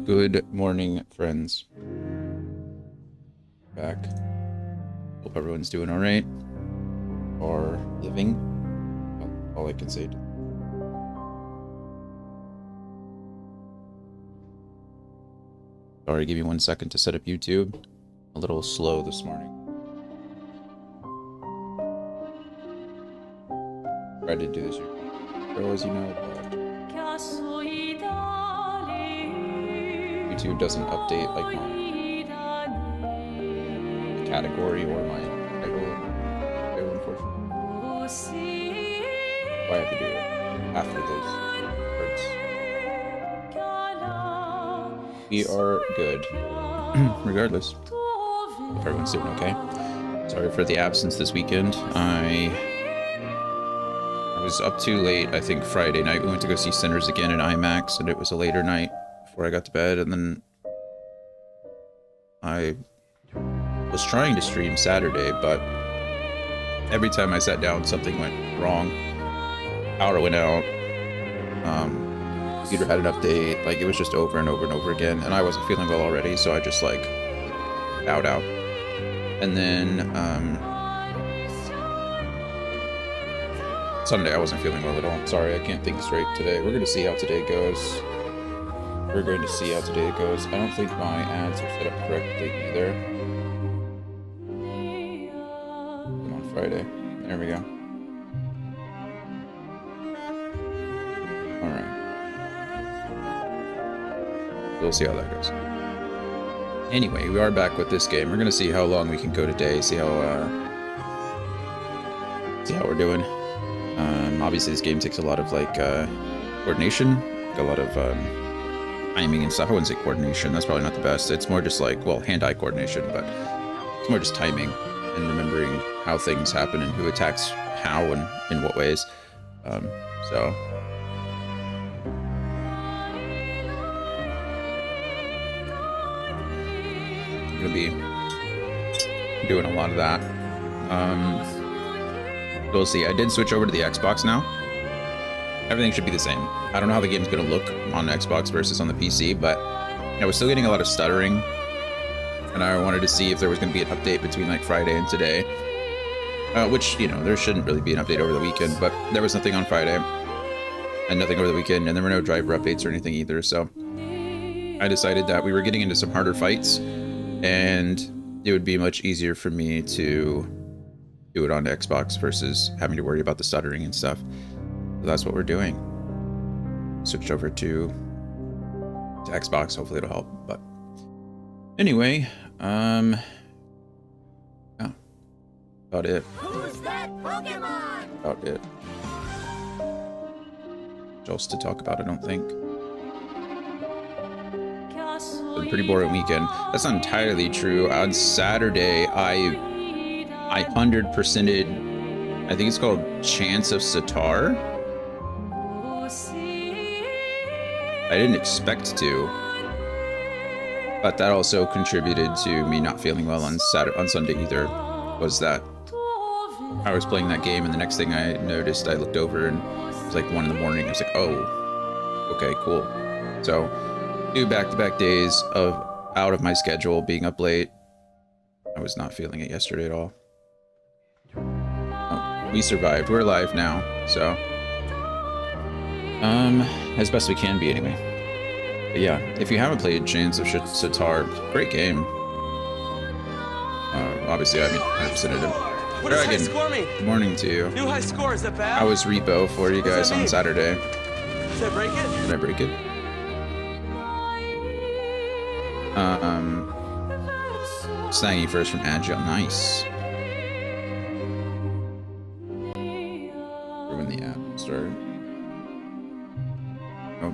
Good morning, friends. Back. Hope everyone's doing all right. Or living. All I can say. Sorry, give me 1 second to set up YouTube. A little slow this morning. Tried to do this year, as you know, but YouTube doesn't update like my category or my title, unfortunately. So I have to do it after those words. We are good, regardless. Hope everyone's doing okay. Sorry for the absence this weekend. I was up too late, I think Friday night. We went to go see Sinners again in IMAX, and it was a later night before I got to bed, and then I was trying to stream Saturday, but every time I sat down, something went wrong. Power went out. Computer had an update. Like, it was just over and over and over again, and I wasn't feeling well already, so I just, like, bowed out. And then, Sunday, I wasn't feeling well at all. Sorry, I can't think straight today. We're going to see how today goes. I don't think my ads are set up correctly either. I'm on Friday. There we go. Alright. We'll see how that goes. Anyway, we are back with this game. We're going to see how long we can go today. See how we're doing. Obviously, this game takes a lot of, like, coordination. Like a lot of, timing and stuff. I wouldn't say coordination, that's probably not the best. It's more just like, well, hand-eye coordination, but it's more just timing and remembering how things happen and who attacks how and in what ways. So I'm gonna be doing a lot of that. We'll see. I did switch over to the Xbox now. Everything should be the same. I don't know how the game's gonna look on Xbox versus on the PC, but I was still getting a lot of stuttering, and I wanted to see if there was gonna be an update between like Friday and today, which, you know, there shouldn't really be an update over the weekend, but there was nothing on Friday and nothing over the weekend, and there were no driver updates or anything either. So I decided that we were getting into some harder fights, and it would be much easier for me to do it on Xbox versus having to worry about the stuttering and stuff. So that's what we're doing. Switched over to Xbox. Hopefully it'll help. But anyway, yeah, about it. Who's that Pokemon? About it. Much else to talk about, I don't think. It's been a pretty boring weekend. That's not entirely true. On Saturday, I 100%ed, I think it's called Chance of Sitar. I didn't expect to, but that also contributed to me not feeling well on Sunday either. Was that I was playing that game, and the next thing I noticed, I looked over and it was like 1 in the morning. I was like, oh, okay, cool. So 2 back-to-back days of out of my schedule, being up late. I was not feeling it yesterday at all. Oh, we survived. We're alive now, so as best we can be anyway. But yeah, if you haven't played Chance of Sitar, great game. Obviously, I mean, 100%ed it. What does high score mean? Good morning to you. New high score, is that bad? How was Repo for you guys on Saturday? Did I break it? Did I break it? Snaggy first from Agile. Nice. When the app started. Oh.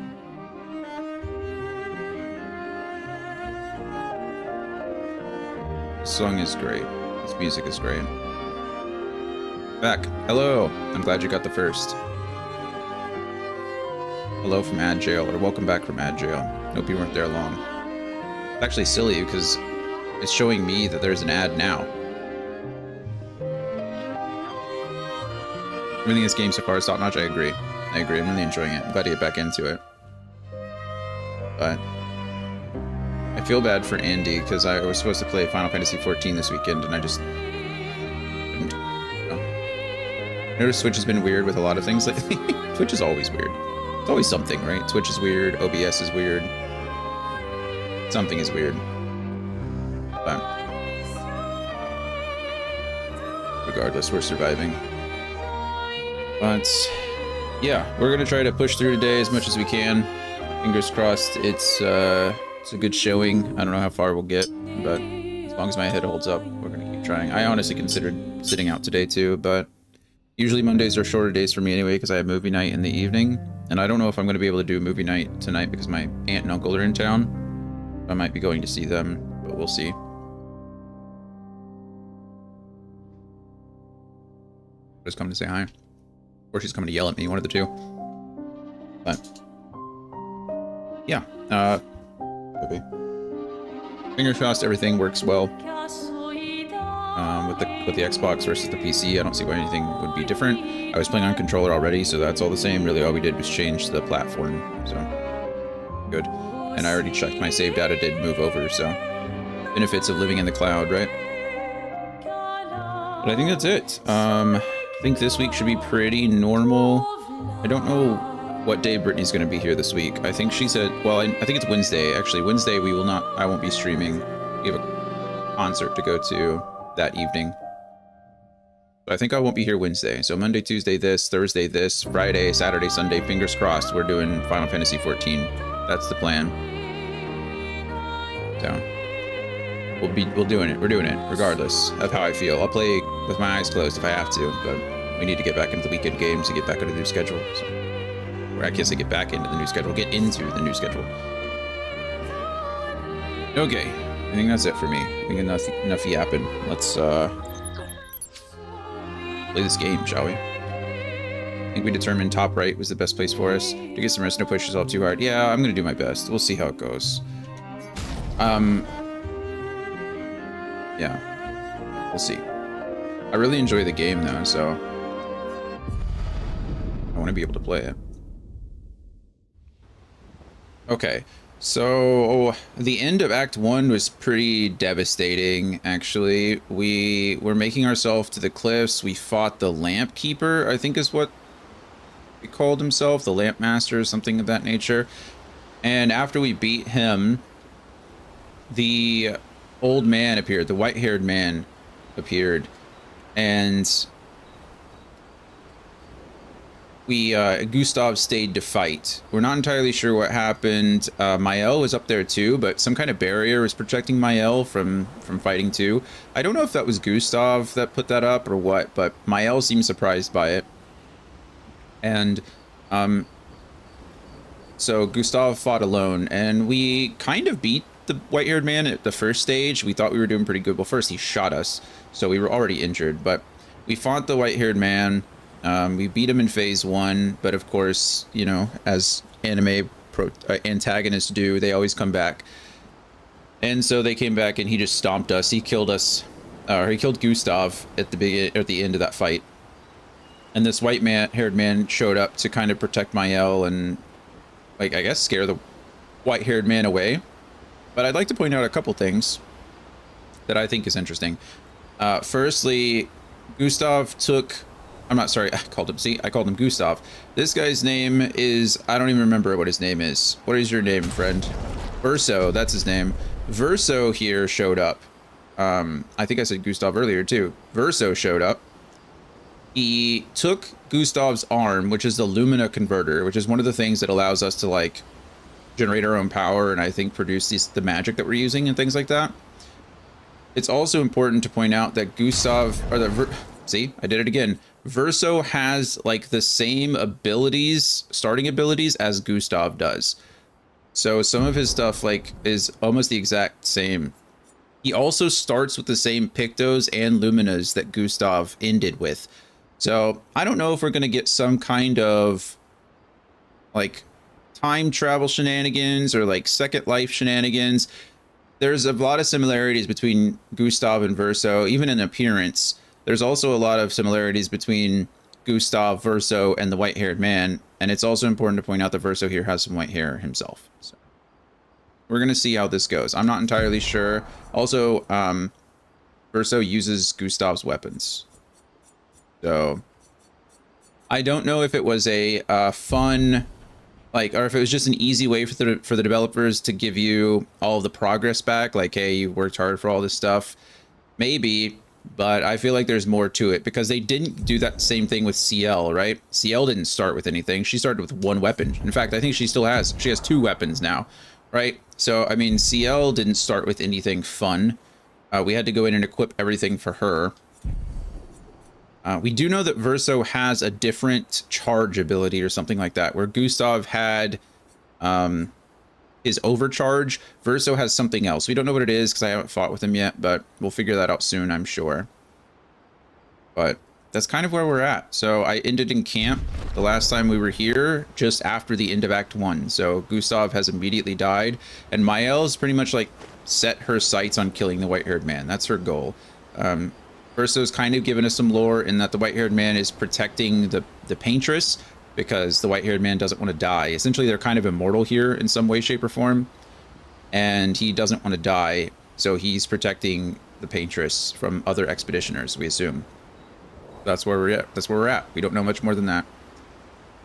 This song is great. This music is great. Back. Hello. I'm glad you got the first. Hello from Agile, or welcome back from Agile. Hope you weren't there long. It's actually silly because it's showing me that there's an ad now. Everything in this game so far is top notch. I agree. I'm really enjoying it. I'm glad to get back into it. But I feel bad for Andy because I was supposed to play Final Fantasy 14 this weekend and I just couldn't. I noticed Switch has been weird with a lot of things lately. Twitch is always weird. It's always something, right? Twitch is weird. OBS is weird. Something is weird. But regardless, we're surviving. But yeah, we're gonna try to push through today as much as we can. Fingers crossed. It's a good showing. I don't know how far we'll get, but as long as my head holds up, we're gonna keep trying. I honestly considered sitting out today too, but usually Mondays are shorter days for me anyway because I have movie night in the evening, and I don't know if I'm gonna be able to do movie night tonight because my aunt and uncle are in town. I might be going to see them, but we'll see. Just coming to say hi. Or she's coming to yell at me, one of the two. But yeah, okay. Fingers crossed everything works well. With the Xbox versus the PC, I don't see why anything would be different. I was playing on controller already, so that's all the same. Really, all we did was change the platform, so good. And I already checked my save data did move over, so benefits of living in the cloud, right? But I think that's it. I think this week should be pretty normal. I don't know what day Brittany's going to be here this week. I think she said, well, I think it's Wednesday. Actually, Wednesday I won't be streaming. We have a concert to go to that evening. So I think I won't be here Wednesday. So Monday, Tuesday this, Thursday this, Friday, Saturday, Sunday, fingers crossed, we're doing Final Fantasy 14. That's the plan. So we're doing it. We're doing it regardless of how I feel. I'll play with my eyes closed if I have to, but we need to get back into the weekend games to get back into the new schedule. So, or I guess I get back into the new schedule, get into the new schedule. Okay, I think that's it for me. I think enough yapping. Let's play this game, shall we? I think we determined top right was the best place for us to get some rest, no push yourself too hard. Yeah, I'm gonna do my best. We'll see how it goes. Yeah, we'll see. I really enjoy the game though, so I want to be able to play it. Okay, so the end of Act 1 was pretty devastating, actually. We were making ourselves to the cliffs. We fought the Lamp Keeper, I think is what he called himself, the Lamp Master, something of that nature. And after we beat him, the old man appeared, the white-haired man appeared, and Gustav stayed to fight. We're not entirely sure what happened. Mael was up there too, but some kind of barrier was protecting Mael from fighting too. I don't know if that was Gustav that put that up or what, but Mael seemed surprised by it. And so Gustav fought alone, and we kind of beat the white-haired man at the first stage. We thought we were doing pretty good. Well, first he shot us, so we were already injured, but we fought the white-haired man. We beat him in phase 1, but of course, you know, as anime antagonists do, they always come back. And so they came back and he just stomped us. He killed us, or he killed Gustav at the end of that fight. And this white-haired man showed up to kind of protect Mael and, like, I guess scare the white-haired man away. But I'd like to point out a couple things that I think is interesting. Firstly, Gustav took... I'm not sorry, I called him Gustav. This guy's name is... I don't even remember what his name is. What is your name, friend? Verso, that's his name. Verso here showed up. I think I said Gustav earlier, too. Verso showed up. He took Gustav's arm, which is the Lumina converter, which is one of the things that allows us to, like, generate our own power and I think produce the magic that we're using and things like that. It's also important to point out that Gustav, or see, I did it again. Verso has like the same abilities, starting abilities as Gustav does. So some of his stuff like is almost the exact same. He also starts with the same Pictos and Luminas that Gustav ended with. So I don't know if we're going to get some kind of like time travel shenanigans or like Second Life shenanigans. There's a lot of similarities between Gustav and Verso, even in appearance. There's also a lot of similarities between Gustav, Verso, and the white-haired man. And it's also important to point out that Verso here has some white hair himself. So We're gonna see how this goes. I'm not entirely sure. Also, Verso uses Gustav's weapons, so I don't know if it was a fun, like, or if it was just an easy way for the developers to give you all of the progress back. Like, hey, you worked hard for all this stuff. Maybe, but I feel like there's more to it because they didn't do that same thing with CL, right? CL didn't start with anything. She started with one weapon. In fact, I think she has 2 weapons now, right? So, I mean, CL didn't start with anything fun. We had to go in and equip everything for her. We do know that Verso has a different charge ability or something like that, where Gustav had his overcharge. Verso has something else. We don't know what it is because I haven't fought with him yet, but we'll figure that out soon, I'm sure. But that's kind of where we're at. So I ended in camp the last time we were here, just after the end of Act 1. So Gustav has immediately died, and Mael's pretty much like set her sights on killing the white-haired man. That's her goal. Verso's kind of given us some lore in that the white-haired man is protecting the paintress because the white-haired man doesn't want to die. Essentially, they're kind of immortal here in some way, shape, or form, and he doesn't want to die, so he's protecting the paintress from other expeditioners, we assume. That's where we're at. That's where we're at. We don't know much more than that,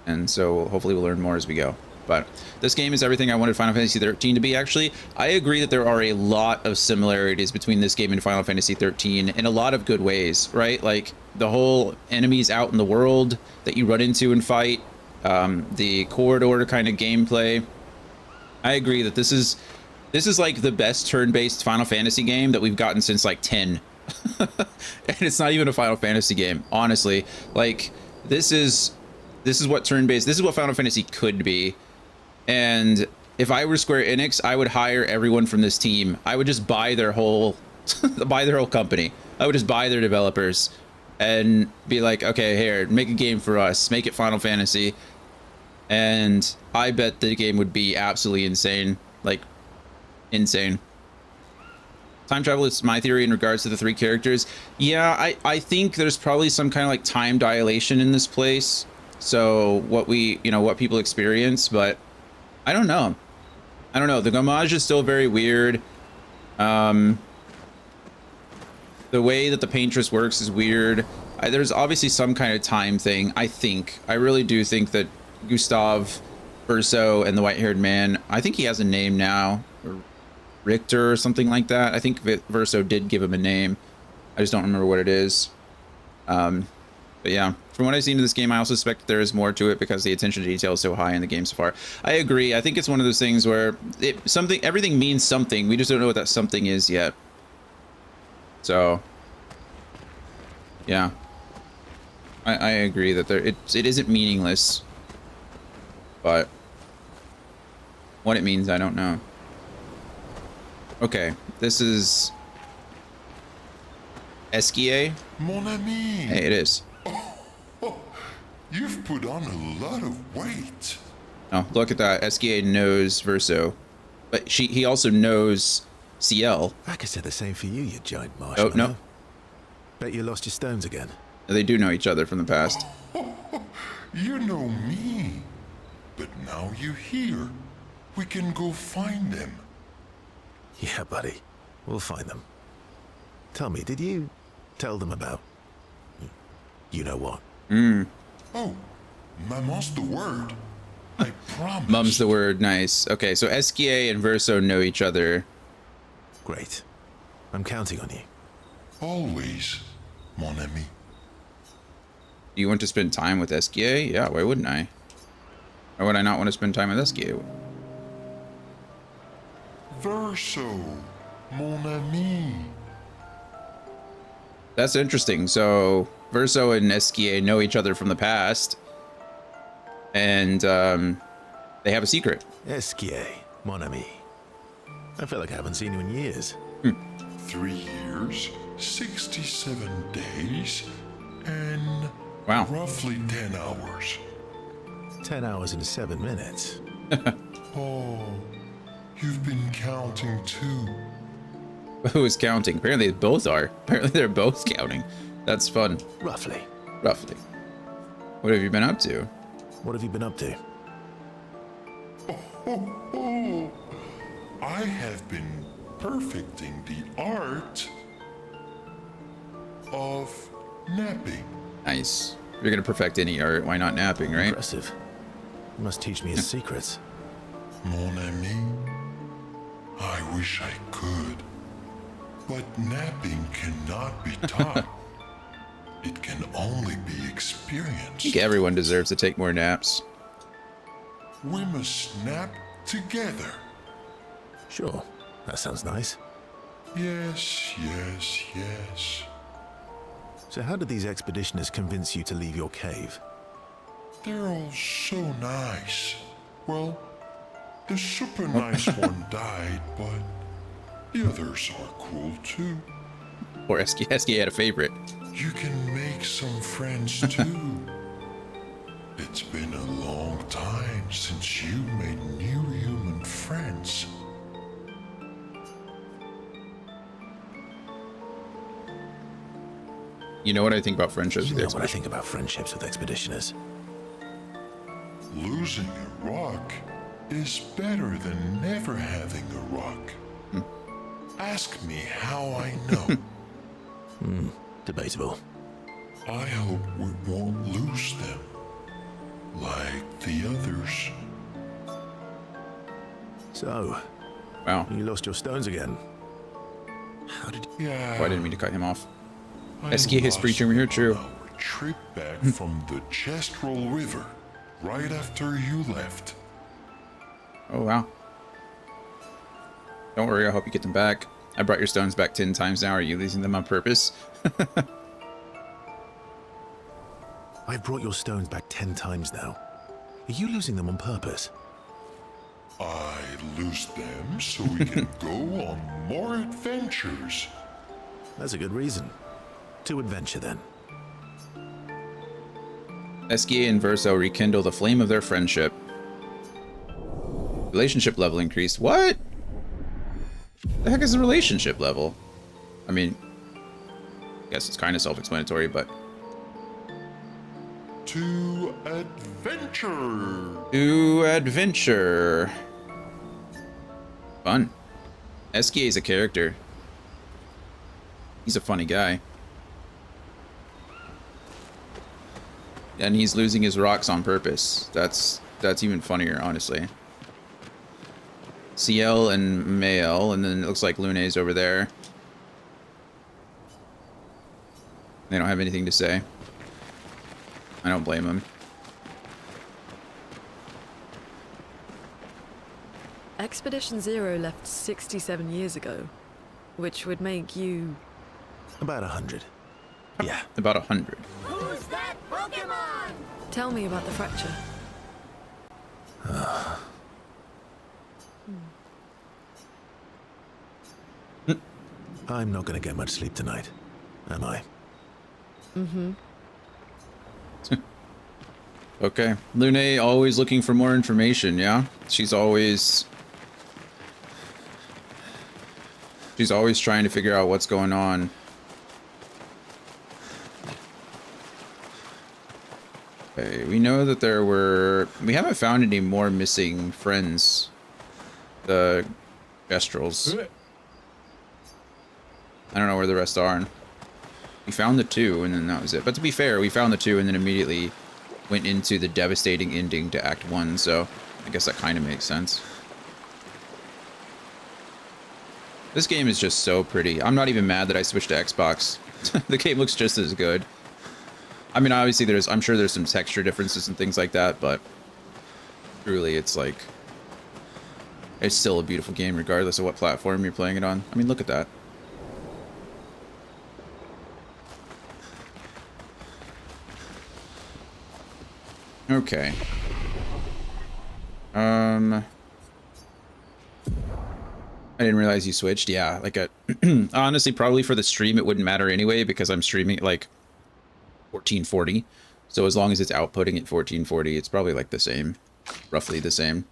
and so hopefully we'll learn more as we go. But this game is everything I wanted Final Fantasy 13 to be, actually. I agree that there are a lot of similarities between this game and Final Fantasy 13 in a lot of good ways, right? Like the whole enemies out in the world that you run into and fight, the corridor kind of gameplay. I agree that this is like the best turn-based Final Fantasy game that we've gotten since like 10. And it's not even a Final Fantasy game, honestly. Like this is what turn-based, this is what Final Fantasy could be. And if I were Square Enix, I would hire everyone from this team. I would just buy their whole company. I would just buy their developers and be like, okay, here, make a game for us, make it Final Fantasy. And I bet the game would be absolutely insane, like insane. Time travel is my theory in regards to the 3 characters. Yeah, I think there's probably some kind of like time dilation in this place. So what what people experience, but I don't know. The Gommage is still very weird. The way that the paintress works is weird. There's obviously some kind of time thing, I think. I really do think that Gustav, Verso, and the white-haired man, I think he has a name now. Or Richter or something like that. I think Verso did give him a name. I just don't remember what it is. But yeah, from what I've seen in this game, I also suspect there is more to it because the attention to detail is so high in the game so far. I agree. I think it's one of those things where everything means something. We just don't know what that something is yet. So, yeah, I agree that it isn't meaningless, but what it means, I don't know. Okay, this is Esquier. Mon ami. Hey, it is. You've put on a lot of weight. Oh, look at that. Esquier knows Verso, but he also knows CL. I could say the same for you, you giant marshmallow. Oh, no. Bet you lost your stones again. They do know each other from the past. You know me. But now you're here. We can go find them. Yeah, buddy. We'll find them. Tell me, did you tell them about... you know what? Oh, Maman's the word. I promise. Mum's the word. Nice. Okay, so Esquier and Verso know each other. Great. I'm counting on you. Always, mon ami. Do you want to spend time with Esquier? Yeah, why wouldn't I? Why would I not want to spend time with Esquier? Verso, mon ami. That's interesting. So Verso and Esquier know each other from the past, and they have a secret. Esquier, mon ami. I feel like I haven't seen you in years. 3 years, 67 days, and Wow. roughly 10 hours. 10 hours and 7 minutes. Oh, you've been counting too. Who is counting? Apparently they both are. Apparently they're both counting. That's fun. Roughly. Roughly. What have you been up to? What have you been up to? Oh, I have been perfecting the art of napping. Nice. If you're gonna perfect any art, why not napping, right? Impressive. You must teach me his secrets. Mon ami, I wish I could. But napping cannot be taught. It can only be I experienced. think everyone deserves to take more naps. We must nap together. Sure, that sounds nice. Yes, yes, yes. So how did these expeditioners convince you to leave your cave? They're all so nice. Well, the super nice one died, but the others are cool too. Or Esky had a favorite. You can make some friends too. It's been a long time since you made new human friends. You know what I think about friendships You with know what I expedition? think about friendships with expeditioners. Losing a rock is better than never having a rock. Ask me how I know. Debatable. I hope we won't lose them. Like the others. So, Wow. you lost your stones again. How did you... Yeah. Oh, I didn't mean to cut him off. I Esky history lost tumor here, them true. on our trip back from the Chestrel River, right after you left. Oh, wow. Don't worry, I hope you get them back. I brought your stones back 10 times now. Are you losing them on purpose? I've brought your stones back 10 times now. Are you losing them on purpose? I lose them so we can go on more adventures. That's a good reason. To adventure, then. Esky and Verso rekindle the flame of their friendship. Relationship level increased. What? The heck is the relationship level? I mean, I guess it's kind of self-explanatory, but... To adventure. To adventure. Fun. Esky is a character. He's a funny guy. And he's losing his rocks on purpose. That's even funnier, honestly. CL and Mael, and then it looks like Lune's over there. They don't have anything to say. I don't blame them. Expedition Zero left 67 years ago, which would make you... About 100. Yeah. About 100. Who's that Pokemon? Tell me about the fracture. I'm not going to get much sleep tonight, am I? Okay. Lune always looking for more information, yeah? She's always trying to figure out what's going on. Okay, we know that we haven't found any more missing friends. The Gestrels. I don't know where the rest are. We found the two, and then that was it. But to be fair, we found the two, and then immediately went into the devastating ending to Act 1, so I guess that kind of makes sense. This game is just so pretty. I'm not even mad that I switched to Xbox. The game looks just as good. I mean, obviously, I'm sure there's some texture differences and things like that, but truly, it's like... It's still a beautiful game, regardless of what platform you're playing it on. I mean, look at that. Okay. I didn't realize you switched. Yeah, like honestly, probably for the stream, it wouldn't matter anyway, because I'm streaming at like 1440. So as long as it's outputting at 1440, it's probably like the same, roughly the same.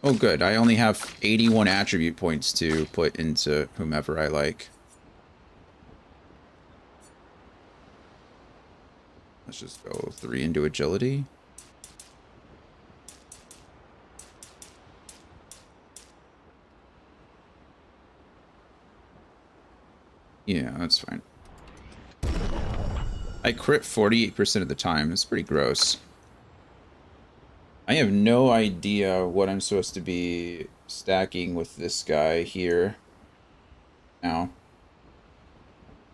Oh, good. I only have 81 attribute points to put into whomever I like. Let's just go 3 into agility. Yeah, that's fine. I crit 48% of the time. It's pretty gross. I have no idea what I'm supposed to be stacking with this guy here now,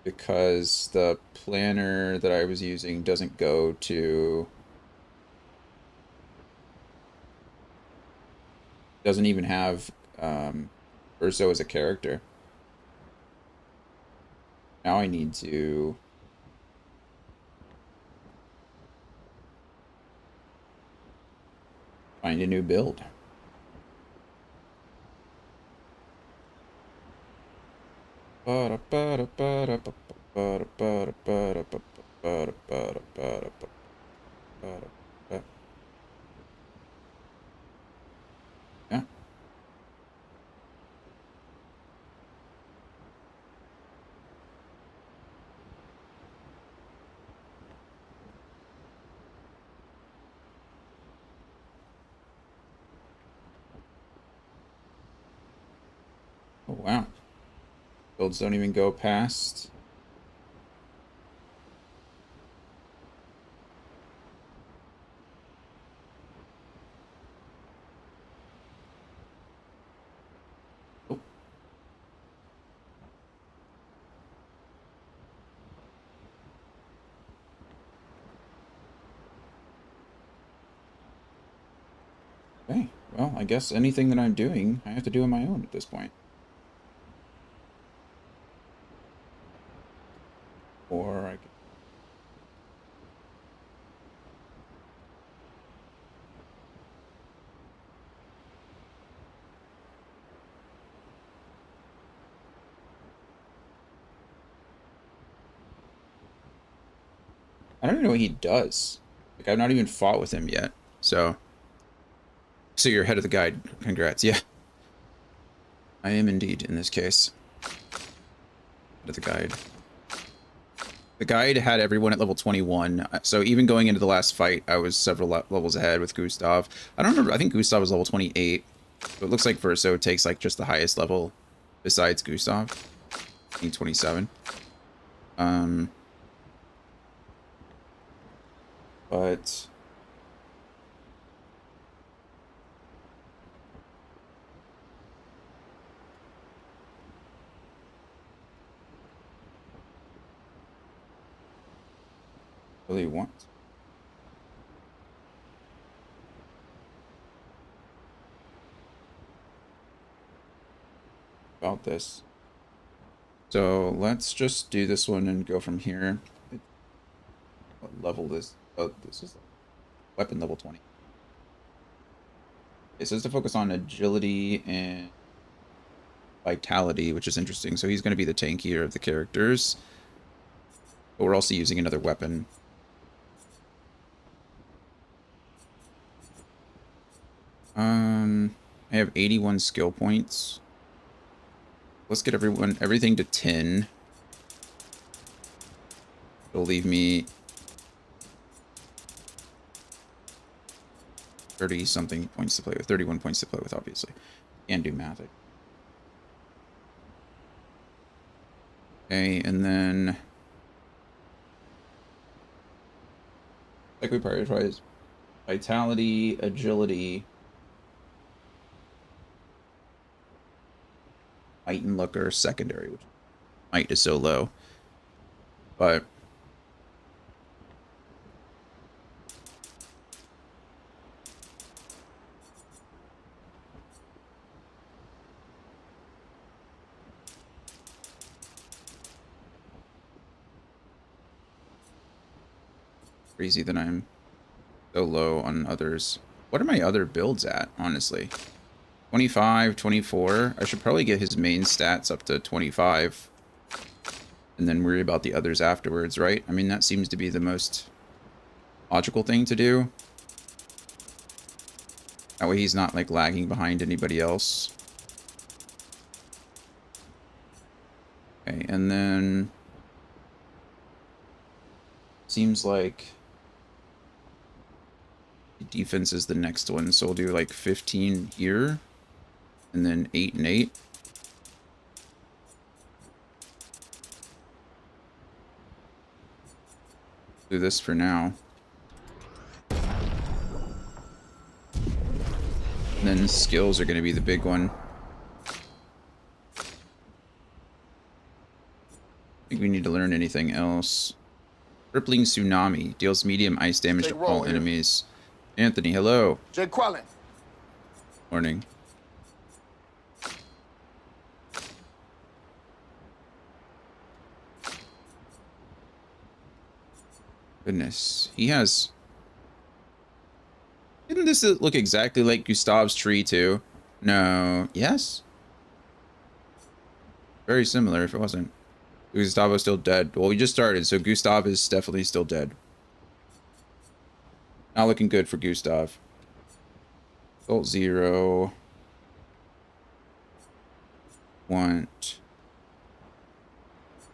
because the planner that I was using doesn't go to... doesn't even have Urso as a character. Now I need to... find a new build. Yeah. Oh, wow. Builds don't even go past. Oh. Okay, well, I guess anything that I'm doing, I have to do on my own at this point. Or I could... I don't even know what he does. Like, I've not even fought with him yet. So you're ahead of the guide. Congrats. Yeah. I am indeed in this case. Ahead of the guide. The guide had everyone at level 21. So even going into the last fight, I was several levels ahead with Gustav. I don't remember. I think Gustav was level 28. But it looks like Verso takes like just the highest level besides Gustav. I think 27. But really want about this. So let's just do this one and go from here. What level this? Oh, this is weapon level 20. It says to focus on agility and vitality, which is interesting. So he's going to be the tankier of the characters. But we're also using another weapon. I have 81 skill points. Let's get everything to 10. It'll leave me 30-something points to play with. 31 points to play with, obviously. Can't do math. Okay, and then... like we prioritize vitality, agility, might and luck are secondary, which might is so low. But crazy that I'm so low on others. What are my other builds at, honestly? 25, 24. I should probably get his main stats up to 25. And then worry about the others afterwards, right? I mean, that seems to be the most logical thing to do. That way he's not, like, lagging behind anybody else. Okay, and then... seems like... defense is the next one, so we'll do, like, 15 here. And then 8 and 8. do this for now. And then skills are going to be the big one. I think we need to learn anything else. Rippling Tsunami deals medium ice damage to all enemies. Anthony, hello. Jay Quallen. Morning. Goodness, he has... Didn't this look exactly like Gustav's tree too? No. Yes? Very similar if it wasn't. Gustavo's still dead. Well, we just started, so Gustav is definitely still dead. Not looking good for Gustav. Assault 0. Want...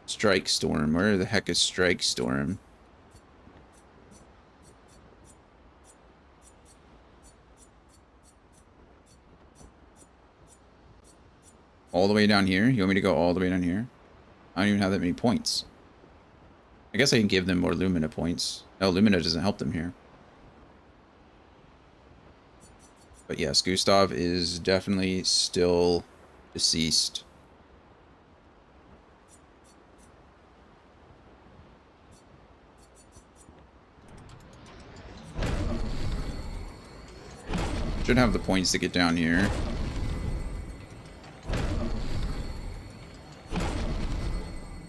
Strike Storm. Where the heck is Strike Storm? All the way down here? You want me to go all the way down here? I don't even have that many points. I guess I can give them more Lumina points. No, Lumina doesn't help them here. But yes, Gustav is definitely still deceased. Should have the points to get down here.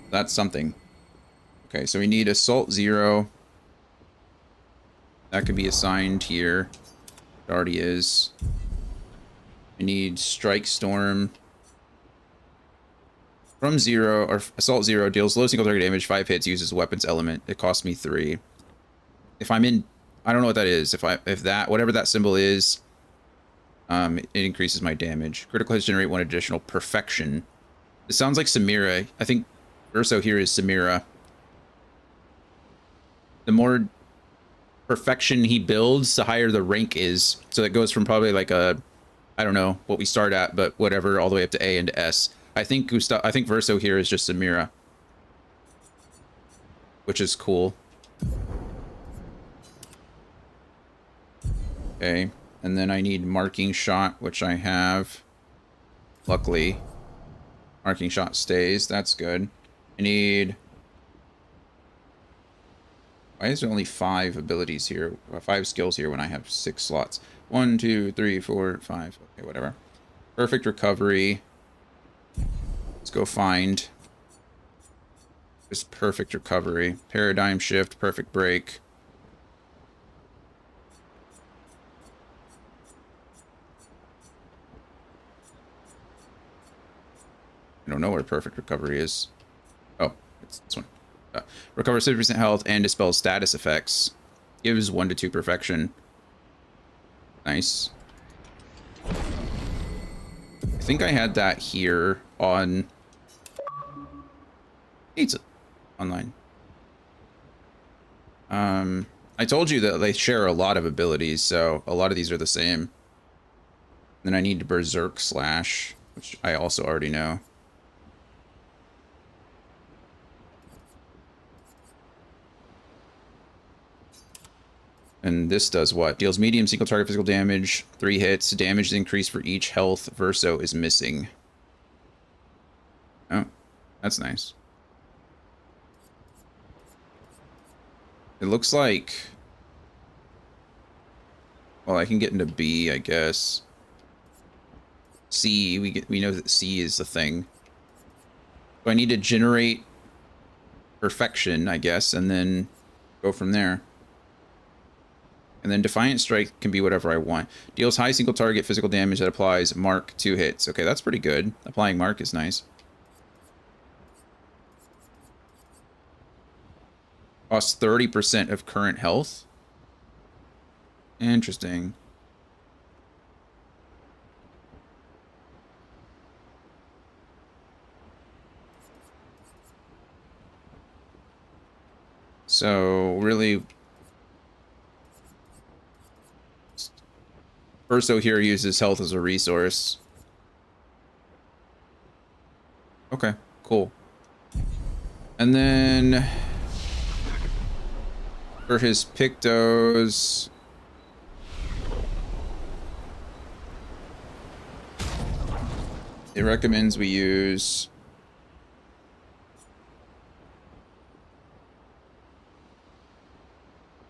That's something. Okay, so we need Assault 0. That could be assigned here. It already is. We need Strike Storm. From 0, or Assault 0 deals low single target damage, 5 hits, uses weapons element. It costs me 3. If I'm in, I don't know what that is. If that, whatever that symbol is, it increases my damage. Critical hits generate 1 additional perfection. It sounds like Samira. I think Verso here is Samira. The more perfection he builds, the higher the rank is. So that goes from probably like a, I don't know what we start at, but whatever, all the way up to A and S. I think Verso here is just Samira, which is cool. Okay, and then I need Marking Shot, which I have. Luckily, Marking Shot stays. That's good. I need... Why is there only 5 abilities here? 5 skills here when I have 6 slots? 1, 2, 3, 4, 5. Okay, whatever. Perfect Recovery. Let's go find... Just Perfect Recovery. Paradigm Shift, Perfect Break. I don't know where Perfect Recovery is. Oh, it's this one. Recover 70% health and dispels status effects. Gives 1 to 2 perfection. Nice. I think I had that here on... It's online. I told you that they share a lot of abilities, so a lot of these are the same. Then I need Berserk Slash, which I also already know. And this does what? Deals medium single target physical damage, 3 hits, damage is increased for each health. Verso is missing. Oh, that's nice. It looks like... Well, I can get into B, I guess. C, we know that C is the thing. So I need to generate perfection, I guess, and then go from there. And then Defiant Strike can be whatever I want. Deals high single target physical damage that applies Mark 2 hits. Okay, that's pretty good. Applying Mark is nice. Costs 30% of current health. Interesting. So, really... Verso here uses health as a resource. Okay, cool. And then... For his Pictos, it recommends we use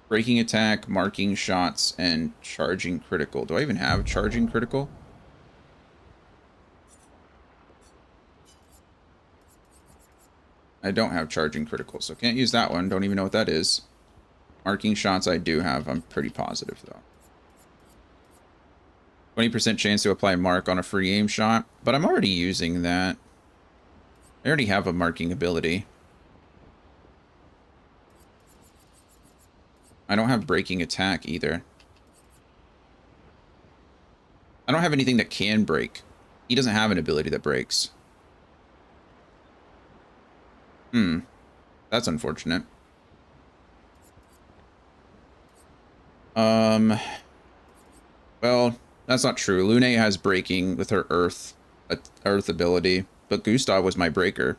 breaking attack, marking shots, and charging critical. Do I even have charging critical? I don't have charging critical, so can't use that one. Don't even know what that is. Marking shots I do have. I'm pretty positive, though. 20% chance to apply mark on a free aim shot, but I'm already using that. I already have a marking ability. I don't have breaking attack either. I don't have anything that can break. He doesn't have an ability that breaks. That's unfortunate. Well, that's not true. Lune has breaking with her earth ability, but Gustav was my breaker.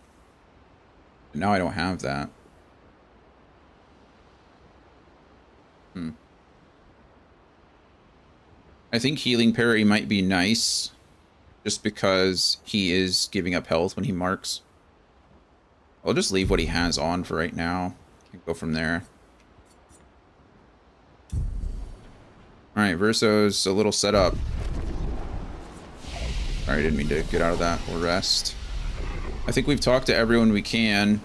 And now I don't have that. I think healing parry might be nice, just because he is giving up health when he marks. I'll just leave what he has on for right now and go from there. Alright, Verso's a little set up. Sorry, I didn't mean to get out of that. We'll rest. I think we've talked to everyone we can.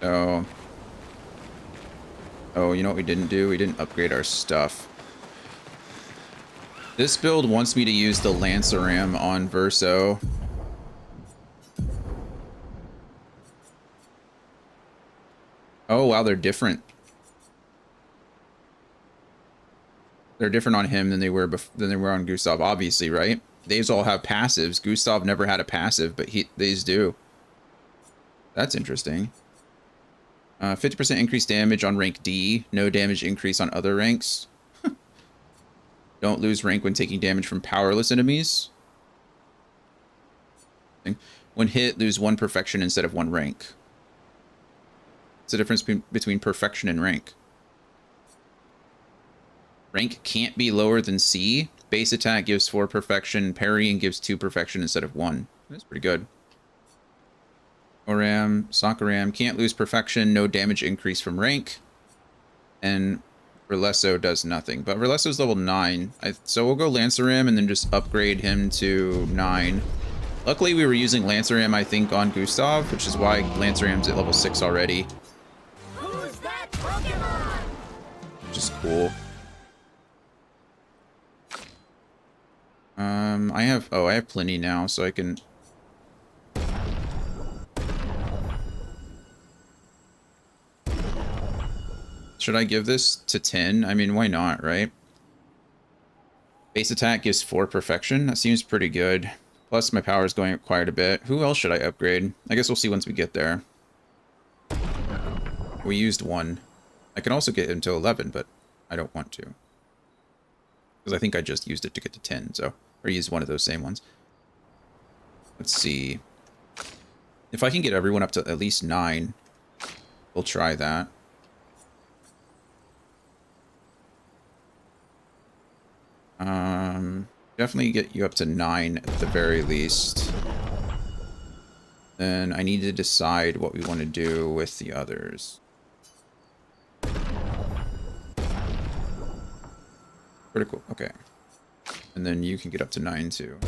So... oh, you know what we didn't do? We didn't upgrade our stuff. This build wants me to use the Lanceram on Verso. Oh, wow, they're different. They're different on him than they were on Gustav, obviously, right? These all have passives. Gustav never had a passive, but these do. That's interesting. 50% increased damage on rank D. No damage increase on other ranks. Don't lose rank when taking damage from powerless enemies. When hit, lose 1 perfection instead of 1 rank. What's the difference between perfection and rank? Rank can't be lower than C. Base attack gives 4 perfection. Parrying gives 2 perfection instead of 1. That's pretty good. Oram, Sakaram, can't lose perfection. No damage increase from rank. And Verlesso does nothing. But Verlesso's level 9. So we'll go Lanceram and then just upgrade him to 9. Luckily, we were using Lanceram, I think, on Gustav, which is why Lanceram's at level 6 already. Who's that Pokemon? Which is cool. I have plenty now, so I can... Should I give this to 10? I mean, why not, right? Base attack gives 4 perfection. That seems pretty good. Plus, my power is going up quite a bit. Who else should I upgrade? I guess we'll see once we get there. We used 1. I can also get him to 11, but I don't want to. Because I think I just used it to get to 10, so... or used one of those same ones. Let's see. If I can get everyone up to at least 9, we'll try that. Definitely get you up to 9 at the very least. Then I need to decide what we want to do with the others. Critical, okay. And then you can get up to 9 too.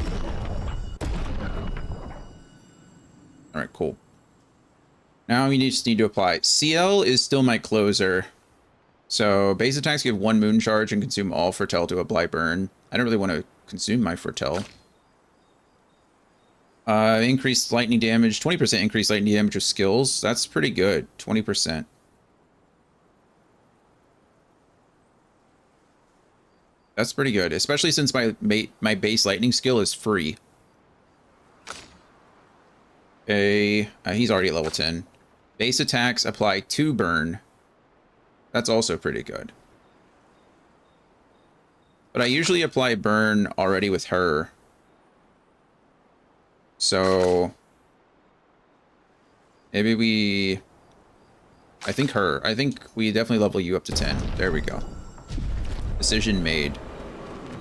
Alright, cool. Now we just need to apply. CL is still my closer. So base attacks give 1 moon charge and consume all Foretell to apply burn. I don't really want to consume my Foretell. Increased lightning damage, 20% increased lightning damage with skills. That's pretty good. 20%. That's pretty good, especially since my base lightning skill is free. Okay, he's already at level 10. Base attacks apply 2 burn. That's also pretty good. But I usually apply burn already with her. So maybe we I think her. I think we definitely level you up to 10. There we go. Decision made.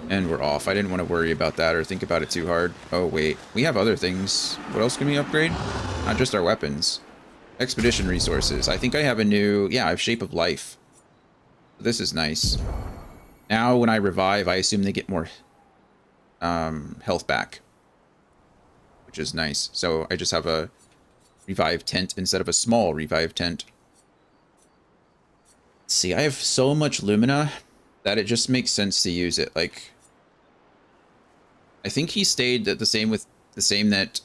And we're off. I didn't want to worry about that or think about it too hard. Oh, wait. We have other things. What else can we upgrade? Not just our weapons. Expedition resources. I think I have a new... Yeah, I have Shape of Life. This is nice. Now, when I revive, I assume they get more health back. Which is nice. So I just have a revive tent instead of a small revive tent. Let's see, I have so much Lumina that it just makes sense to use it. Like, I think he stayed at the same with the same that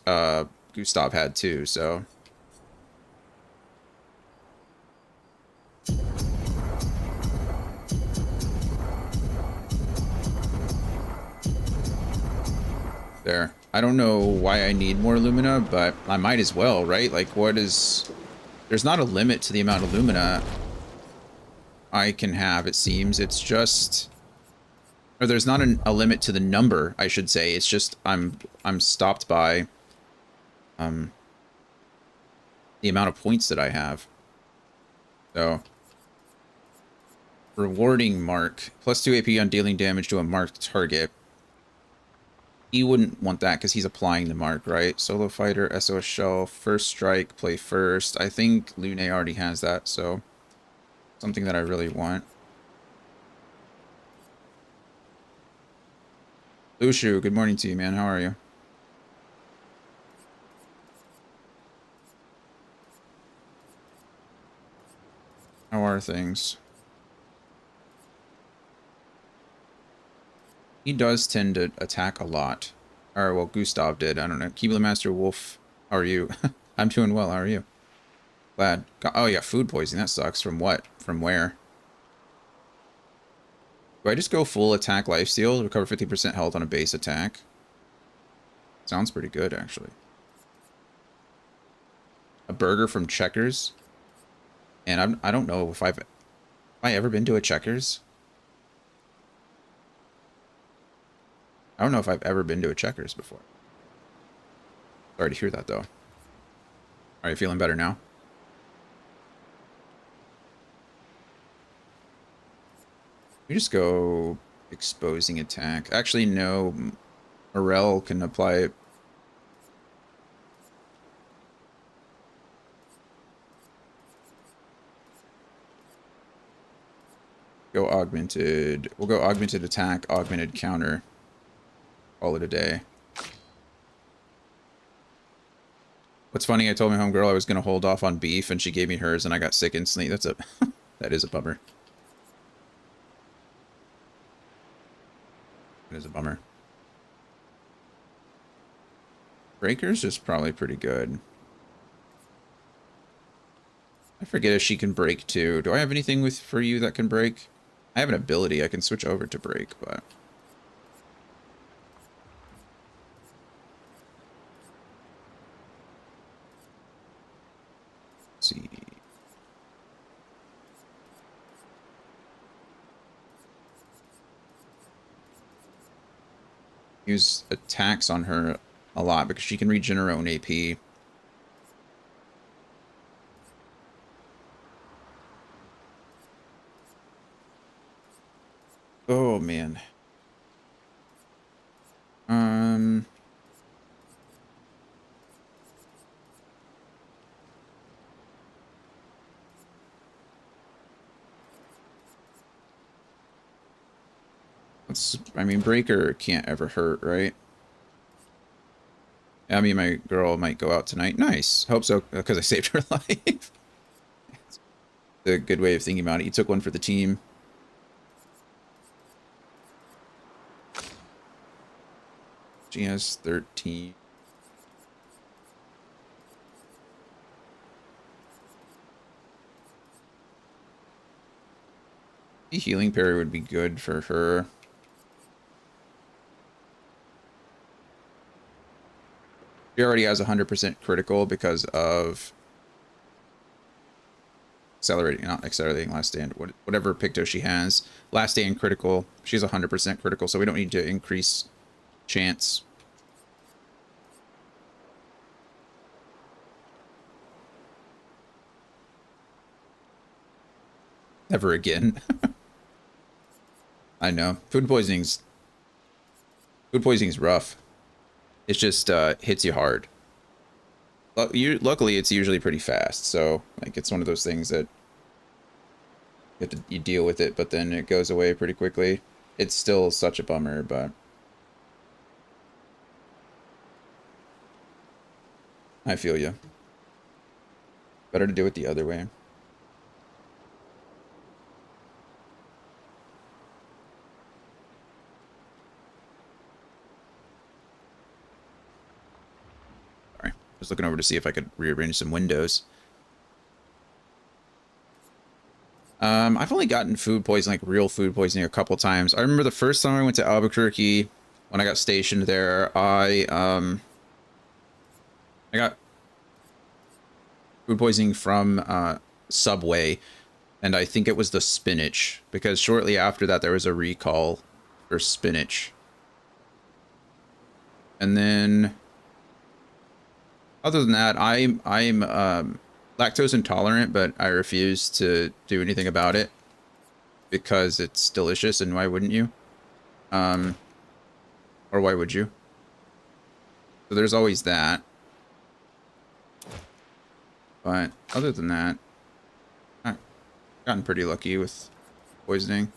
Gustav had too, so. There. I don't know why I need more Lumina, but I might as well, right? Like, what is... There's not a limit to the amount of Lumina I can have, it seems. It's just... Or there's not a limit to the number, I should say. It's just I'm stopped by the amount of points that I have. So... Rewarding mark. Plus 2 AP on dealing damage to a marked target. He wouldn't want that because he's applying the mark, right? Solo fighter, SOS shell, first strike, play first. I think Lune already has that, so something that I really want. Lushu, good morning to you, man. How are you? How are things? He does tend to attack a lot. Or, well, Gustav did. I don't know. Keebler Master Wolf, how are you? I'm doing well. How are you? Glad. Oh, yeah, food poisoning. That sucks. From what? From where? Do I just go full attack lifesteal? Recover 50% health on a base attack? Sounds pretty good, actually. A burger from Checkers? And I don't know if have I ever been to a Checkers? I don't know if I've ever been to a Checkers before. Sorry to hear that, though. Are you feeling better now? We just go exposing attack. Actually, no. Morel can apply it. Go augmented. We'll go augmented attack, augmented counter. Call it a day. What's funny, I told my homegirl I was going to hold off on beef, and she gave me hers, and I got sick instantly. That's a... that is a bummer. It is a bummer. Breaker's just probably pretty good. I forget if she can break, too. Do I have anything for you that can break? I have an ability. I can switch over to break, but... see. Use attacks on her a lot because she can regen her own AP. Oh man. I mean, Breaker can't ever hurt, right? I mean, my girl might go out tonight. Nice. Hope so, because I saved her life. It's a good way of thinking about it. You took one for the team. She has 13. The healing parry would be good for her. She already has 100% critical because of not accelerating last stand, whatever Picto she has. Last stand critical, she's 100% critical, so we don't need to increase chance. Never again. I know. Food poisoning's rough. It just hits you hard. Luckily, it's usually pretty fast, so like it's one of those things that you deal with it, but then it goes away pretty quickly. It's still such a bummer, but I feel you. Better to do it the other way. Sorry, just looking over to see if I could rearrange some windows. I've only gotten food poisoning, like real food poisoning, a couple times. I remember the first time I went to Albuquerque when I got stationed there. I got food poisoning from Subway, and I think it was the spinach, because shortly after that there was a recall for spinach. And then other than that, I'm lactose intolerant, but I refuse to do anything about it because it's delicious, and why wouldn't you? Or why would you? So there's always that. But other than that, I've gotten pretty lucky with poisoning.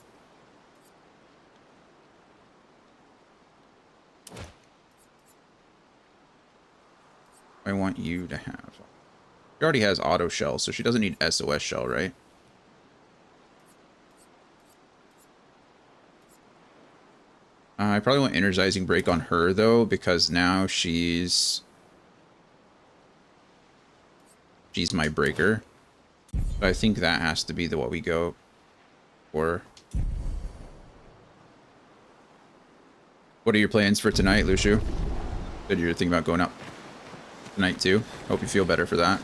I want you to have. She already has auto shell, so she doesn't need SOS shell, right? I probably want energizing break on her though, because now she's my breaker. So I think that has to be the what we go for. What are your plans for tonight, Lucio? Said you're thinking about going up tonight too. Hope you feel better for that.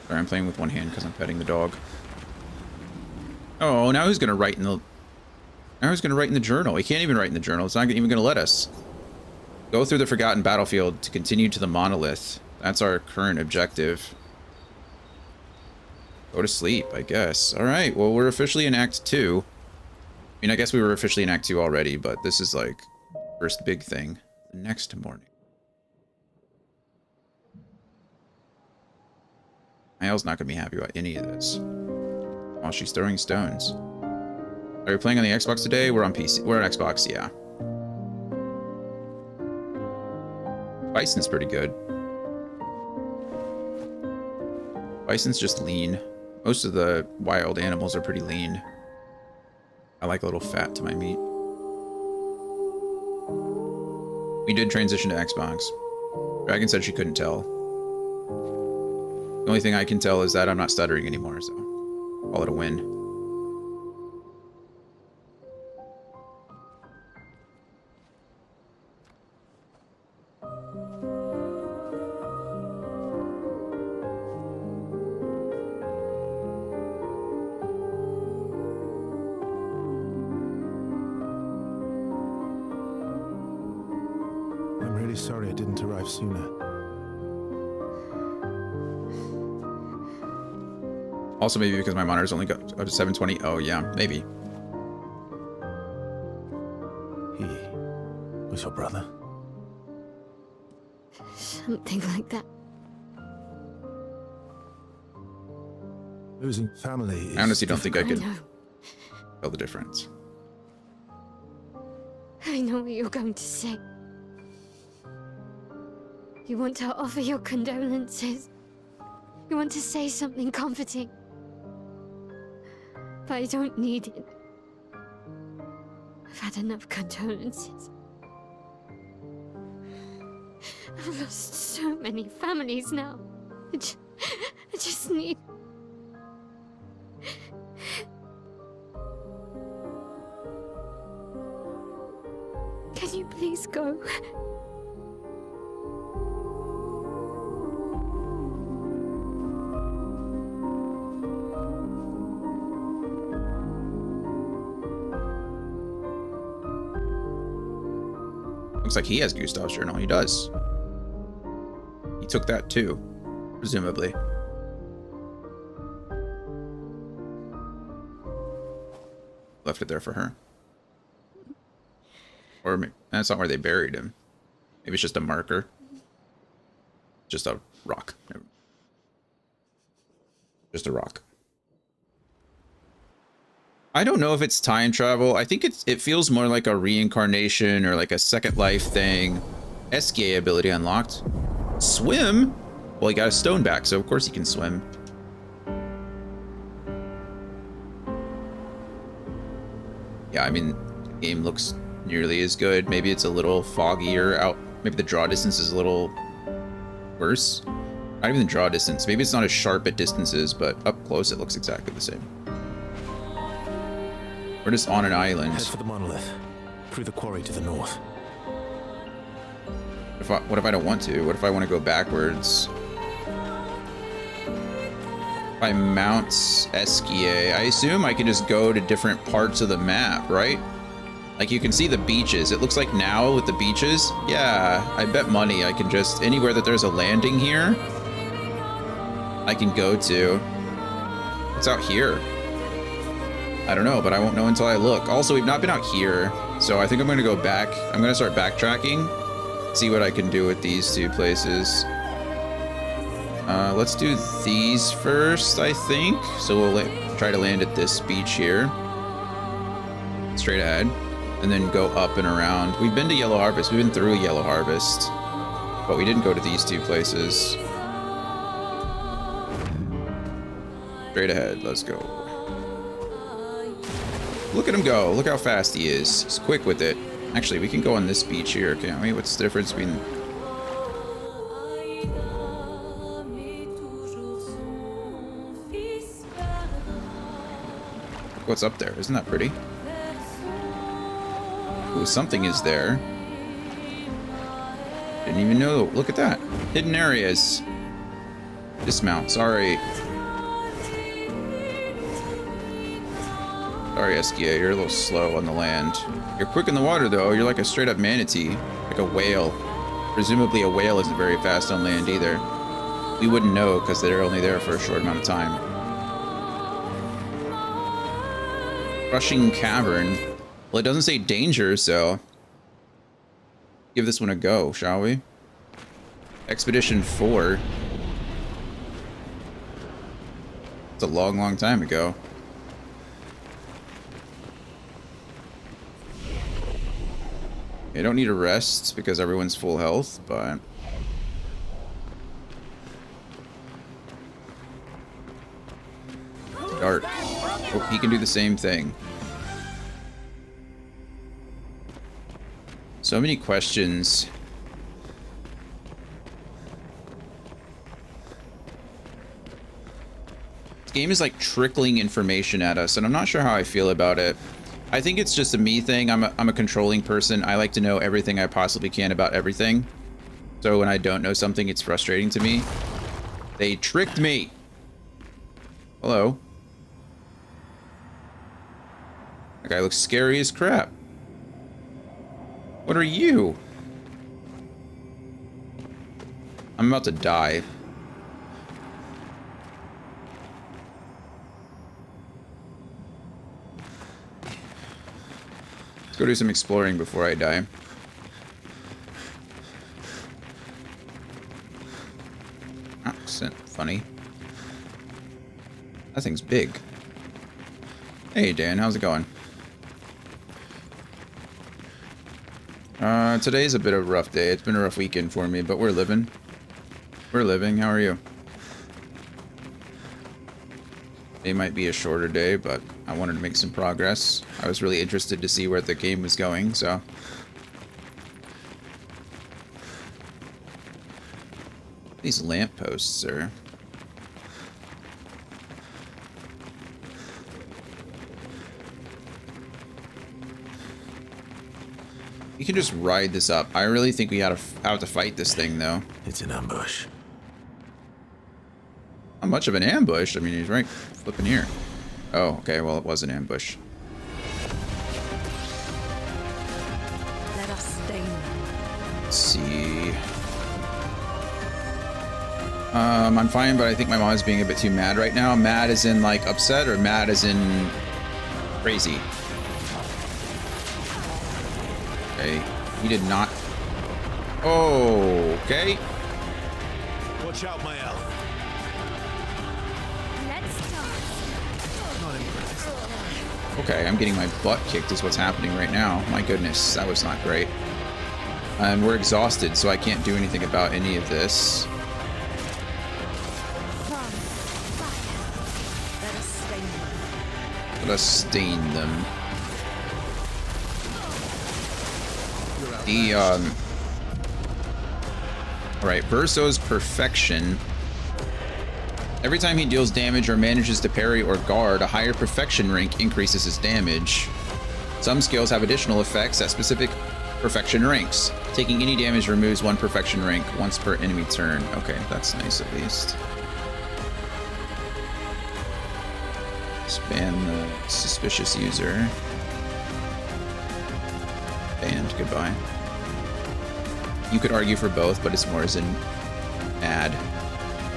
Sorry, I'm playing with one hand because I'm petting the dog. Oh, now who's gonna write in the? Now who's gonna write in the journal? He can't even write in the journal. It's not even gonna let us. Go through the Forgotten Battlefield to continue to the Monolith. That's our current objective. Go to sleep, I guess. All right. Well, we're officially in Act 2. I mean, I guess we were officially in Act 2 already, but this is like first big thing. The next morning. Niall's not going to be happy about any of this. While she's throwing stones. Are we playing on the Xbox today? We're on PC. We're on Xbox, yeah. Bison's pretty good. Bison's just lean. Most of the wild animals are pretty lean. I like a little fat to my meat. We did transition to Xbox. Dragon said she couldn't tell. The only thing I can tell is that I'm not stuttering anymore, so call it a win. I'm really sorry I didn't arrive sooner. Also, maybe because my monitor's only got up to 720. Oh, yeah, maybe. He was your brother? Something like that. Losing family is I honestly don't think I could know. tell the difference. I know what you're going to say. You want to offer your condolences. You want to say something comforting. But I don't need it. I've had enough condolences. I've lost so many families now. I just need... Can you please go? Looks like he has Gustav's journal. He does. He took that too, presumably. left it there for her. Or maybe, that's not where they buried him. Maybe it's just a marker. Just a rock. Just a rock. I don't know if it's time travel. I think it feels more like a reincarnation or like a second life thing. SKA ability unlocked. Swim? Well, he got a stone back, so of course he can swim. Yeah, I mean, the game looks nearly as good. Maybe it's a little foggier out. Maybe the draw distance is a little worse. Not even the draw distance. Maybe it's not as sharp at distances, but up close it looks exactly the same. We're just on an island. Head for the monolith. Through the quarry to the north. What if I don't want to? What if I want to go backwards? If I mount SKA, I assume I can just go to different parts of the map, right? Like you can see the beaches. It looks like now with the beaches, yeah, I bet money I can just, anywhere that there's a landing here, I can go to. What's out here? I don't know, but I won't know until I look. Also, we've not been out here, so I think I'm gonna go back. I'm gonna start backtracking, see what I can do with these two places. Let's do these first, I think. So we'll try to land at this beach here. Straight ahead. And then go up and around. We've been to Yellow Harvest. We've been through Yellow Harvest. But we didn't go to these two places. Straight ahead. Let's go. Look at him go. Look how fast he is. He's quick with it. Actually, we can go on this beach here, can't we? What's the difference between... What's up there? Isn't that pretty? Ooh, something is there. Didn't even know. Look at that. Hidden areas. Dismount. Sorry. Sorry, SKA. You're a little slow on the land. You're quick in the water, though. You're like a straight-up manatee. Like a whale. Presumably a whale isn't very fast on land, either. We wouldn't know, because they're only there for a short amount of time. Rushing Cavern. Well, it doesn't say danger, so... give this one a go, shall we? Expedition 4. It's a long, long time ago. I don't need a rest because everyone's full health, but... Dart. Oh, he can do the same thing. So many questions. This game is like trickling information at us, and I'm not sure how I feel about it. I think it's just a me thing. I'm a controlling person. I like to know everything I possibly can about everything. So when I don't know something, it's frustrating to me. They tricked me. Hello. That guy looks scary as crap. What are you? I'm about to die. Let's go do some exploring before I die. Accent funny. That thing's big. Hey Dan, how's it going? Today's a bit of a rough day. It's been a rough weekend for me, but we're living. We're living. How are you? It might be a shorter day, but I wanted to make some progress. I was really interested to see where the game was going, so... These lampposts are... You can just ride this up. I really think we have to fight this thing, though. It's an ambush. Not much of an ambush. I mean, he's right flipping here. Oh, okay. Well, it was an ambush. Let us stain them. Let's see. I'm fine, but I think my mom's being a bit too mad right now. Mad as in, like, upset, or mad as in crazy? Okay, he did not. Oh, okay. Watch out, my elf. Let's start. Not impressed. Okay, I'm getting my butt kicked is what's happening right now. My goodness, that was not great. And we're exhausted, so I can't do anything about any of this. From fire. Let us stain them. Let us stain them. Alright, Verso's Perfection. Every time he deals damage or manages to parry or guard, a higher perfection rank increases his damage. Some skills have additional effects at specific perfection ranks. Taking any damage removes one perfection rank once per enemy turn. Okay, that's nice at least. Ban the suspicious user. Banned, goodbye. You could argue for both, but it's more as in mad.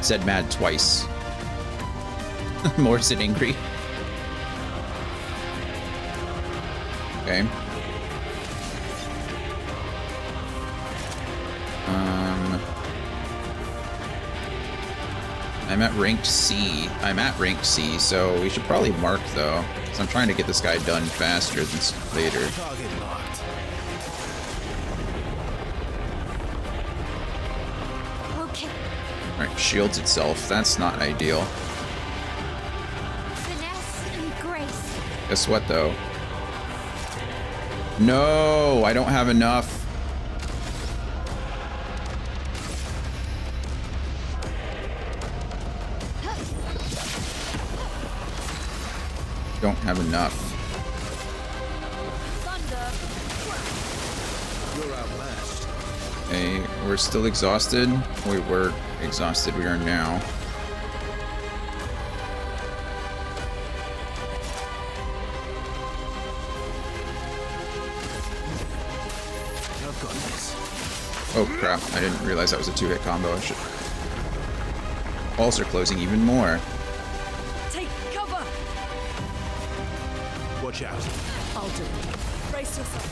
Said mad twice. More as in angry. Okay. I'm at ranked C. I'm at ranked C, so we should probably mark though. Because I'm trying to get this guy done faster than later. Target locked. Okay. Alright, shields itself. That's not ideal. Finesse and grace. Guess what though? No, I don't have enough. Don't have enough. Thunder. You're outmatched. Okay, we're still exhausted. We were exhausted. We are now. I've got this. Oh crap, I didn't realize that was a two-hit combo. I should... Walls are closing even more. Take cover! Watch out. I'll do it. Brace yourself.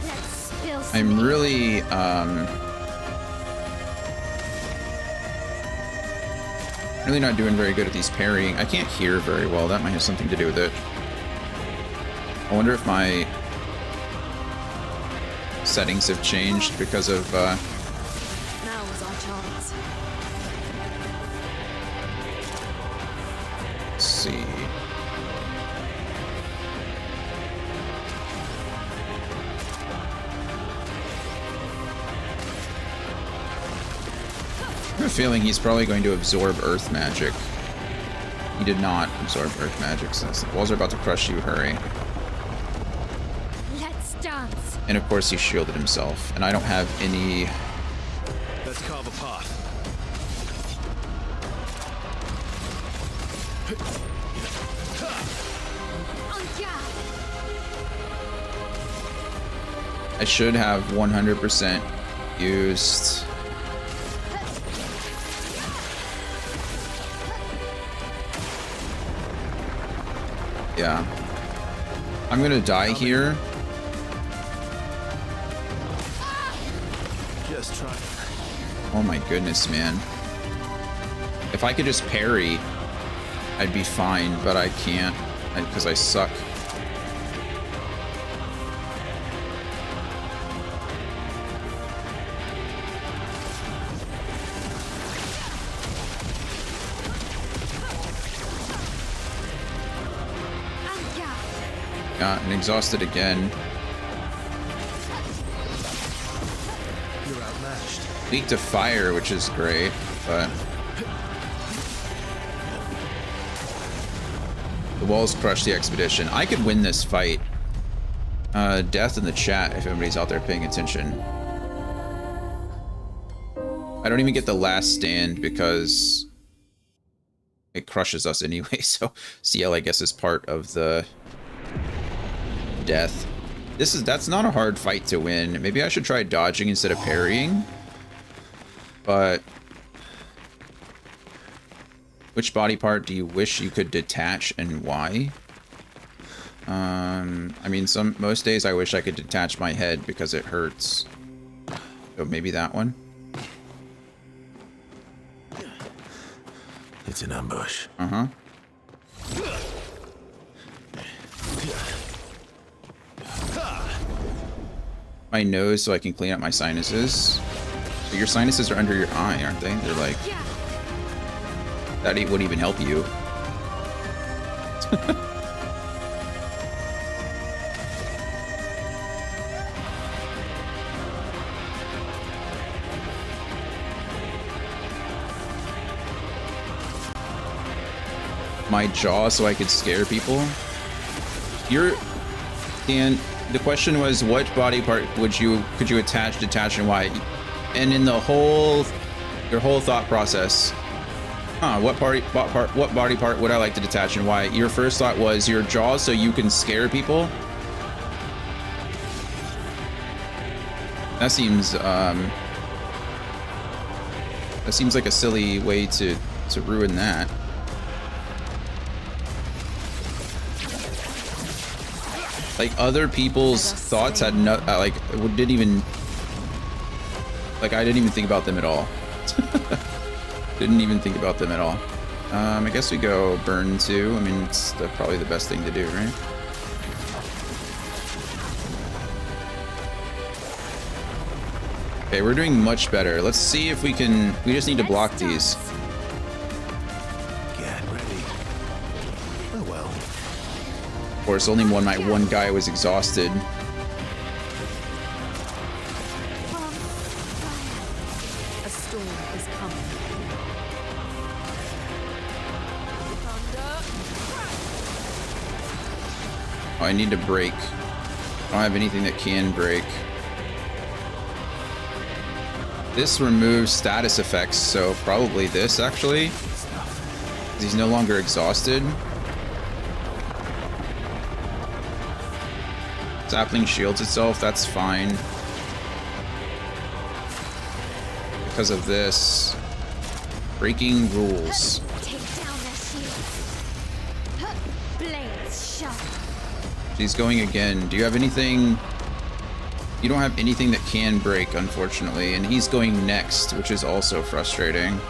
Let's spill some I'm ink. really, really not doing very good at these parrying. I can't hear very well. That might have something to do with it. I wonder if my settings have changed because of, Now is our chance. let's see. I have a feeling he's probably going to absorb earth magic. He did not absorb earth magic, so the walls are about to crush you, hurry. Let's dance. And of course he shielded himself, and I don't have any... Let's carve a path. On guard. I should have 100% used... Yeah. I'm gonna die here. Just try. Oh my goodness, man. If I could just parry, I'd be fine, but I can't because I suck. On guard. Yeah, and exhausted again. You're outmatched. Weak to fire, which is great, but... The walls crush the expedition. I could win this fight. Death in the chat if anybody's out there paying attention. I don't even get the last stand because it crushes us anyway, so CL I guess is part of the death. That's not a hard fight to win. Maybe I should try dodging instead of parrying. But which body part do you wish you could detach and why? I mean, most days I wish I could detach my head because it hurts. So maybe that one. It's an ambush. Uh-huh. My nose so I can clean up my sinuses. So your sinuses are under your eye, aren't they? They're like... That wouldn't even help you. My jaw so I could scare people. Dan, the question was what body part could you attach, detach, and why? And in the your whole thought process, what body part would I like to detach and why? Your first thought was your jaw so you can scare people. That seems like a silly way to ruin that. Like other people's thoughts had no, I didn't even think about them at all. Didn't even think about them at all. I guess we go burn 2. I mean, it's probably the best thing to do, right? Okay, we're doing much better. Let's see if we can. We just need to block these. Get ready. Oh well. Of course, only one guy was exhausted. A storm is coming. Oh, I need to break. I don't have anything that can break. This removes status effects, so probably this actually. 'Cause he's no longer exhausted. Sapling shields itself, that's fine. Because of this. Breaking rules. Take down their shields. Blades sharp. He's going again. Do you have anything? You don't have anything that can break, unfortunately. And he's going next, which is also frustrating.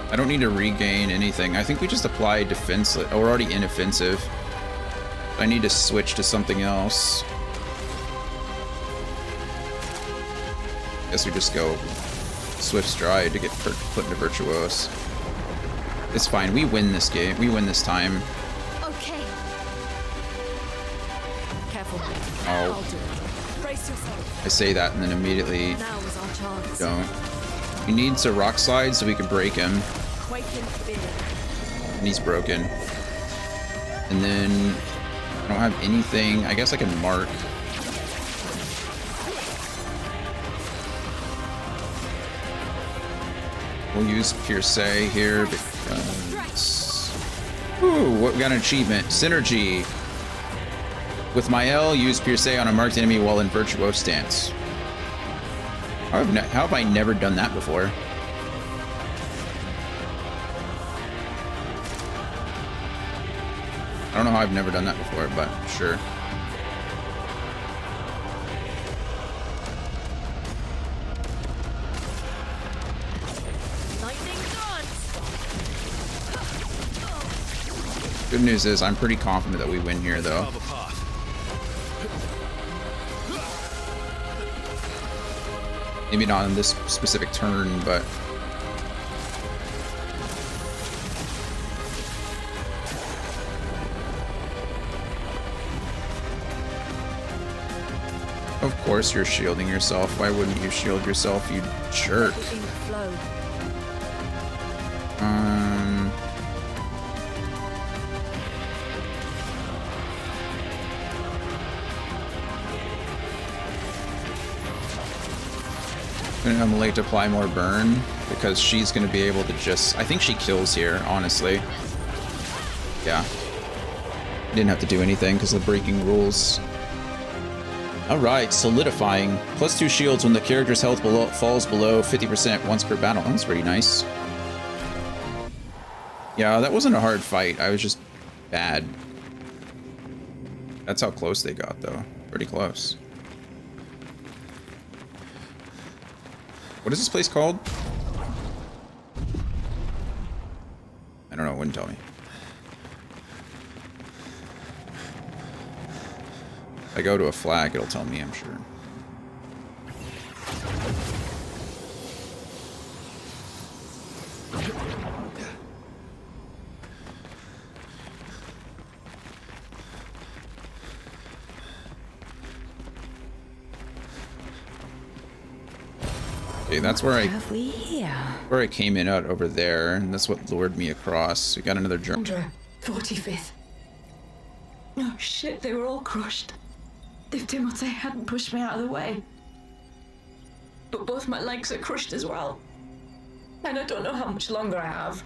I don't need to regain anything. I think we just apply defense. Oh, we're already inoffensive. I need to switch to something else. Guess we just go Swift Stride to get put into Virtuose. It's fine. We win this game. We win this time. Okay. Careful. Oh. I'll do it. Brace yourself. I say that and then immediately Now is our chance. don't. We need to rock slide so we can break him. Quake in fear. And he's broken. And then I don't have anything. I guess I can mark. We'll use Pierce here because... Ooh, what we got an achievement. Synergy. With my L, use Pierce on a marked enemy while in Virtuose stance. How have I never done that before? I don't know how I've never done that before, but sure. Lightning dance. Good news is I'm pretty confident that we win here, though. Maybe not on this specific turn, but... Of course you're shielding yourself. Why wouldn't you shield yourself, you jerk? In flow. I'm late to apply more burn because she's going to be able to just... I think she kills here, honestly. Yeah. Didn't have to do anything because of the breaking rules. Alright, solidifying. +2 shields when the character's health falls below 50% once per battle. That's pretty nice. Yeah, that wasn't a hard fight. I was just bad. That's how close they got, though. Pretty close. What is this place called? I don't know. It wouldn't tell me. If I go to a flag, it'll tell me, I'm sure. Okay, that's where I came in out over there, and that's what lured me across. We got another journal. 45th. Oh shit, they were all crushed. If Timote hadn't pushed me out of the way. But both my legs are crushed as well. And I don't know how much longer I have.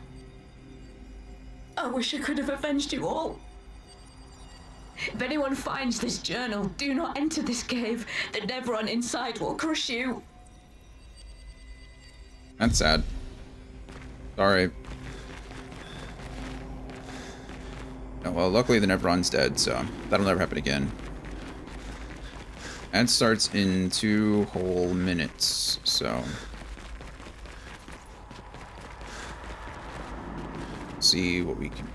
I wish I could have avenged you all. If anyone finds this journal, do not enter this cave. The Nevron inside will crush you. That's sad. Sorry. Oh, well, luckily the Nevron's dead, so that'll never happen again. And starts in 2 whole minutes, so... see what we can...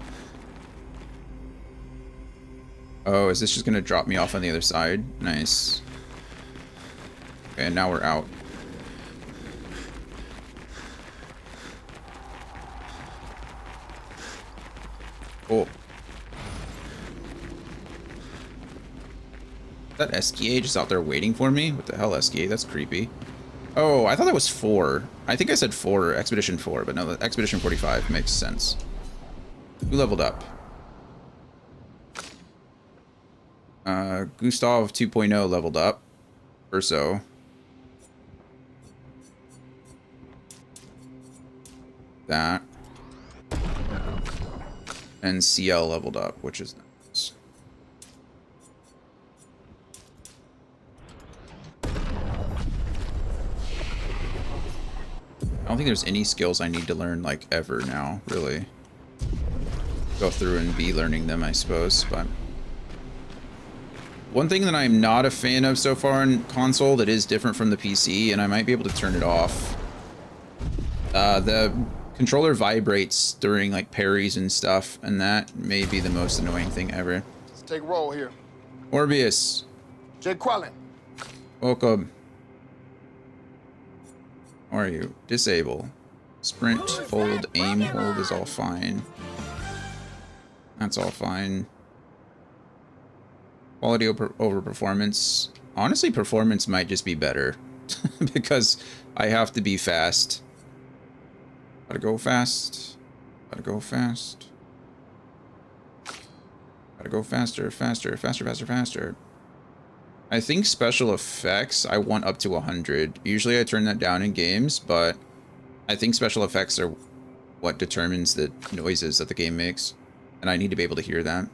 Oh, is this just gonna drop me off on the other side? Nice. Okay, and now we're out. Cool. Is that STA just out there waiting for me? What the hell, STA? That's creepy. Oh, I thought that was 4. I think I said 4, Expedition 4, but no, Expedition 45 makes sense. Who leveled up? Gustav 2.0 leveled up. Or so. That. And CL leveled up, which is nice. I don't think there's any skills I need to learn, like, ever now, really. Go through and be learning them, I suppose, but... One thing that I'm not a fan of so far in console that is different from the PC, and I might be able to turn it off. The controller vibrates during, like, parries and stuff, and that may be the most annoying thing ever. Let's take a roll here. Orbius. Jay Quellen. Welcome. How are you? Disable. Sprint, hold, aim, hold is all fine. That's all fine. Quality over performance. Honestly, performance might just be better. Because I have to be fast. Gotta go fast. Gotta go fast. Gotta go faster, faster, faster, faster, faster. I think special effects I want up to 100. Usually I turn that down in games, but I think special effects are what determines the noises that the game makes. And I need to be able to hear that.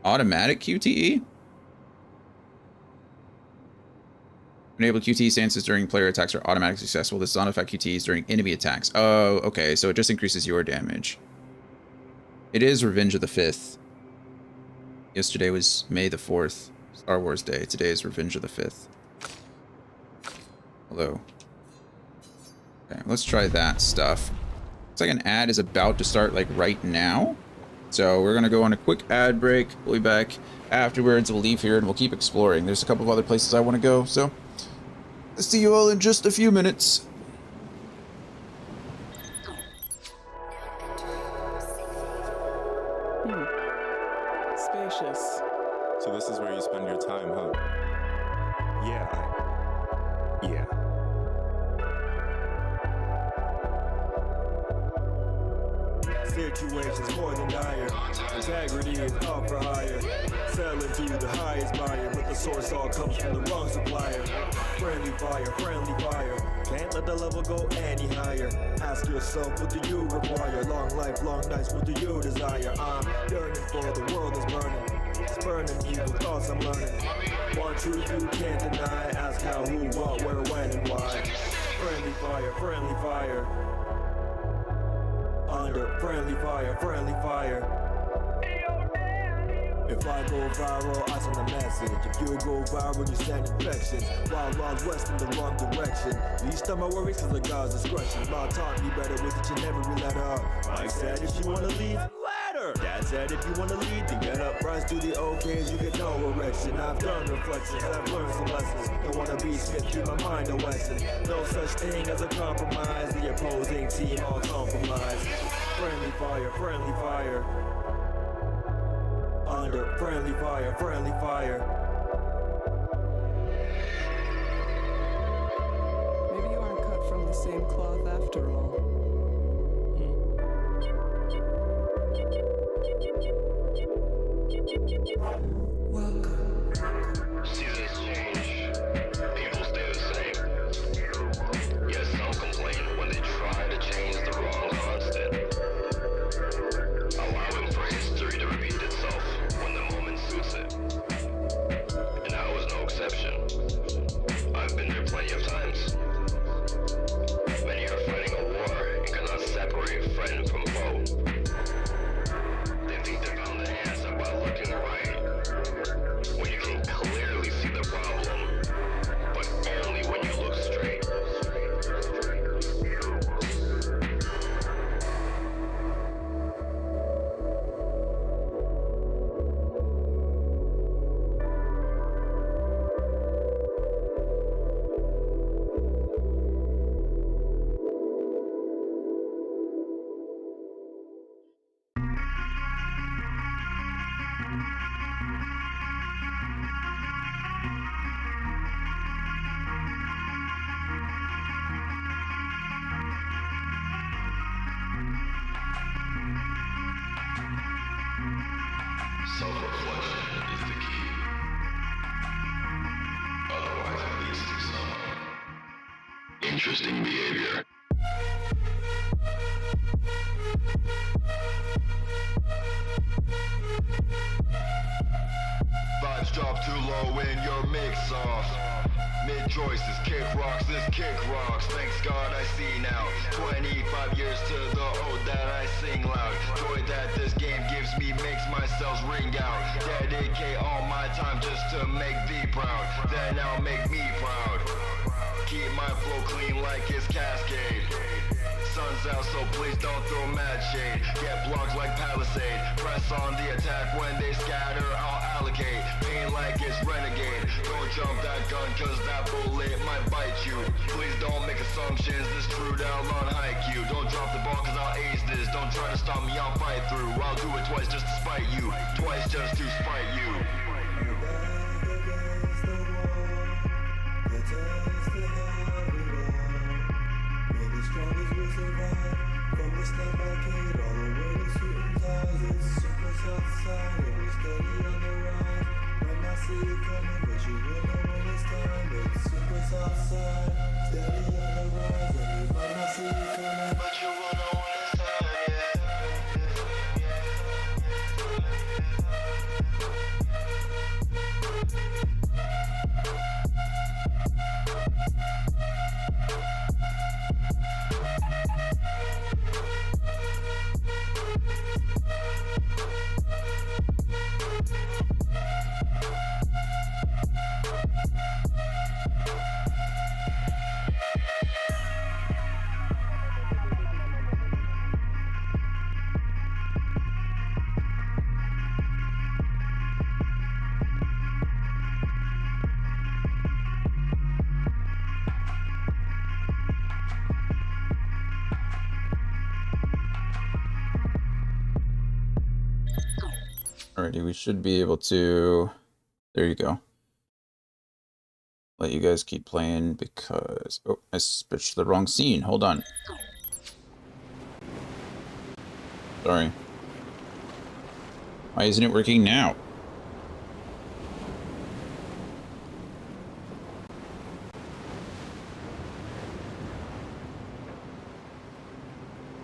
Automatic QTE? Enable QTE stances during player attacks are automatically successful. This does not affect QTEs during enemy attacks. Oh, okay. So it just increases your damage. It is Revenge of the 5th. Yesterday was May the 4th. Star Wars Day. Today is Revenge of the 5th. Hello. Okay, let's try that stuff. Looks like an ad is about to start, like, right now. So we're going to go on a quick ad break. We'll be back afterwards. We'll leave here and we'll keep exploring. There's a couple of other places I want to go, so I'll see you all in just a few minutes. Spacious. So this is where you spend your time, huh? Yeah. Yeah. Situations more than dire. Integrity is up for hire. Selling to you the highest buyer, but the source all comes from the wrong supplier. Friendly fire, friendly fire. Can't let the level go any higher. Ask yourself, what do you require? Long life, long nights, what do you desire? I'm yearning for the world is burning. It's burning evil thoughts I'm learning. One truth you can't deny. Ask how, who, what, where, when, and why. Friendly fire, friendly fire. Under friendly fire, friendly fire. If I go viral, I send a message. If you go viral, you send infections. Wild West in the wrong direction. Least of my worries cause of God's discretion. Mom taught me better with each and every letter. Mike said if you wanna leave, let her. Dad said if you wanna lead, then get up, rise, do the okays, you get no erection. I've done reflections, I've learned some lessons. Don't wanna be Smith, keep my mind a Wesson. No such thing as a compromise. The opposing team all compromised. Friendly fire, friendly fire. Under friendly fire, friendly fire. Maybe you aren't cut from the same cloth after all. Welcome. Seasons change. People stay the same. Yes, some complain when they try to change the wrong constant. Allowing for history to repeat itself when the moment suits it. And I was no exception. I've been there plenty of times. Many are fighting a war and cannot separate friend from foe. They think they found the answer by looking right, when you can clearly see the problem, but only when you look straight. Self-reflection is the key. Otherwise it leads to some interesting behavior. Vibes drop too low in your mix off. Mid choices, kick rocks, this kick rocks. Thanks God I see now. 25 years to the ode that I sing loud. Joy that this game gives me makes my cells ring out. Dedicate all my time just to make thee proud. Then I'll make me proud. Keep my flow clean like it's Cascade. Sun's out, so please don't throw mad shade. Get blocked like Palisade. Press on the attack when they scatter, I'll allocate. Pain like it's Renegade. Don't jump that gun cause that bullet might bite you. Please don't make assumptions, this true down on haiku. Don't drop the ball cause I'll ace this. Don't try to stop me, I'll fight through. I'll do it twice just to spite you. Twice just to spite you. Alrighty, we should be able to... There you go. Let you guys keep playing because... Oh, I switched the wrong scene. Hold on. Sorry. Why isn't it working now?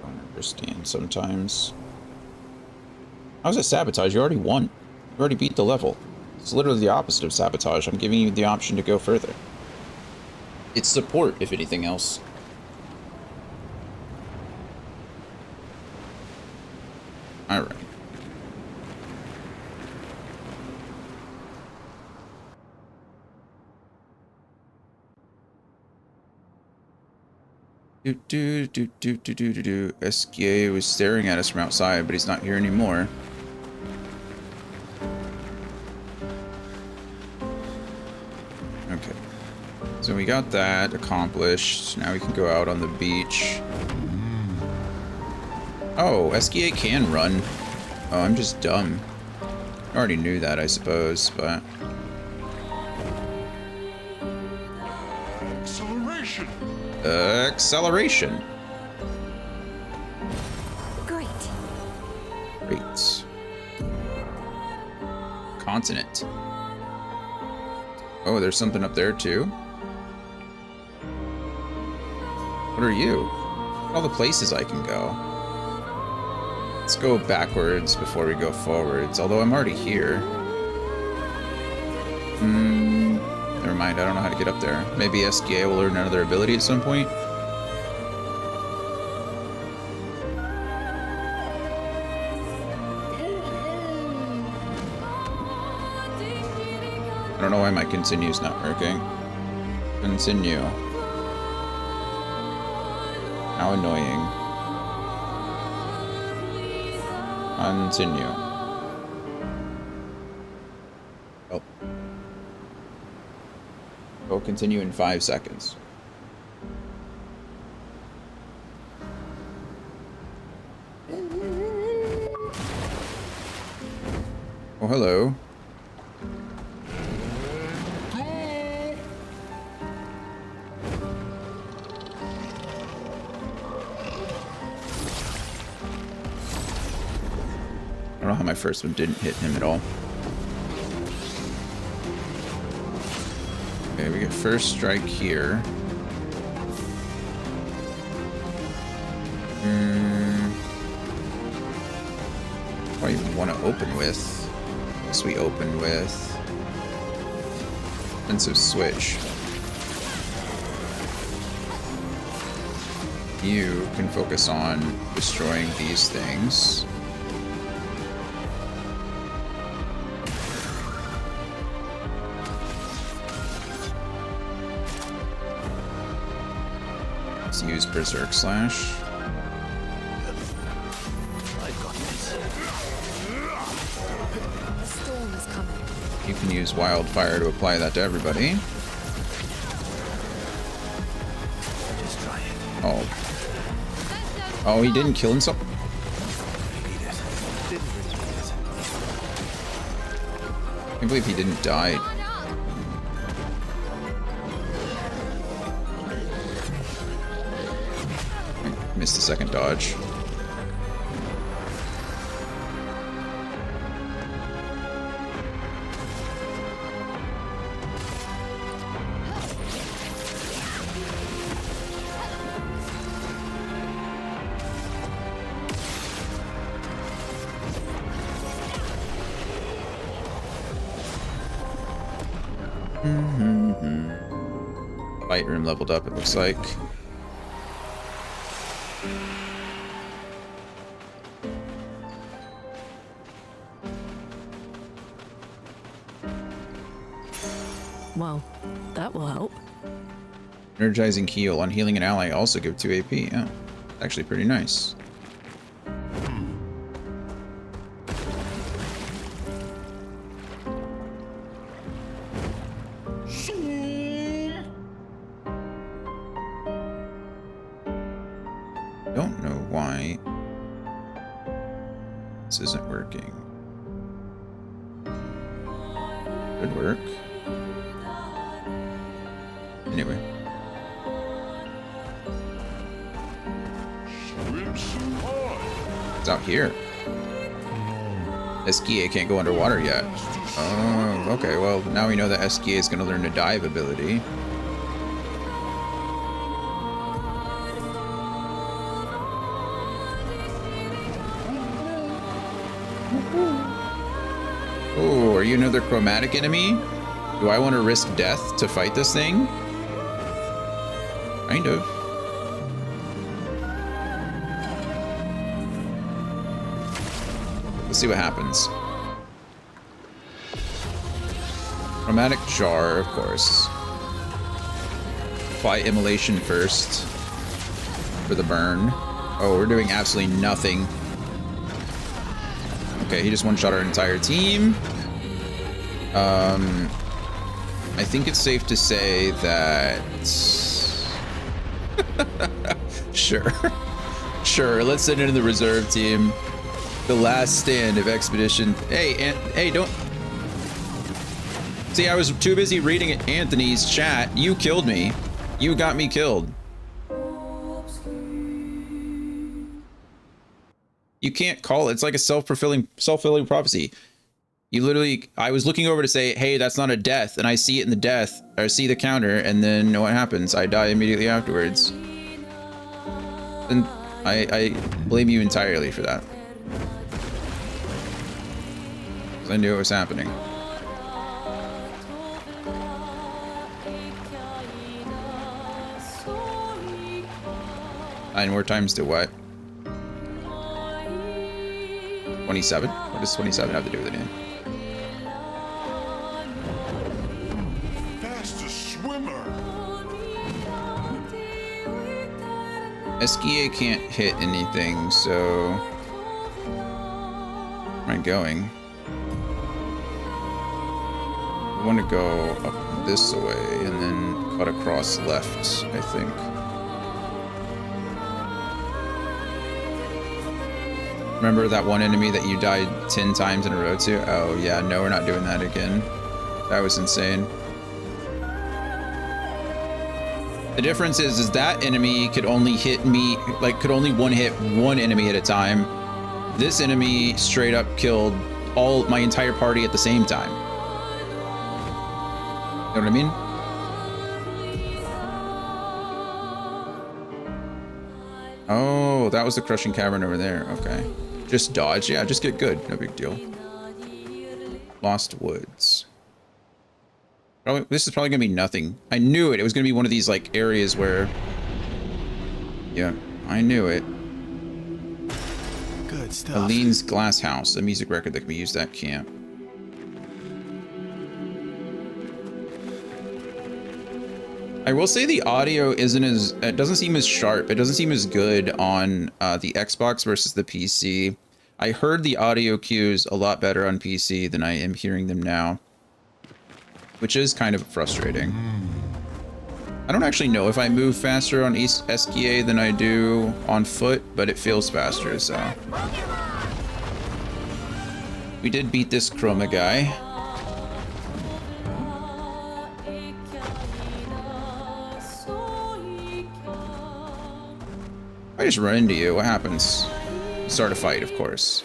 Don't understand sometimes. How's it sabotage? You already won. You already beat the level. It's literally the opposite of sabotage. I'm giving you the option to go further. It's support, if anything else. Alright. SKA was staring at us from outside, but he's not here anymore. Okay. So we got that accomplished. Now we can go out on the beach. Oh, SKA can run. Oh, I'm just dumb. I already knew that, I suppose, but... Acceleration! Acceleration. Great. Great. Continent. Oh, there's something up there, too? What are you? All the places I can go. Let's go backwards before we go forwards, although I'm already here. Never mind, I don't know how to get up there. Maybe SKA will learn another ability at some point? I don't know why my continue's not working. Continue. How annoying. Continue. Oh. Go continue in 5 seconds. Oh, hello. I don't know how my first one didn't hit him at all. Okay, we get first strike here. What do I even want to open with? I guess we open with Defensive Switch. You can focus on destroying these things. Let's use Berserk Slash. A storm is coming. You can use Wildfire to apply that to everybody. Oh. Oh, he didn't kill himself? I can't believe he didn't die. I missed the second dodge. Fight room leveled up, it looks like. Well, that will help. Energizing heal. On healing an ally, also give 2 AP. Yeah, actually pretty nice. Don't know why this isn't working. Could work. Anyway. It's out here. SKA can't go underwater yet. Oh, okay. Well, now we know that SKA is going to learn a dive ability. Oh, are you another chromatic enemy? Do I want to risk death to fight this thing? Kind of. Let's see what happens. Chromatic jar, of course. Apply immolation first. for the burn. Oh, we're doing absolutely nothing. Okay, he just one-shot our entire team. I think it's safe to say that... Sure. Sure, let's send in the reserve team. The last stand of Expedition. Hey, don't... See, I was too busy reading Anthony's chat. You killed me. You got me killed. You can't call it. It's like a self-fulfilling prophecy. You literally, I was looking over to say, hey, that's not a death, and I see it in the death, or see the counter, and then what happens? I die immediately afterwards. And I blame you entirely for that. 'Cause I knew it was happening. 9 more times to what? 27? What does 27 have to do with it? Fastest swimmer. SKA can't hit anything, so... Where am I going? I want to go up this way and then cut across left, I think. Remember that one enemy that you died 10 times in a row to? Oh yeah, no, we're not doing that again. That was insane. The difference is that enemy could only hit me, like could only hit one enemy at a time. This enemy straight up killed my entire party at the same time. You know what I mean? Oh, that was the crushing cavern over there. Okay. Just dodge. Yeah, just get good. No big deal. Lost Woods. Probably, this is probably going to be nothing. I knew it. It was going to be one of these, like, areas where... Yeah, I knew it. Good stuff. Aline's Glass House, a music record that can be used at camp. I will say the audio isn't as... It doesn't seem as sharp. It doesn't seem as good on the Xbox versus the PC. I heard the audio cues a lot better on PC than I am hearing them now. Which is kind of frustrating. I don't actually know if I move faster on SKA than I do on foot, but it feels faster, so... We did beat this Chroma guy. I just run into you, what happens? Start a fight, of course.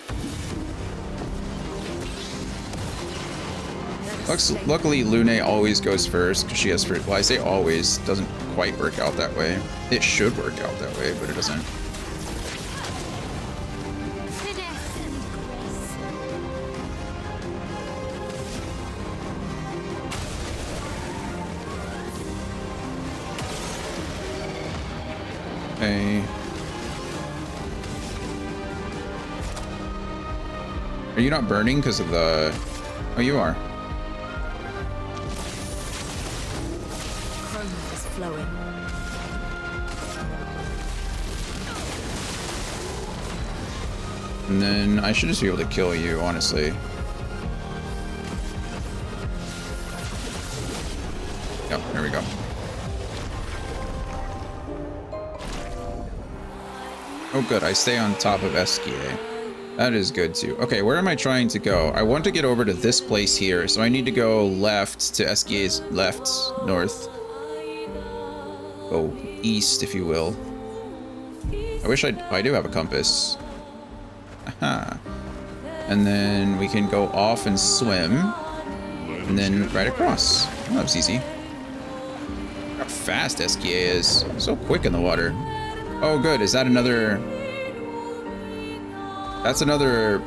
Luckily, Lune always goes first, because she has first. Well, I say always, doesn't quite work out that way. It should work out that way, but it doesn't. Okay. Are you not burning because of the... Oh, you are. Chrome is flowing. And then I should just be able to kill you, honestly. Yep, there we go. Oh good, I stay on top of SKA. That is good too. Okay, where am I trying to go? I want to get over to this place here, so I need to go left to SKA's left, north. Go east, if you will. I wish I do have a compass. Aha. And then we can go off and swim. And then right across. Oh, that was easy. Look how fast SKA is. So quick in the water. Oh good, is that another... That's another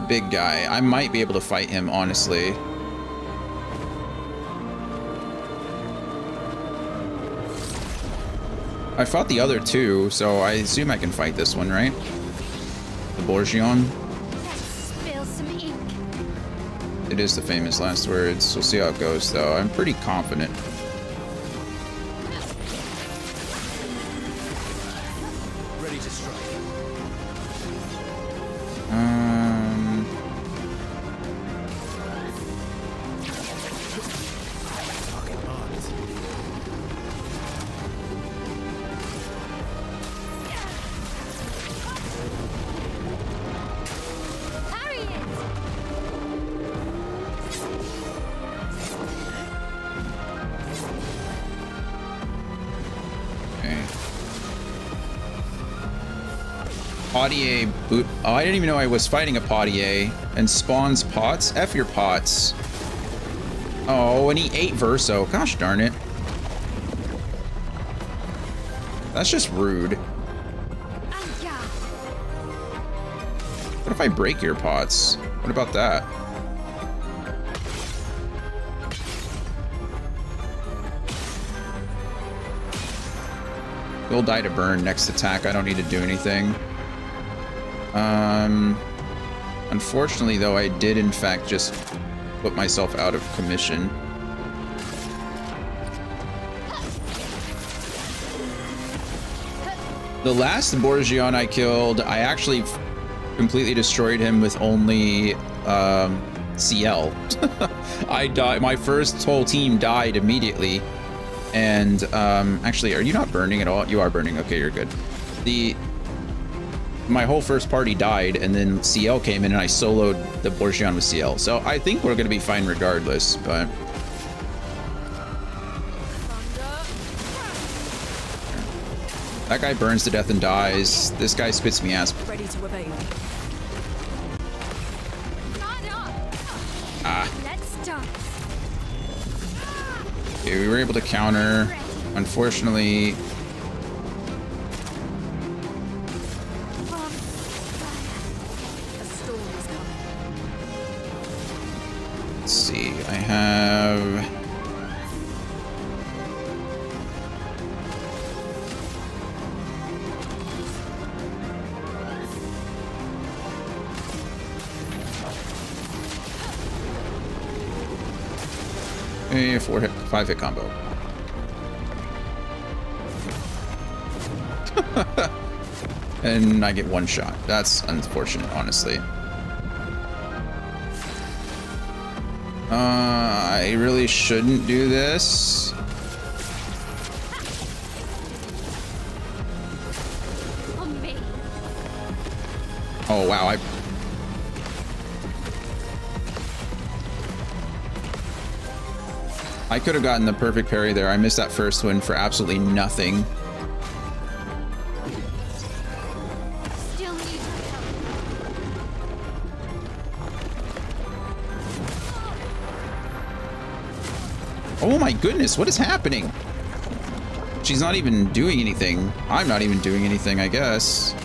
big guy. I might be able to fight him, honestly. I fought the other two, so I assume I can fight this one, right? The Borgion. Spill some ink. It is the famous last words. We'll see how it goes, though. I'm pretty confident. Potier boot. Oh, I didn't even know I was fighting a Potier and spawns pots. F your pots. Oh, and he ate Verso. Gosh darn it. That's just rude. What if I break your pots? What about that? He'll die to burn next attack. I don't need to do anything. Unfortunately, though, I did in fact just put myself out of commission. The last Borgion I killed, I actually completely destroyed him with only CL. I died. My first whole team died immediately. And actually, are you not burning at all? You are burning. Okay, you're good. My whole first party died, and then CL came in, and I soloed the Borgion with CL. So I think we're going to be fine regardless, but... That guy burns to death and dies. This guy spits me ass. Ready to evade. Ah. Okay, we were able to counter. Unfortunately... Let's see, I have... A 5-hit combo. And I get one shot. That's unfortunate, honestly. I really shouldn't do this. Oh wow, I could have gotten the perfect parry there. I missed that first one for absolutely nothing. Oh my goodness, what is happening? She's not even doing anything. I'm not even doing anything, I guess.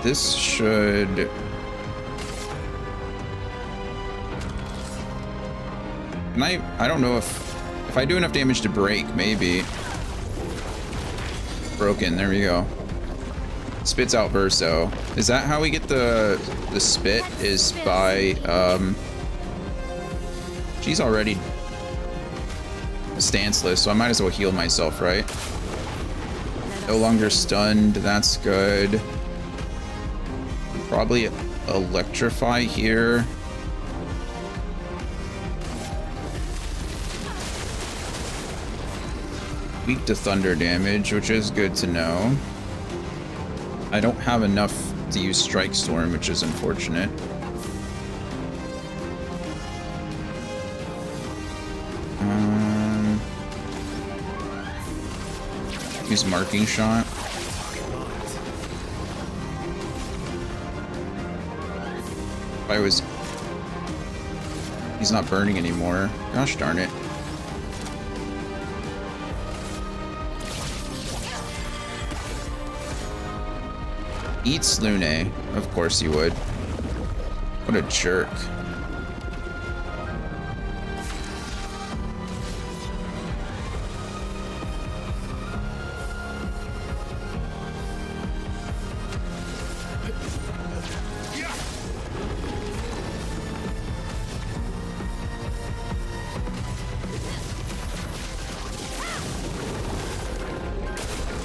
This should... And I don't know if I do enough damage to break, maybe. Broken, there we go. Spits out Verso. Is that how we get the spit? Is by she's already stanceless, so I might as well heal myself, right? No longer stunned, that's good. Probably electrify here. Weak to thunder damage, which is good to know. I don't have enough to use Strike Storm, which is unfortunate. Use Marking Shot. He's not burning anymore. Gosh darn it. Eats Lune. Of course he would. What a jerk.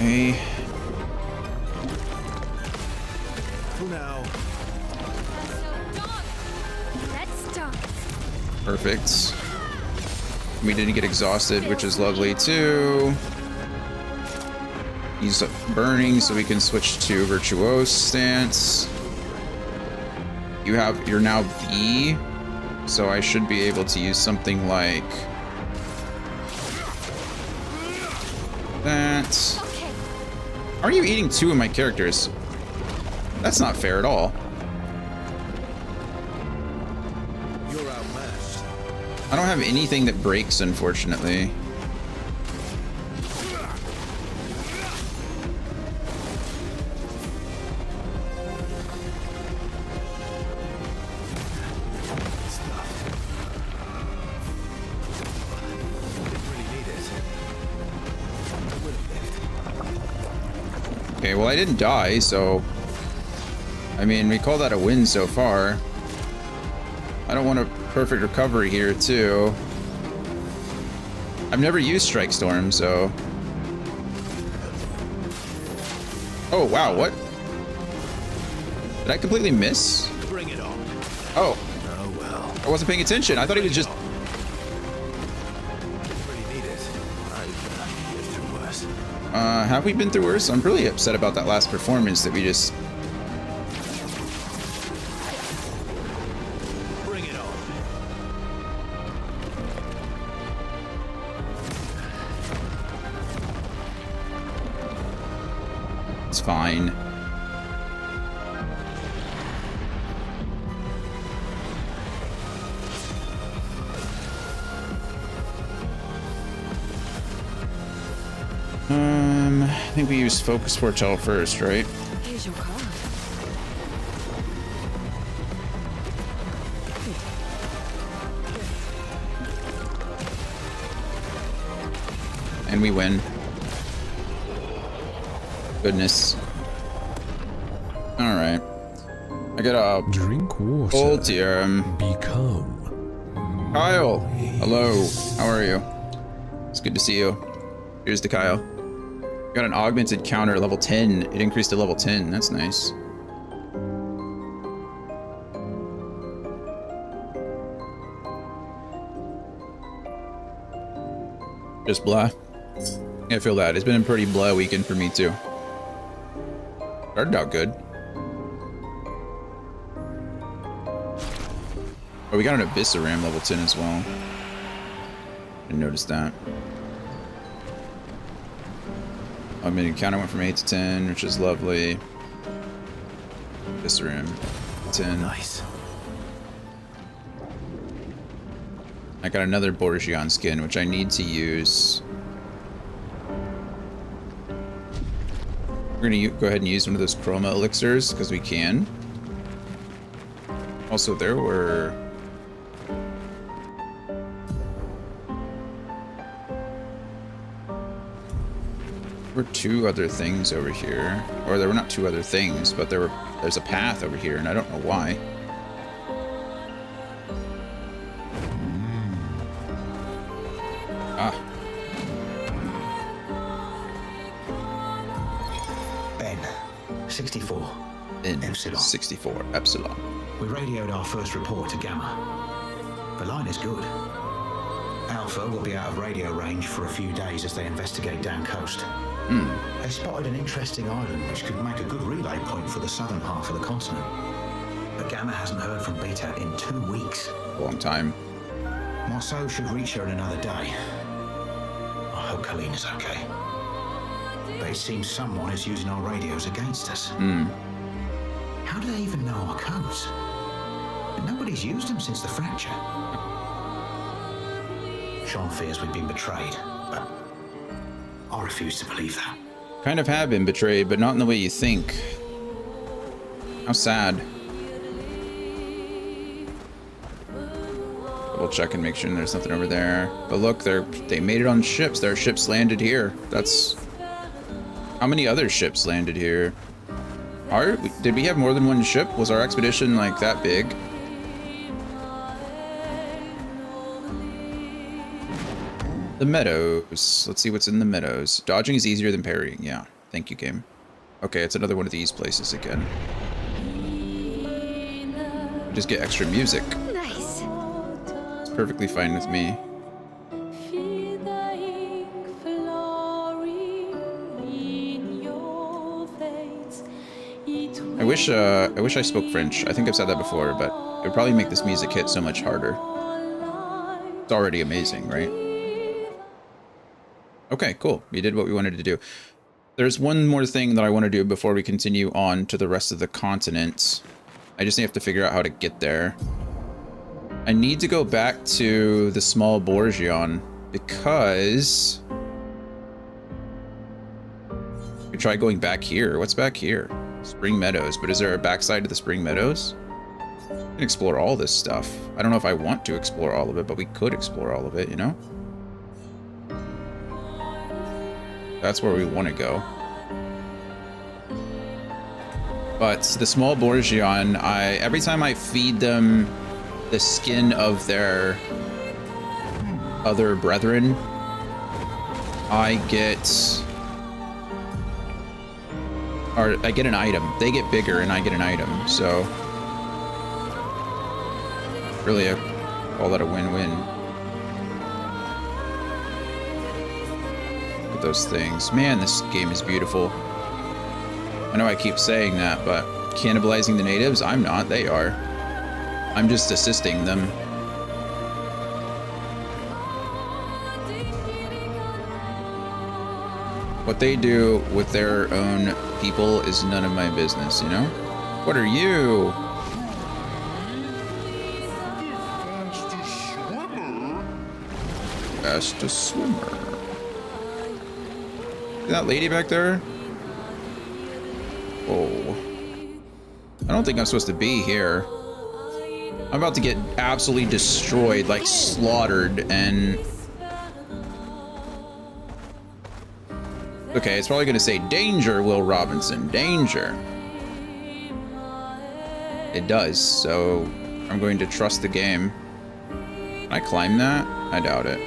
Okay. Perfect. We didn't get exhausted, which is lovely too. He's burning, so we can switch to Virtuose stance. You're now B, so I should be able to use something like That's... Okay. How are you eating 2 of my characters? That's not fair at all. You're outmatched. I don't have anything that breaks, unfortunately. Okay, well, I didn't die, so... I mean, we call that a win so far. I don't want a perfect recovery here, too. I've never used Strike Storm, so... Oh, wow, what? Did I completely miss? Bring it on. Oh. Oh, well. I wasn't paying attention. I thought he was just... Really need it. I've been through worse. Have we been through worse? I'm really upset about that last performance that we just... Bring it on. It's fine. I think we use Focus Foretell first, right? Here's your card. And we win. Goodness. Alright. I got a drink water. gold tier. Become. Kyle! Hello. How are you? It's good to see you. Here's to Kyle. Got an augmented counter level 10. It increased to level 10. That's nice. Just blah. Yeah, I feel that. It's been a pretty blah weekend for me too. Started out good. Oh, we got an Abyssaram level 10 as well. Didn't notice that. Augmented counter went from 8 to 10, which is lovely. Abyssaram 10. Nice. I got another Borgion skin, which I need to use. We're gonna go ahead and use one of those chroma elixirs because we can. Also, there were two other things over here, or there were not two other things, but there's a path over here, and I don't know why. Ben, 64. In Epsilon. 64, Epsilon. We radioed our first report to Gamma. The line is good. Alpha will be out of radio range for a few days as they investigate down coast. They spotted an interesting island which could make a good relay point for the southern half of the continent. But Gamma hasn't heard from Beta in 2 weeks. A long time. Marceau should reach her in another day. I hope Colleen is okay. But it seems someone is using our radios against us. How do they even know our codes? Nobody's used them since the fracture. Sean fears we've been betrayed, but I refuse to believe that. Kind of have been betrayed, but not in the way you think. How sad. Double check and make sure there's nothing over there. But look, they made it on ships. Their ships landed here. That's... How many other ships landed here? Did we have more than one ship? Was our expedition like that big? The meadows. Let's see what's in the meadows. Dodging is easier than parrying. Yeah. Thank you, game. Okay, it's another one of these places again. Just get extra music. Nice. It's perfectly fine with me. I wish I spoke French. I think I've said that before, but it would probably make this music hit so much harder. It's already amazing, right? Okay, cool. We did what we wanted to do. There's one more thing that I want to do before we continue on to the rest of the continent. I just have to figure out how to get there. I need to go back to the small Borgion because we try going back here. What's back here? Spring Meadows, but is there a backside to the Spring Meadows? We can explore all this stuff. I don't know if I want to explore all of it, but we could explore all of it, you know? That's where we want to go. But the small Borgion, every time I feed them the skin of their other brethren, I get an item. They get bigger and I get an item. So really, I call that a win-win. Look at those things. Man, this game is beautiful. I know I keep saying that, but cannibalizing the natives? I'm not. They are. I'm just assisting them. What they do with their own people is none of my business, you know? What are you? Fastest swimmer. See that lady back there? Whoa. I don't think I'm supposed to be here. I'm about to get absolutely destroyed, like slaughtered, and... Okay, it's probably gonna say, danger, Will Robinson, danger. It does, so I'm going to trust the game. Can I climb that? I doubt it.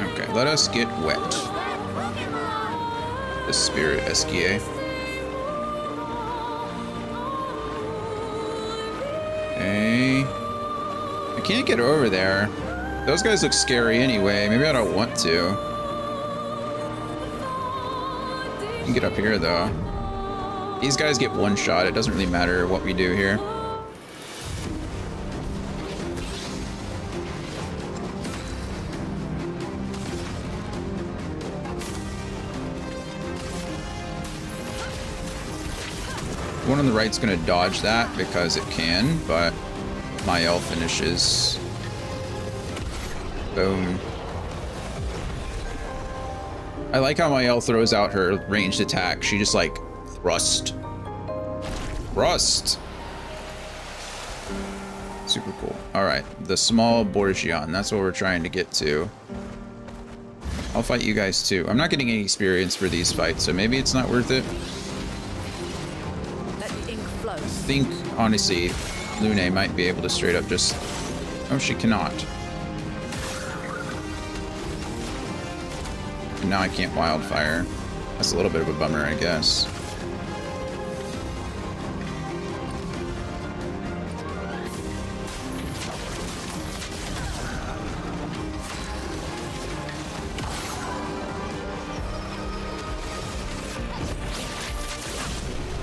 Okay, let us get wet. The Spirit Eskia. Okay. I can't get over there. Those guys look scary anyway. Maybe I don't want to. I can get up here though. These guys get one shot. It doesn't really matter what we do here. One on the right's gonna dodge that because it can, but Mael finishes. Boom. I like how Mael throws out her ranged attack. She just like thrust. Thrust. Super cool. All right, the small Borgion. That's what we're trying to get to. I'll fight you guys too. I'm not getting any experience for these fights, so maybe it's not worth it. I think, honestly, Lune might be able to straight up just... Oh, she cannot. Now I can't wildfire. That's a little bit of a bummer, I guess.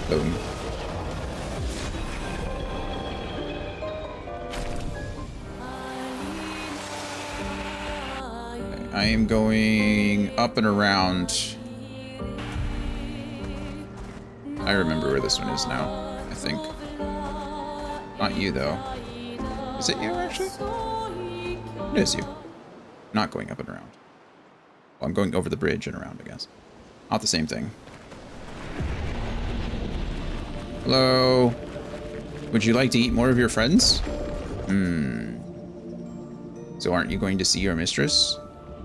Boom. I am going up and around. I remember where this one is now, I think. Not you, though. Is it you, actually? It is you. Not going up and around. Well, I'm going over the bridge and around, I guess. Not the same thing. Hello? Would you like to eat more of your friends? So aren't you going to see your mistress?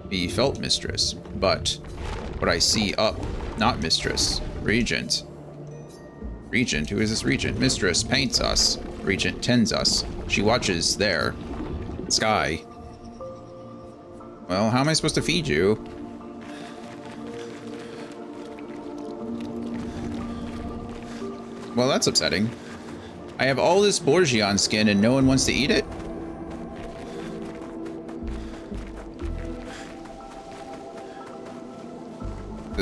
Be felt mistress, but what I see up, not mistress. Regent. Regent, who is this regent? Mistress paints us. Regent tends us. She watches there. Sky. Well, how am I supposed to feed you? Well, that's upsetting. I have all this Borgion skin and no one wants to eat it?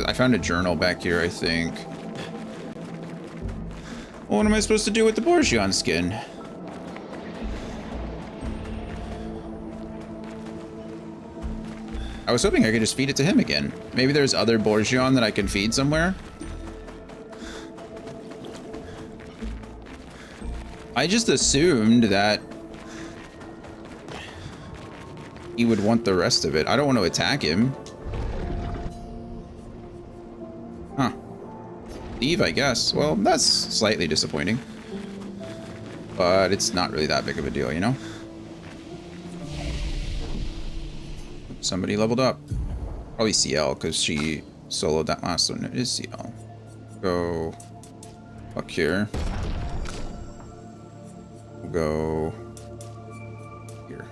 I found a journal back here, I think. Well, what am I supposed to do with the Bourgeon skin? I was hoping I could just feed it to him again. Maybe there's other Bourgeon that I can feed somewhere. I just assumed that he would want the rest of it. I don't want to attack him. Huh. Leave, I guess. Well, that's slightly disappointing. But it's not really that big of a deal, you know? Somebody leveled up. Probably CL, because she soloed that last one. It is CL. Go up here. We'll go here.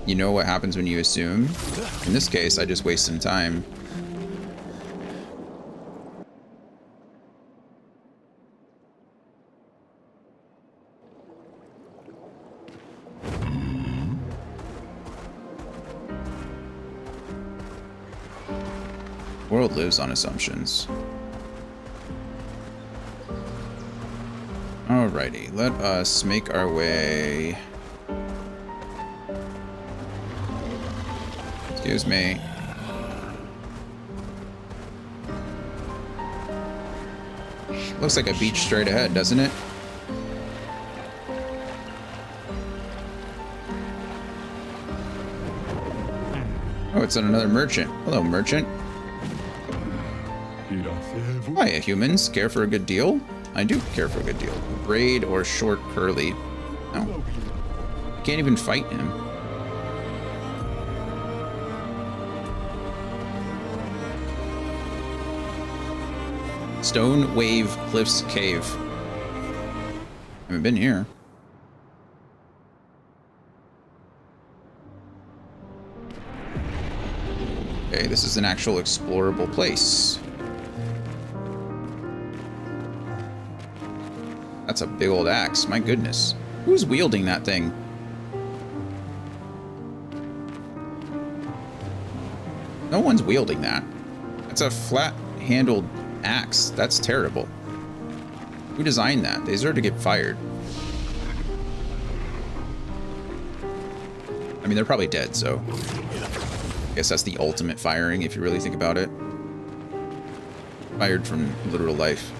You know what happens when you assume? In this case, I just wasted some time. World lives on assumptions. Alrighty, let us make our way. Excuse me. Looks like a beach straight ahead, doesn't it? Oh, it's another merchant. Hello, merchant. Hiya, humans. Care for a good deal? I do care for a good deal. Braid or short curly? No. I can't even fight him. Stone Wave Cliffs Cave. Haven't been here. Okay, this is an actual explorable place. That's a big old axe, my goodness. Who's wielding that thing? No one's wielding that. It's a flat-handled axe. That's terrible. Who designed that? They deserve to get fired. I mean, they're probably dead, so I guess that's the ultimate firing if you really think about it. Fired from literal life.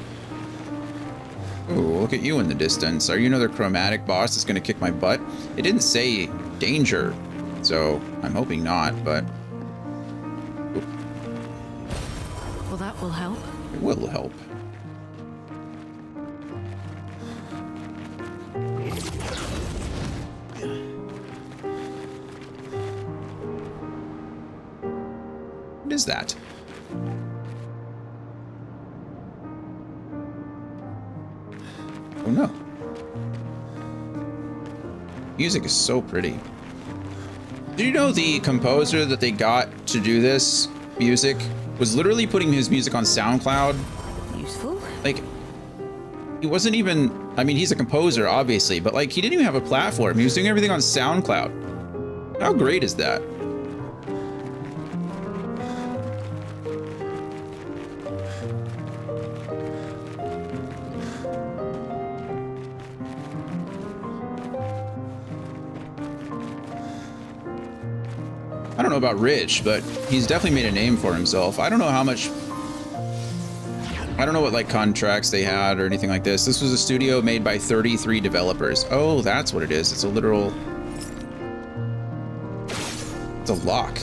Ooh, look at you in the distance. Are you another chromatic boss that's gonna kick my butt? It didn't say danger, so I'm hoping not, but... Ooh. Well, that will help. It will help. What is that? Oh no. Music is so pretty. Do you know the composer that they got to do this music was literally putting his music on SoundCloud? Useful. Like, he wasn't even, I mean, he's a composer, obviously, but like, he didn't even have a platform. He was doing everything on SoundCloud. How great is that? I don't know about Rich, but he's definitely made a name for himself. I don't know how much... I don't know what like contracts they had or anything like this. This was a studio made by 33 developers. Oh, that's what it is. It's a literal... It's a lock.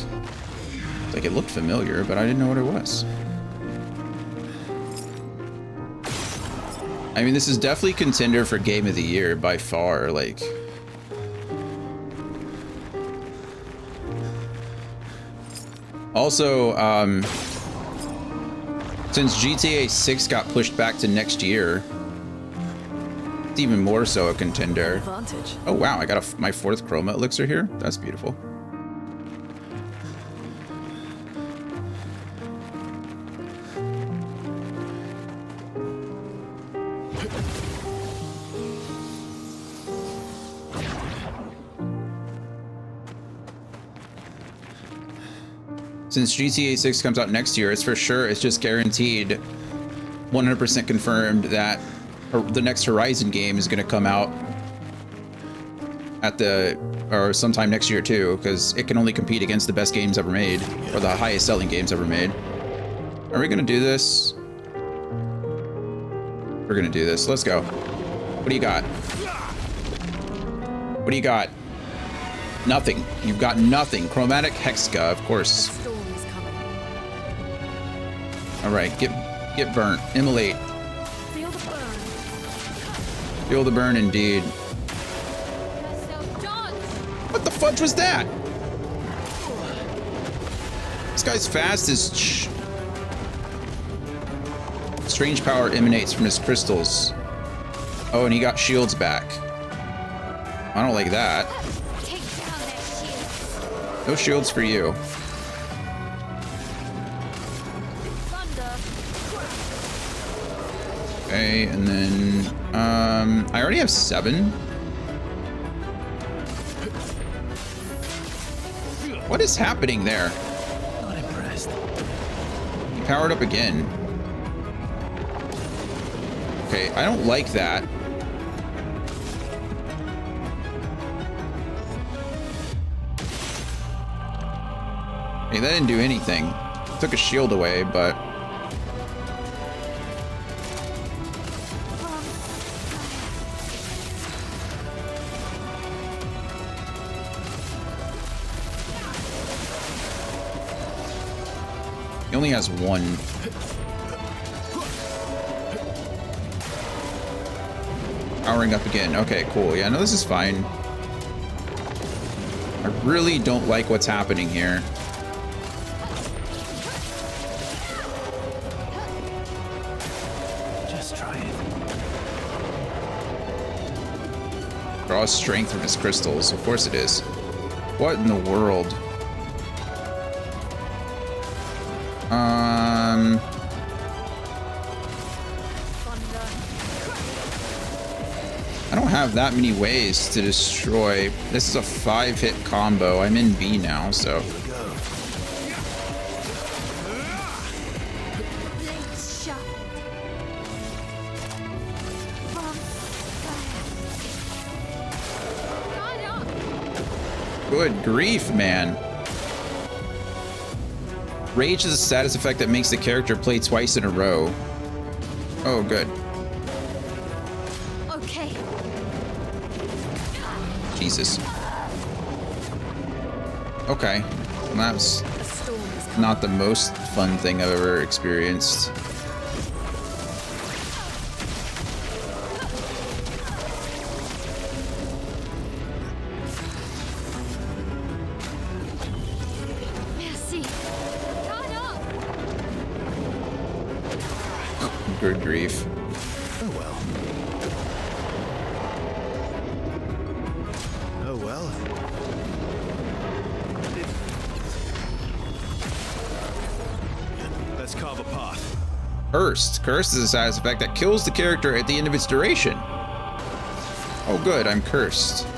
Like, it looked familiar, but I didn't know what it was. I mean, this is definitely contender for Game of the Year by far. Like... Also, since GTA 6 got pushed back to next year, it's even more so a contender. Advantage. Oh wow, I got my 4th chroma elixir here. That's beautiful. Since GTA 6 comes out next year, it's for sure, it's just guaranteed, 100% confirmed that the next Horizon game is going to come out or sometime next year too, because it can only compete against the best games ever made, or the highest selling games ever made. Are we going to do this? We're going to do this. Let's go. What do you got? What do you got? Nothing. You've got nothing. Chromatic Hexka, of course. All right, get burnt. Immolate. Feel the burn. Feel the burn, indeed. What the fudge was that? This guy's fast as strange power emanates from his crystals. Oh, and he got shields back. I don't like that. No shields for you. Okay, and then I already have 7. What is happening there? Not impressed. He powered up again. Okay, I don't like that. Hey, that didn't do anything. Took a shield away, but... He only has 1. Powering up again. Okay, cool. Yeah, no, this is fine. I really don't like what's happening here. Just try it. Draws strength from his crystals. Of course it is. What in the world? I don't have that many ways to destroy. This is a 5-hit combo. I'm in B now, so. Good grief, man. Rage is a status effect that makes the character play twice in a row. Oh, good. Okay. Jesus. Okay. That's not the most fun thing I've ever experienced. Good grief. Oh well. Oh well. Let's carve a path. Cursed. Cursed is a status effect that kills the character at the end of its duration. Oh good, I'm cursed.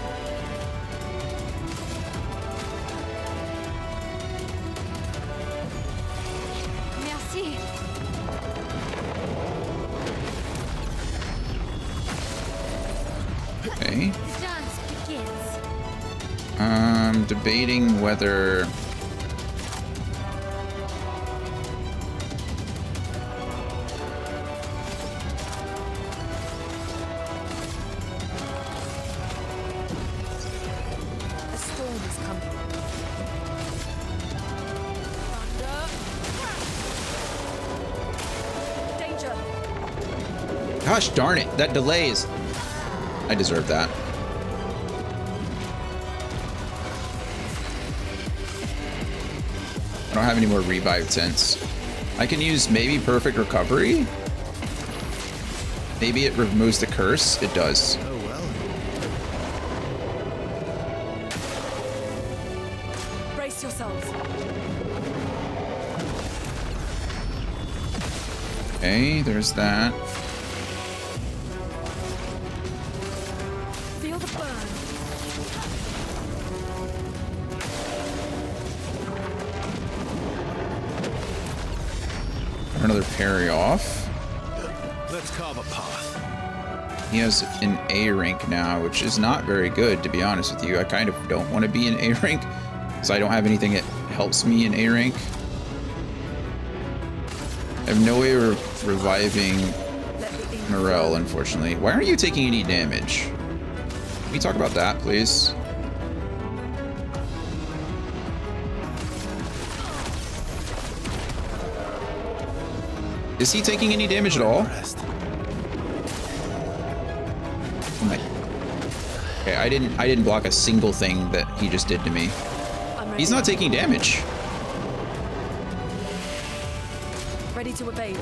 Merci. Okay. The dance begins. Debating whether... A storm is coming. Danger. Gosh darn it, that delay is... I deserve that. I don't have any more revive tints. I can use maybe perfect recovery. Maybe it removes the curse. It does. Oh well. Brace yourselves. Okay, there's that. Feel the burn. Another parry off. Let's carve a path. He has an A rank now, which is not very good, to be honest with you. I kind of don't want to be in A rank, because I don't have anything that helps me in A rank. I have no way of reviving Morel, unfortunately. Why aren't you taking any damage? Can we talk about that, please? Is he taking any damage at all? Oh my. Okay, I didn't block a single thing that he just did to me. He's not taking damage. Ready to evade.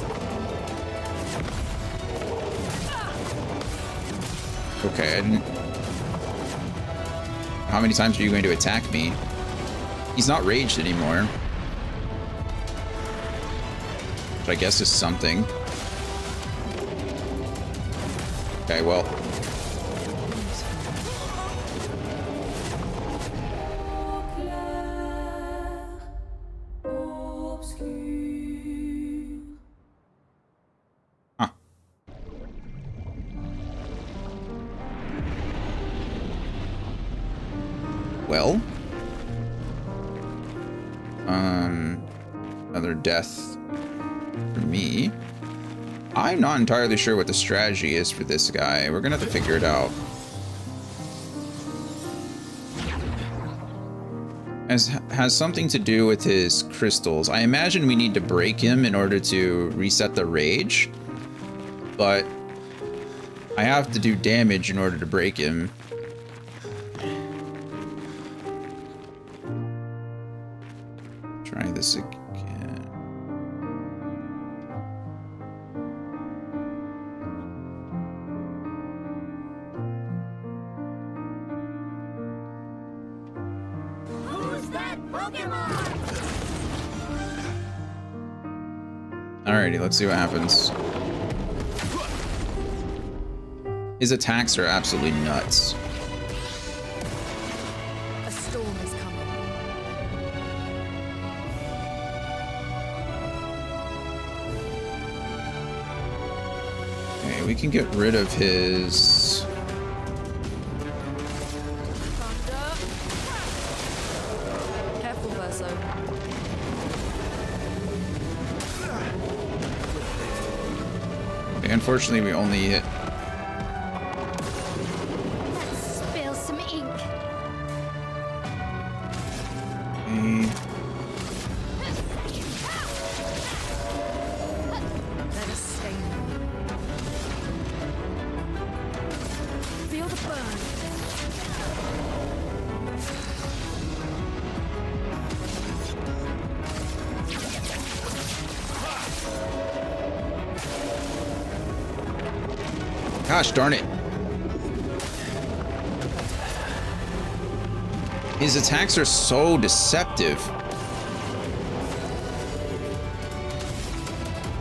Okay, I didn't... How many times are you going to attack me? He's not raged anymore. Which I guess is something. Okay, well... Huh. Well... Another death for me. I'm not entirely sure what the strategy is for this guy. We're gonna have to figure it out. Has something to do with his crystals. I imagine we need to break him in order to reset the rage, but I have to do damage in order to break him. Try this again. Alrighty, let's see what happens. His attacks are absolutely nuts. A storm is coming. Okay, we can get rid of his... Careful, Verso. Okay, unfortunately, we only hit... Spill some ink. Okay. Let us stain them. Feel the burn. Gosh darn it. His attacks are so deceptive.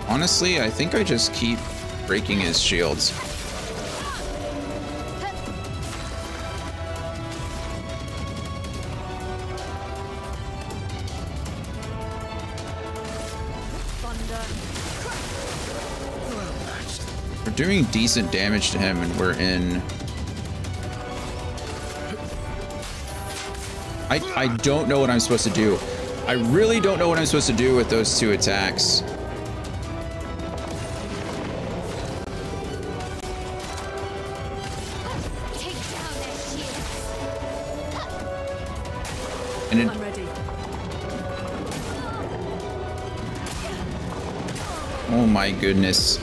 Honestly, I think I just keep breaking his shields. We're doing decent damage to him and we're in... I don't know what I'm supposed to do. I really don't know what I'm supposed to do with those two attacks. Take down their shields. And it, I'm ready. oh my goodness.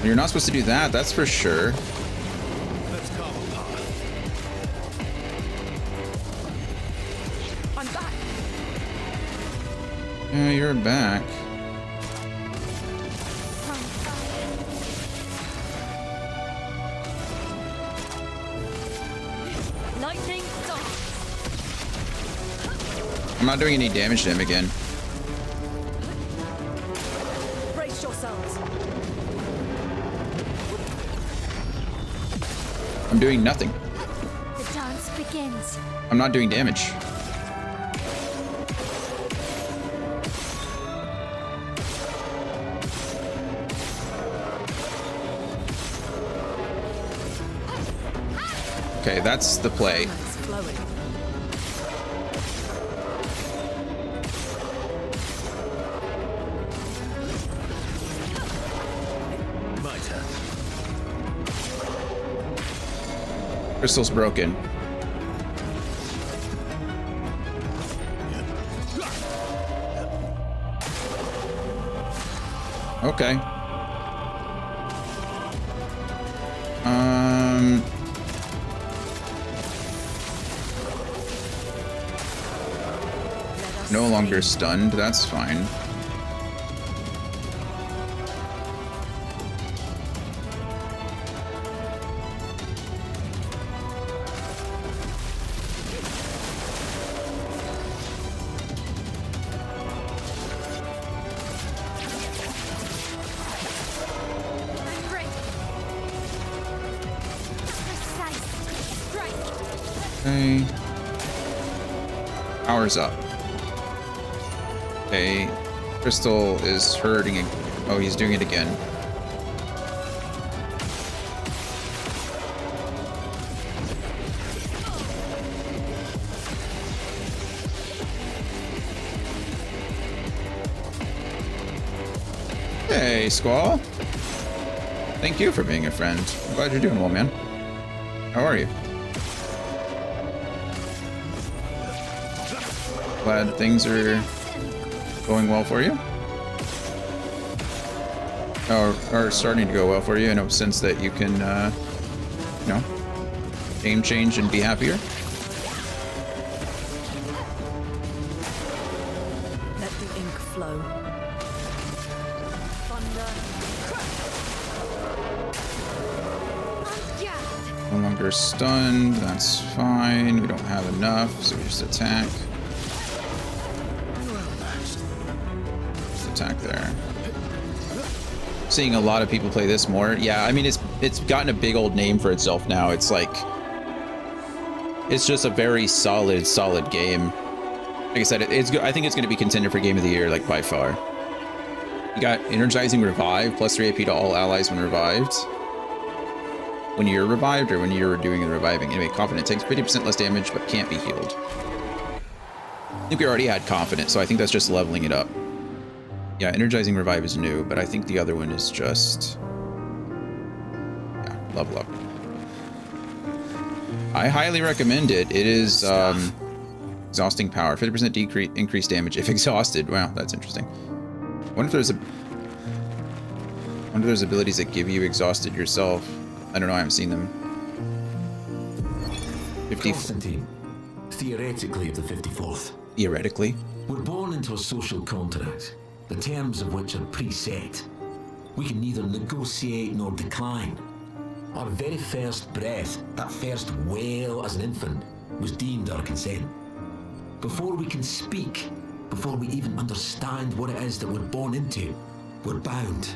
You're not supposed to do that, that's for sure. Let's carve a path. I'm back. Yeah, you're back. Lightning storm. I'm not doing any damage to him again. Brace yourselves. I'm doing nothing. The dance begins. I'm not doing damage. Okay, that's the play. It's flowing. My turn. Crystal's broken. Okay. No longer stunned, that's fine. Okay. Power's up. Okay. Crystal is hurting. Oh, he's doing it again. Hey, Squall. Thank you for being a friend. I'm glad you're doing well, man. How are you? Glad things are going well for you. Or starting to go well for you in a sense that you can, you know, game change and be happier. Let the ink flow. No longer stunned. That's fine. We don't have enough, so we just attack. Just attack there. Seeing a lot of people play this more. Yeah, I mean it's gotten a big old name for itself now. It's like it's just a very solid game. Like I said, it's good. I think it's going to be contender for Game of the Year, like by far. You got Energizing Revive, plus 3 AP to all allies when revived. When you're revived or when you're doing the reviving. Anyway, Confident takes 50% less damage but can't be healed. I think we already had Confident, so I think that's just leveling it up. Yeah, Energizing Revive is new, but I think the other one is just... yeah, level up. I highly recommend it. It is exhausting power. 50% increased damage if exhausted. Wow, that's interesting. I wonder if there's abilities that give you exhausted yourself. I don't know, I haven't seen them. 50... Constantine, theoretically the 54th. Theoretically? We're born into a social contract, the terms of which are preset. We can neither negotiate nor decline. Our very first breath, that first wail as an infant, was deemed our consent. Before we can speak, before we even understand what it is that we're born into, we're bound.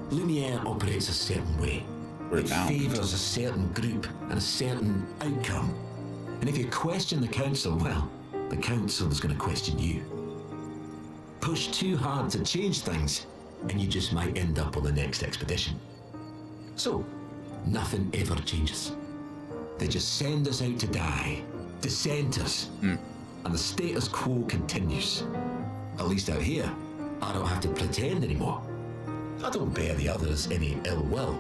Lumiere operates a certain way. It favours a certain group and a certain outcome. And if you question the council, well, the council is going to question you. Push too hard to change things, and you just might end up on the next expedition. So, nothing ever changes. They just send us out to die, dissent us, and the status quo continues. At least out here, I don't have to pretend anymore. I don't bear the others any ill will.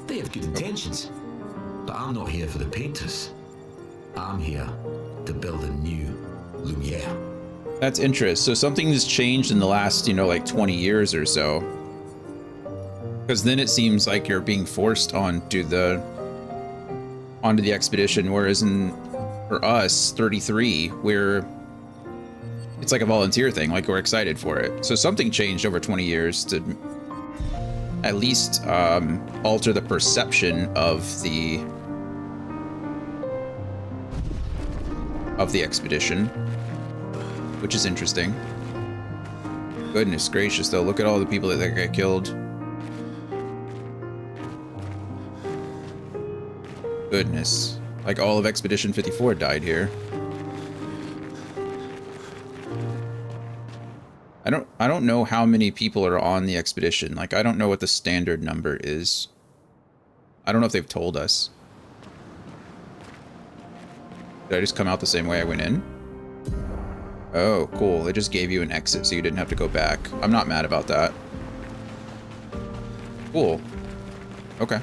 They have good intentions, but I'm not here for the painters. I'm here to build a new Lumiere. That's interesting. So something's changed in the last, like 20 years or so. Because then it seems like you're being forced onto the expedition, whereas for us, 33, it's like a volunteer thing, like we're excited for it. So something changed over 20 years to at least alter the perception of the expedition, which is interesting. Goodness gracious, though, look at all the people that got killed. Goodness, like all of Expedition 54 died here. I don't know how many people are on the expedition. Like, I don't know what the standard number is. I don't know if they've told us. Did I just come out the same way I went in? Oh, cool. It just gave you an exit so you didn't have to go back. I'm not mad about that. Cool. Okay.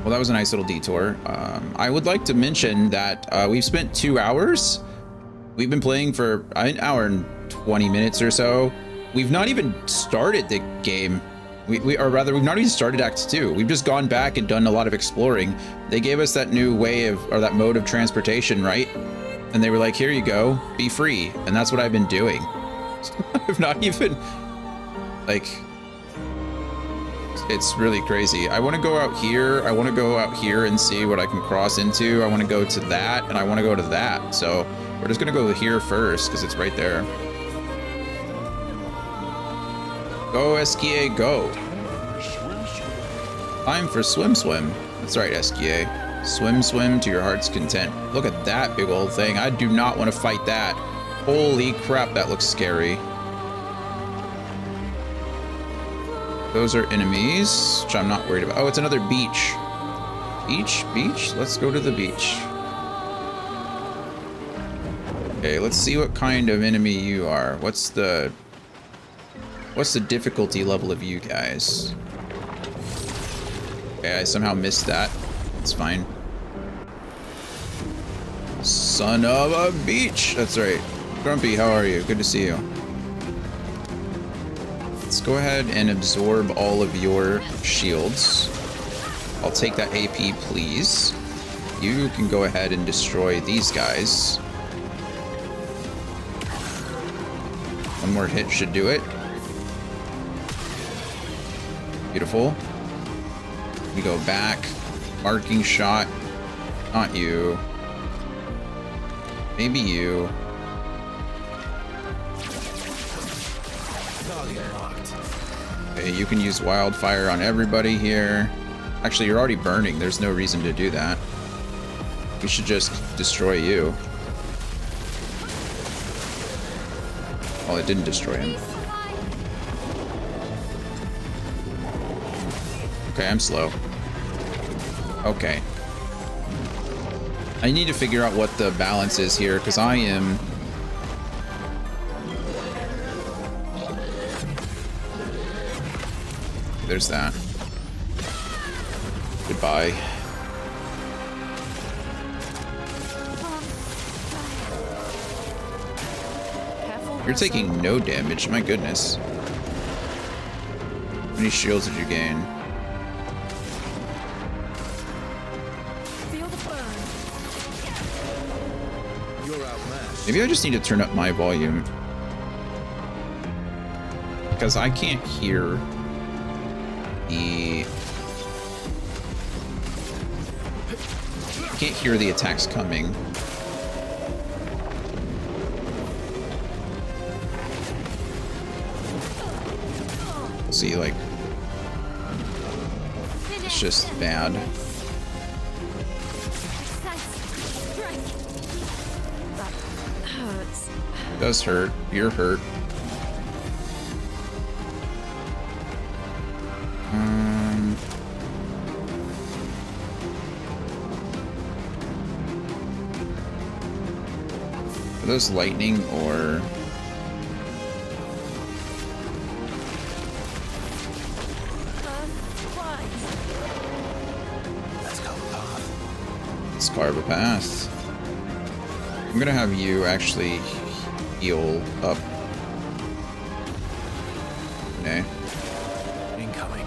Well, that was a nice little detour. I would like to mention that we've spent 2 hours. We've been playing for an hour and 20 minutes or so. We've not even started the game. Or rather, we've not even started Act 2. We've just gone back and done a lot of exploring. They gave us that new way of, or that mode of transportation, right? And they were like, here you go, be free. And that's what I've been doing. I've not even, like, it's really crazy. I want to go out here. I want to go out here and see what I can cross into. I want to go to that, and I want to go to that. So we're just going to go here first because it's right there. Go, SKA, go. Time for swim, swim. That's right, SKA. Swim, swim to your heart's content. Look at that big old thing. I do not want to fight that. Holy crap, that looks scary. Those are enemies, which I'm not worried about. Oh, it's another beach. Beach? Let's go to the beach. Okay, let's see what kind of enemy you are. What's the difficulty level of you guys? Okay, I somehow missed that. It's fine. Son of a beach! That's right. Grumpy, how are you? Good to see you. Let's go ahead and absorb all of your shields. I'll take that AP, please. You can go ahead and destroy these guys. One more hit should do it. Beautiful. We go back. Marking shot. Not you. Maybe you. Okay, you can use wildfire on everybody here. Actually, you're already burning. There's no reason to do that. We should just destroy you. Well, it didn't destroy him. Okay, I'm slow. Okay. I need to figure out what the balance is here, because I am... There's that. Goodbye. You're taking no damage, my goodness. How many shields did you gain? Maybe I just need to turn up my volume. Because I can't hear the... I can't hear the attacks coming. See, like... It's just bad. It does hurt. You're hurt. Are those lightning or... Let's carve a path. I'm gonna have you actually heal up. Okay. Incoming.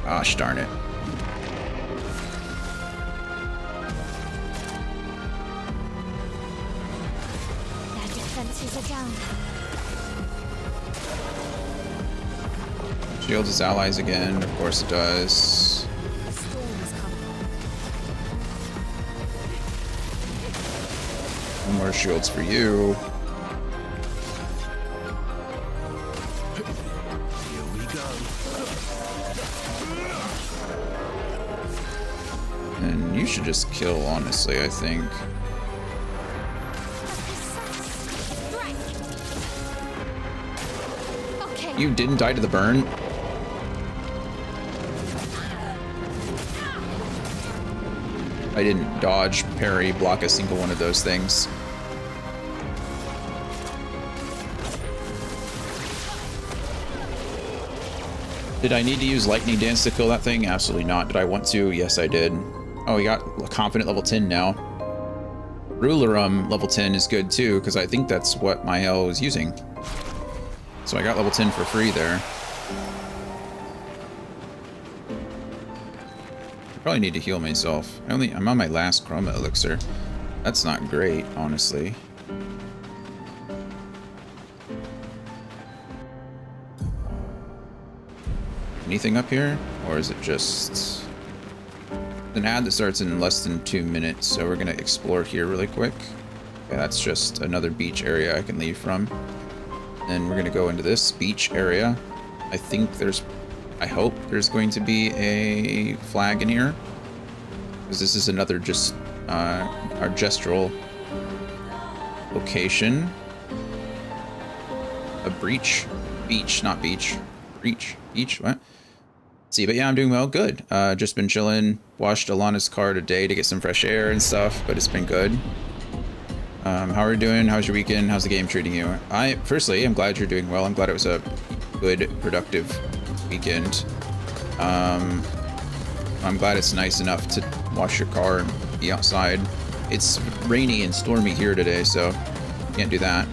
Gosh darn it. Their defenses are down. Shields its allies again. Of course it does. No more shields for you. Here we go. And you should just kill, honestly, I think. Okay. You didn't die to the burn? I didn't dodge, parry, block a single one of those things. Did I need to use Lightning Dance to kill that thing? Absolutely not. Did I want to? Yes, I did. Oh, we got Confident level 10 now. Rularum level 10 is good too, because I think that's what Mael was using. So I got level 10 for free there. I probably need to heal myself. I'm on my last Chroma Elixir. That's not great, honestly. Anything up here? Or is it just an ad that starts in less than 2 minutes? So we're gonna explore here really quick. Okay, that's just another beach area I can leave from. Then we're gonna go into this beach area. I hope there's going to be a flag in here, because this is another just our gestural location. A breach, beach, not beach, breach, beach. What? See, but yeah, I'm doing well. Good. Just been chilling. Washed Alana's car today to get some fresh air and stuff, but it's been good. How are you doing? How's your weekend? How's the game treating you? Firstly, I'm glad you're doing well. I'm glad it was a good, productive weekend. I'm glad it's nice enough to wash your car and be outside. It's rainy and stormy here today, so can't do that.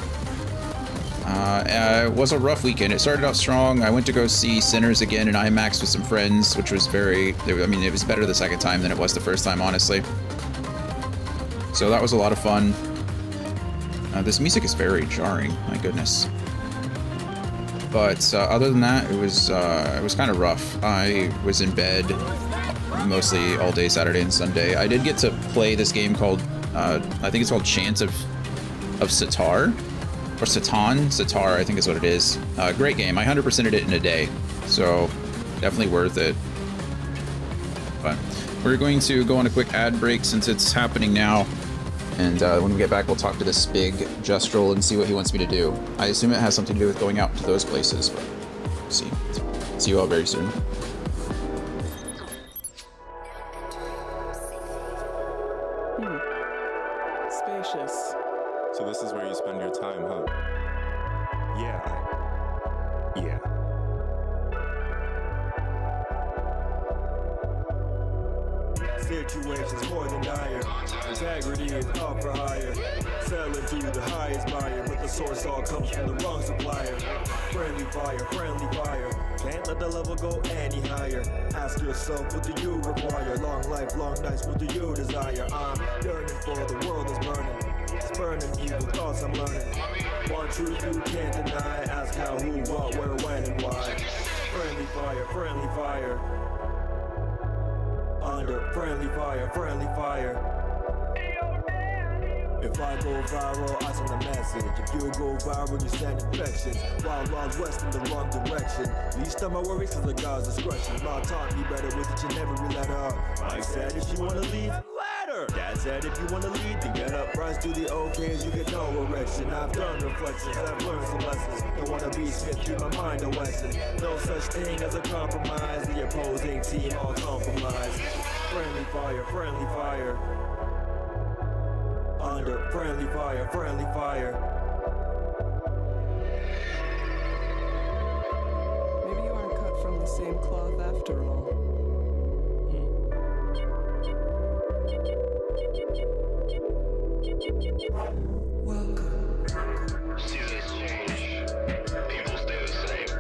It was a rough weekend. It started out strong. I went to go see Sinners again in IMAX with some friends, which was it was better the second time than it was the first time, honestly. So that was a lot of fun. This music is very jarring, my goodness. But other than that, it was kind of rough. I was in bed mostly all day Saturday and Sunday. I did get to play this game called, I think it's called Chants of Sitar. Or Satan? Sitar, I think is what it is. Great game. I 100%ed it in a day. So definitely worth it. But we're going to go on a quick ad break since it's happening now. And when we get back, we'll talk to this big Gestural and see what he wants me to do. I assume it has something to do with going out to those places, but we'll see. See you all very soon. Spacious. So this is where you spend your time, huh? Yeah. Situations more than dire. Integrity is up for hire. Selling to the highest buyer, but the source all comes from the wrong supplier. Friendly fire, friendly fire. Can't let the level go any higher. Ask yourself, what do you require? Long life, long nights, what do you desire? I'm yearning for the world is burning. It's burning evil thoughts I'm learning. One truth you can't deny. Ask how, who, what, where, when, and why. Friendly fire, friendly fire. Under friendly fire, friendly fire. If I go viral, I send a message. If you go viral, you send infections. Wild West in the wrong direction. Least of my worries cause of God's discretion. Mom taught me better with each and every letter. Mike said if you wanna leave, let her. Dad said if you wanna lead, then get up. Rise to the okays, you get no erection. I've done reflections, I've learned some lessons. Don't wanna be smith, keep my mind a lesson. No such thing as a compromise. The opposing team all compromised. Friendly fire, friendly fire. Under friendly fire, friendly fire. Maybe you aren't cut from the same cloth after all. Welcome. Seasons change, people stay the same.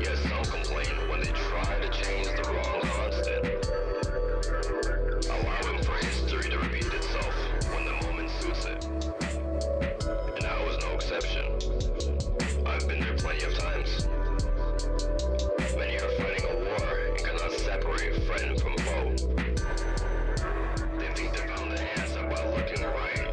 Yet some complain when they try to change the wrong constant. Allowing for history to repeat itself when the moment suits it. And I was no exception. I've been there plenty of times. Many are fighting a war and cannot separate friend from foe. They think they found the answer by looking right.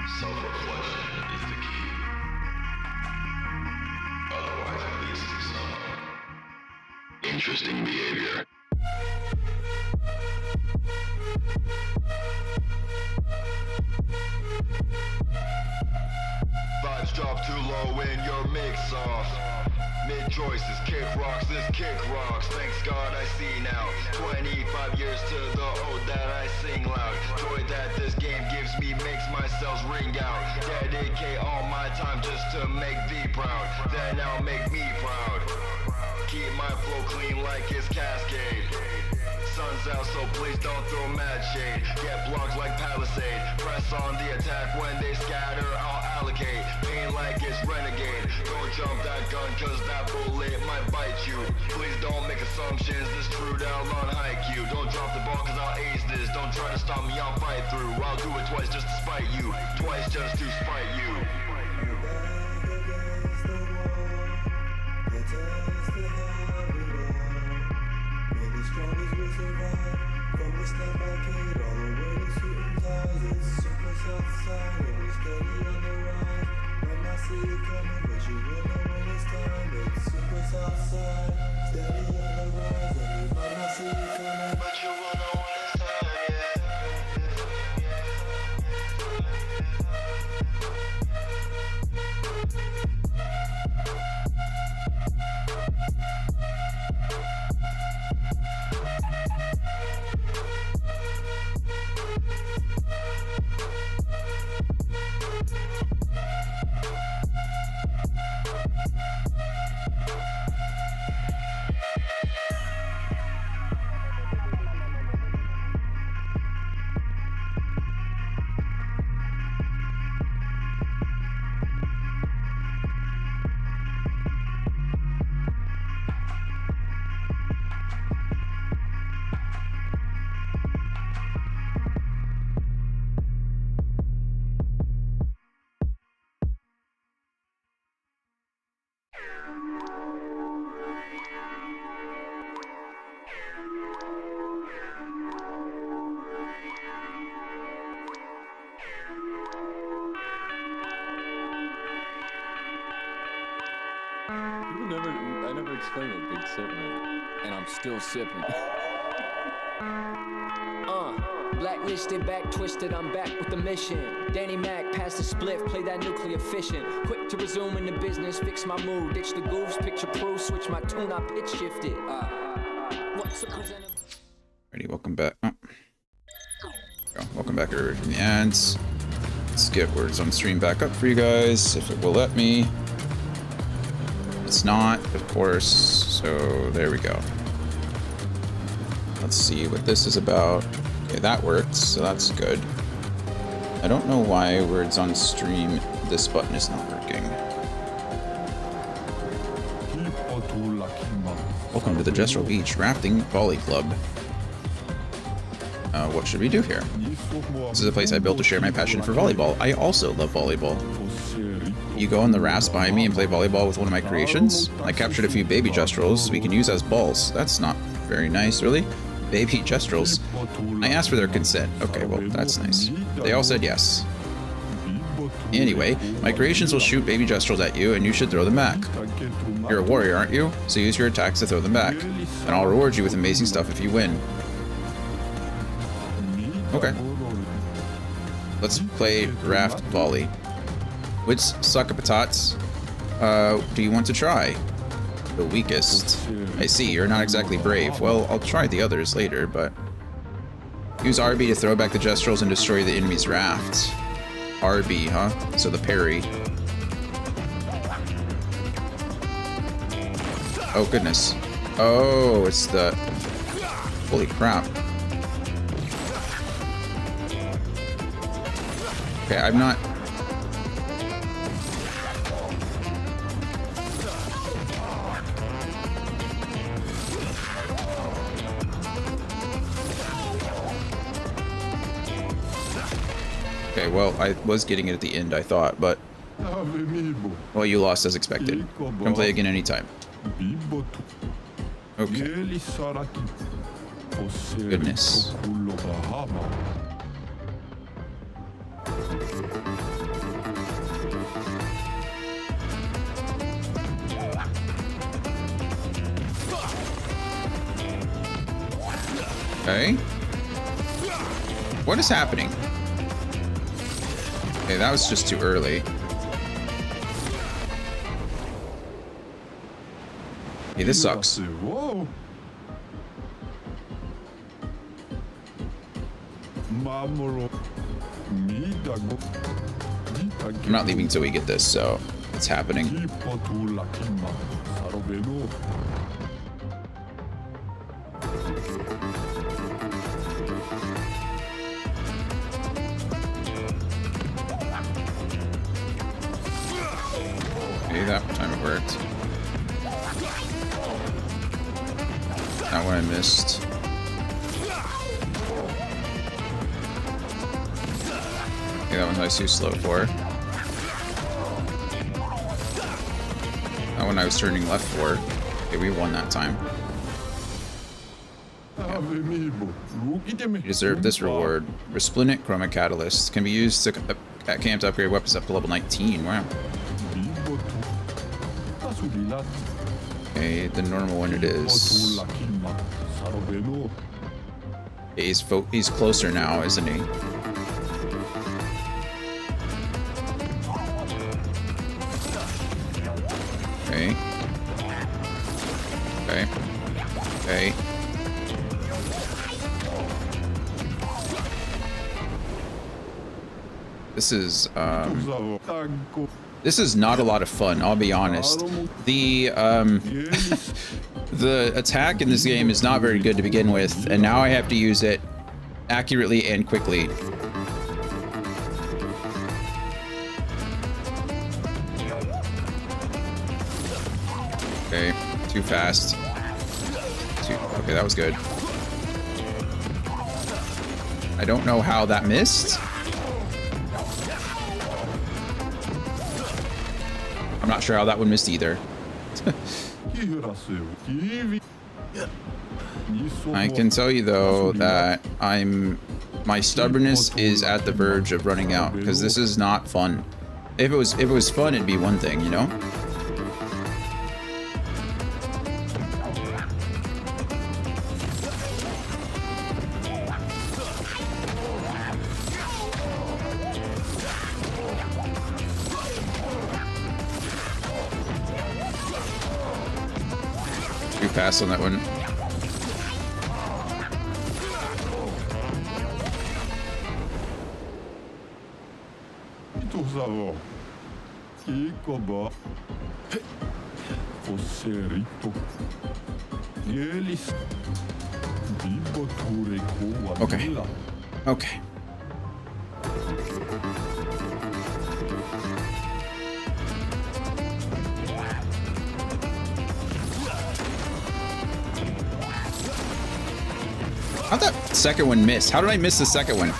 Self-reflection is the key. Otherwise it leads to some interesting behavior. Vibes drop too low in your mix off. Mid choices, kick rocks, this kick rocks. Thanks God I see now. 25 years to the ode that I sing loud. Joy that this game gives me makes my cells ring out. Dedicate all my time just to make thee proud. Then I'll make me proud. Keep my flow clean like it's Cascade. Sun's out, so please don't throw mad shade. Get blocked like Palisade. Press on the attack when they scatter, I'll allocate. Pain like it's Renegade. Don't jump that gun, cause that bullet might bite you. Please don't make assumptions, this true down on IQ. Don't drop the ball, cause I'll ace this. Don't try to stop me, I'll fight through. I'll do it twice just to spite you. Twice just to spite you. Strongest will survive. From the snap arcade all the way to suit and ties. It's super south side and we're steady on the rise. When I see it coming, but you will know when it's time. It's super south side, steady on the rise. And you might not see it coming, but you will know when it's time, I never explained what big sip meant. And I'm still sipping. Blacklisted, back twisted, I'm back with the mission. Danny Mac, pass the spliff, play that nuclear fission. Quick to resume in the business, fix my mood, ditch the goofs, picture proof, switch my tune, I pitch shifted. What's the presenter? Alrighty, welcome back. Oh. Welcome back everybody from the ads. Let's get words on stream back up for you guys, if it will let me. It's not, of course, so there we go. Let's see what this is about. Okay, that works, so that's good. I don't know why words on stream, this button is not working. Welcome to the Jestral Beach Rafting Volley Club. What should we do here? This is a place I built to share my passion for volleyball. I also love volleyball. You go on the rafts behind me and play volleyball with one of my creations? I captured a few baby Jestrals we can use as balls. That's not very nice, really. Baby Jestrals. I asked for their consent. Okay, well, that's nice. They all said yes. Anyway, my creations will shoot baby Jestrals at you, and you should throw them back. You're a warrior, aren't you? So use your attacks to throw them back. And I'll reward you with amazing stuff if you win. Okay. Let's play Raft Volley. Which suckapatats do you want to try? The weakest. I see, you're not exactly brave. Well, I'll try the others later, but... Use RB to throw back the Jestrals and destroy the enemy's raft. RB, huh? So the parry. Oh, goodness. Oh, it's the... Holy crap. Okay, I'm not... Okay, well, I was getting it at the end, I thought, but... Well, you lost as expected. Come play again anytime. Okay. Goodness. Okay. What is happening? Okay, that was just too early. Hey, this sucks. Whoa. I'm not leaving till we get this, so it's happening. Okay, that time it worked. That one I missed. Okay, that one I was too slow for. That one I was turning left for. Okay, we won that time. You deserve this reward. Resplendent Chroma Catalyst can be used to at camp to upgrade weapons up to level 19. Wow. Okay, the normal one it is. He's closer now, isn't he? Okay. Okay. Okay. This is not a lot of fun, I'll be honest. The the attack in this game is not very good to begin with, and now I have to use it accurately and quickly. Okay, too fast. Okay, that was good. I don't know how that missed. I'm not sure how that one missed either. I can tell you though that my stubbornness is at the verge of running out, because this is not fun. If it was fun, it'd be one thing, you know? Too fast on that one. Okay. Okay. How'd that second one miss? How did I miss the second one?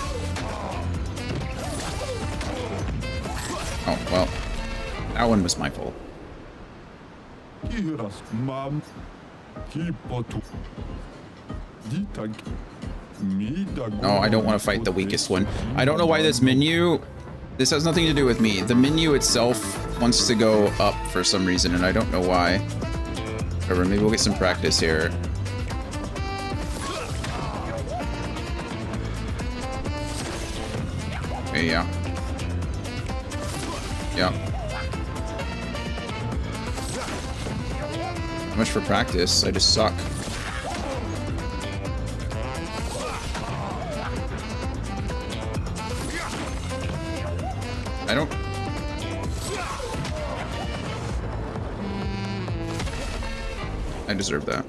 Oh, well. That one was my fault. No, I don't want to fight the weakest one. I don't know why this menu... This has nothing to do with me. The menu itself wants to go up for some reason, and I don't know why. Whatever, maybe we'll get some practice here. Okay, yeah. Yeah. How much for practice? I just suck. I don't... I deserve that.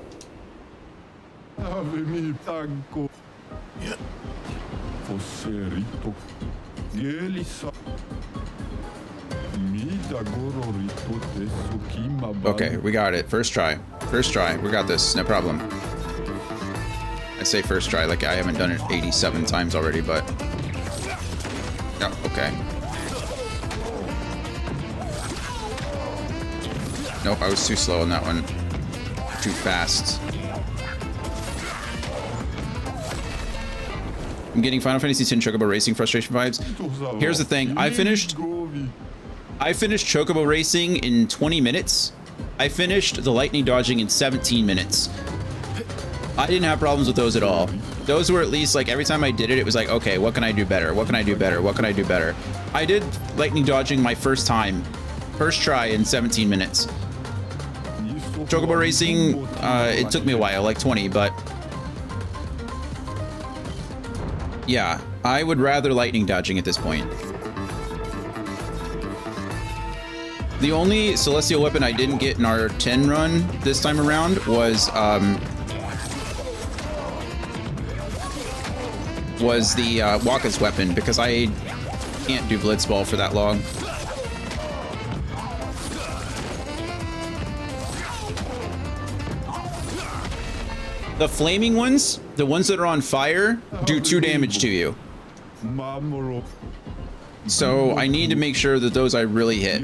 Okay, we got it. First try. First try. We got this. No problem. I say first try like I haven't done it 87 times already, but... No, okay. Nope, I was too slow on that one. Too fast. I'm getting Final Fantasy X Chocobo Racing frustration vibes. Here's the thing. I finished Chocobo Racing in 20 minutes. I finished the lightning dodging in 17 minutes. I didn't have problems with those at all. those were at least like every time I did it, it was like, okay, what can I do better? What can I do better? What can I do better? I did lightning dodging my first try in 17 minutes. Chocobo racing, it took me a while, like 20, but yeah, I would rather lightning dodging at this point. The only celestial weapon I didn't get in our 10 run this time around was the Wakka's weapon, because I can't do Blitzball for that long. The flaming ones, the ones that are on fire, do 2 damage to you. So I need to make sure that those I really hit.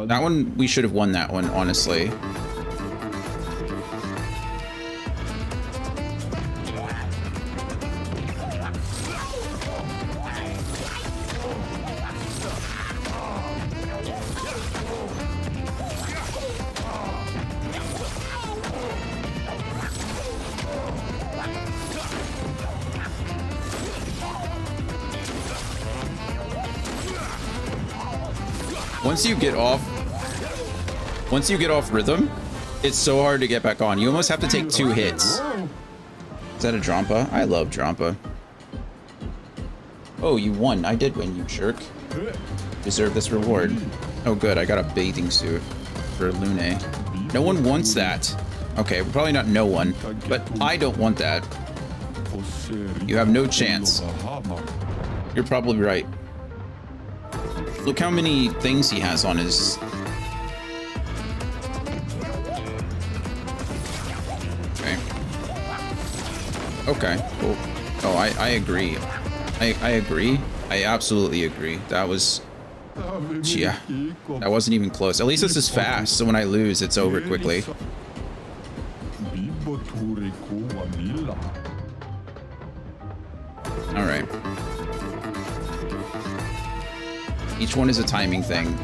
That one, we should have won that one, honestly. Once you get off rhythm, it's so hard to get back on. You almost have to take 2 hits. Is that a Drampa? I love Drampa. Oh, you won. I did win, you jerk. Deserve this reward. Oh good, I got a bathing suit for Lune. No one wants that. Okay, probably not no one, but I don't want that. You have no chance. You're probably right. Look how many things he has on his... Okay, cool. Oh, I agree. I agree. I absolutely agree. That was... Yeah. That wasn't even close. At least this is fast, so when I lose, it's over quickly. Alright. Each one is a timing thing.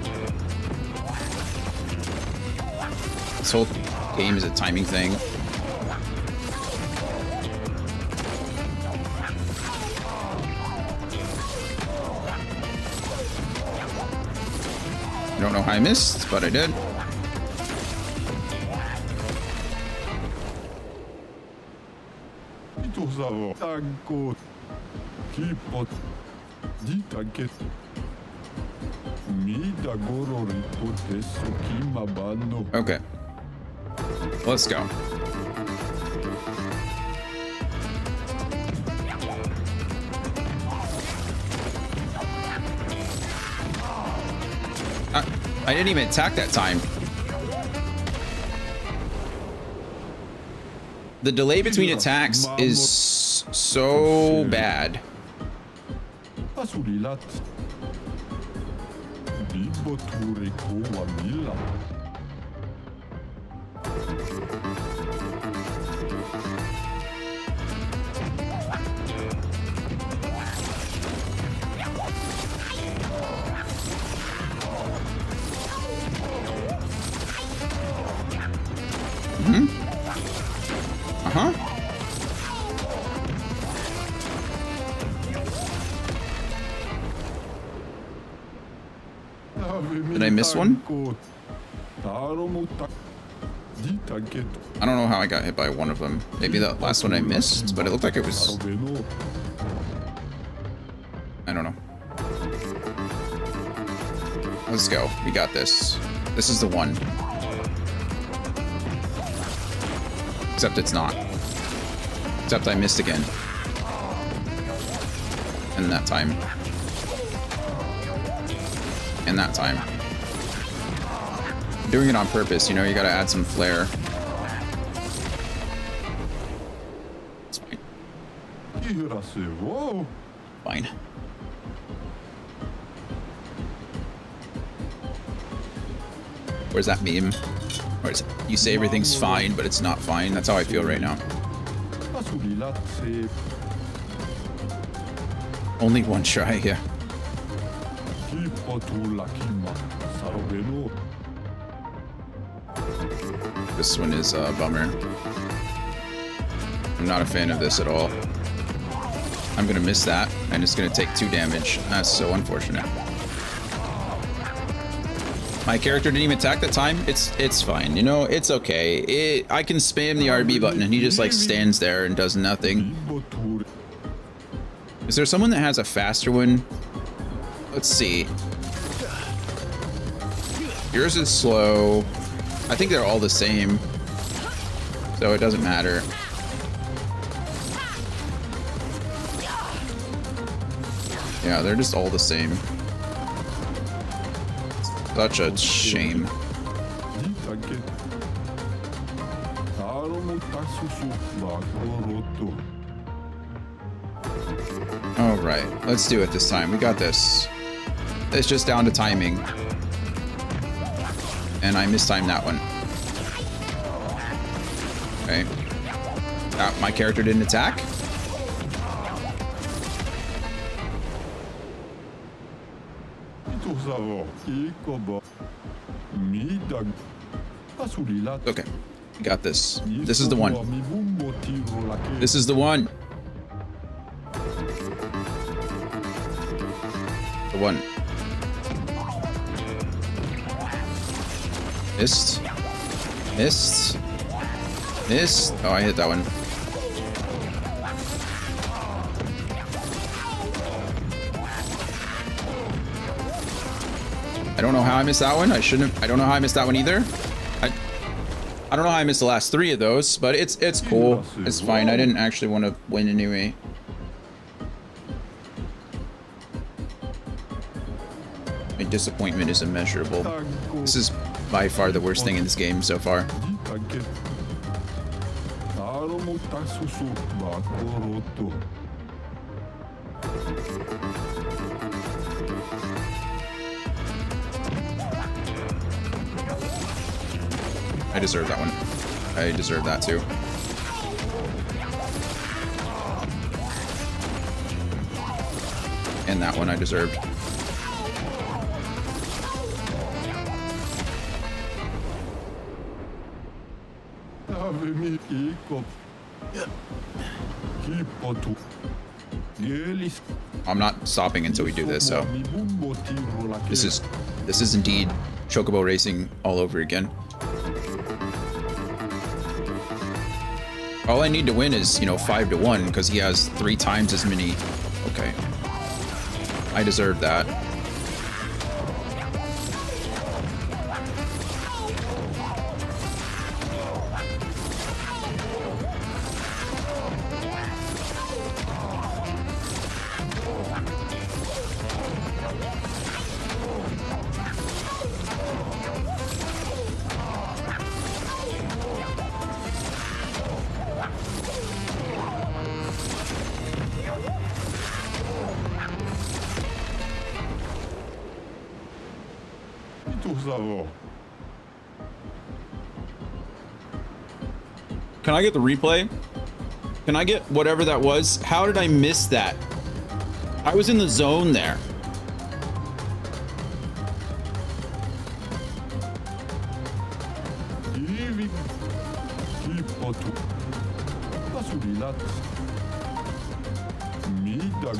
This whole game is a timing thing. I don't know how I missed, but I did. Okay. Let's go. I didn't even attack that time. The delay between attacks is so bad. Did I miss one? I don't know how I got hit by one of them. Maybe the last one I missed, but it looked like it was... I don't know. Let's go. We got this. This is the one. Except it's not. Except I missed again. And that time. And that time. Doing it on purpose, you know, you gotta add some flair. It's fine. Fine. Where's that meme? Where it's, you say everything's fine, but it's not fine. That's how I feel right now. Only one try, yeah. This one is a bummer. I'm not a fan of this at all. I'm gonna miss that, and it's gonna take 2 damage. That's so unfortunate. My character didn't even attack that time. It's fine, you know, it's okay. I can spam the RB button and he just like stands there and does nothing. Is there someone that has a faster one? Let's see. Yours is slow. I think they're all the same, so it doesn't matter. Yeah, they're just all the same. Such a shame. All right, let's do it this time. We got this. It's just down to timing. And I mistimed that one. Okay. My character didn't attack. Okay, we got this. This is the one. This is the one. The one. Missed. Missed. Missed. Oh, I hit that one. I don't know how I missed that one. I don't know how I missed that one either. I don't know how I missed the last 3 of those, but it's cool. It's fine. I didn't actually want to win anyway. My disappointment is immeasurable. This is by far the worst thing in this game so far. I deserve that one. I deserve that too. And that one I deserved. I'm not stopping until we do this, so this is indeed Chocobo racing all over again. All I need to win is, you know, 5-1 because he has 3 times as many. Okay. I deserve that. Can I get the replay? Can I get whatever that was? How did I miss that? I was in the zone there.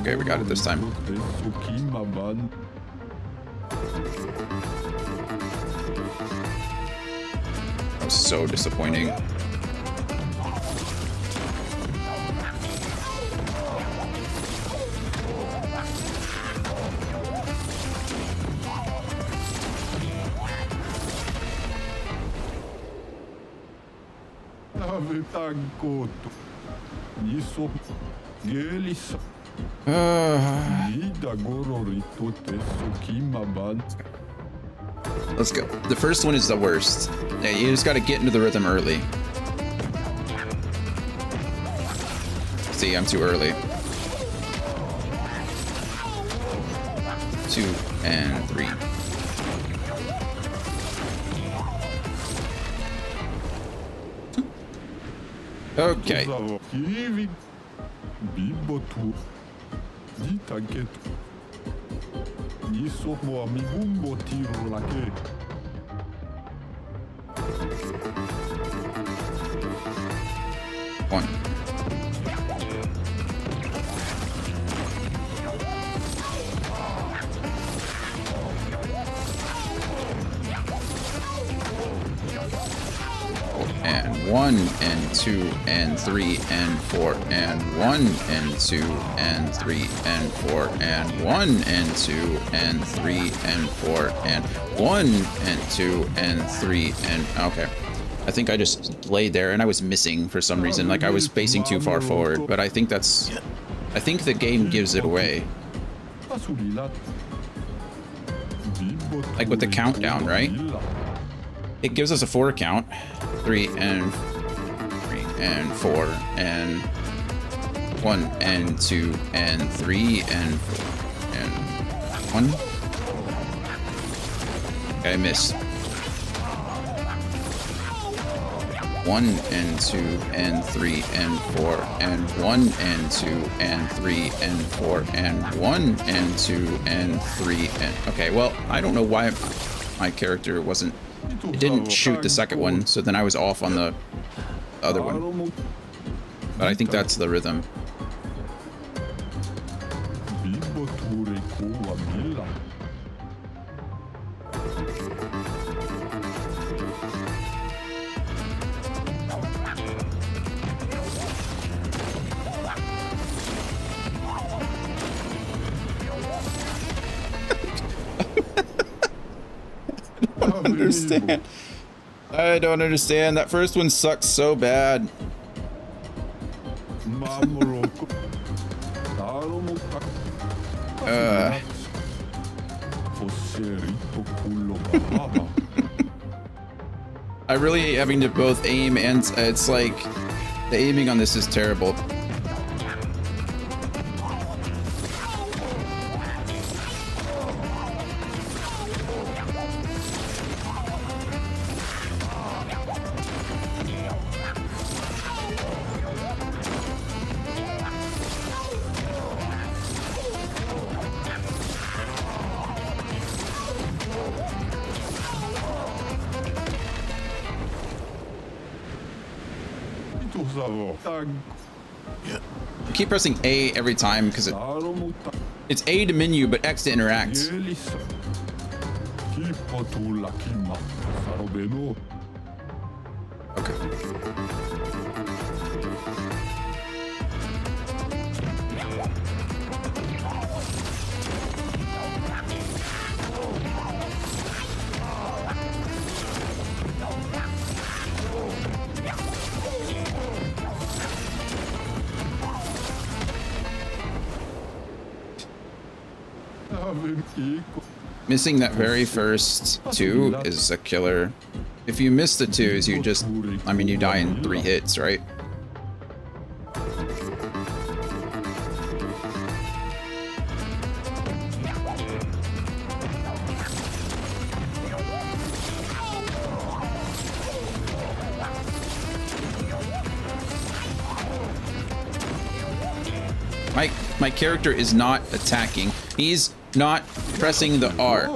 Okay, we got it this time. That was so disappointing. Let's go. The first one is the worst. Yeah, you just got to get into the rhythm early. See, I'm too early. 2 and 3. Okay. 1. And 1 and 2 and 3 and 4 and 1 and 2 and 3 and 4 and 1 and 2 and 3 and 4 and 1 and 2 and 3 and okay. I think I just laid there and I was missing for some reason. Like I was facing too far forward, but I think the game gives it away. Like with the countdown, right? It gives us a 4 count. 3 and 4 and 1 and 2 and 3 and 4 and 1. Okay, I missed. 1 and 2 and 3 and 4 and 1 and 2 and 3 and 4 and 1 and 2 and 3 and okay, well, I don't know why my character wasn't. It didn't shoot the second one, so then I was off on the other one. But I think that's the rhythm. I don't understand. That first one sucks so bad. I really having to both aim and it's like the aiming on this is terrible. I keep pressing A every time because it's A to menu but X to interact. Okay. Missing that very first 2 is a killer. If you miss the 2s, you just, I mean, you die in 3 hits, right? My character is not attacking. He's not pressing the R.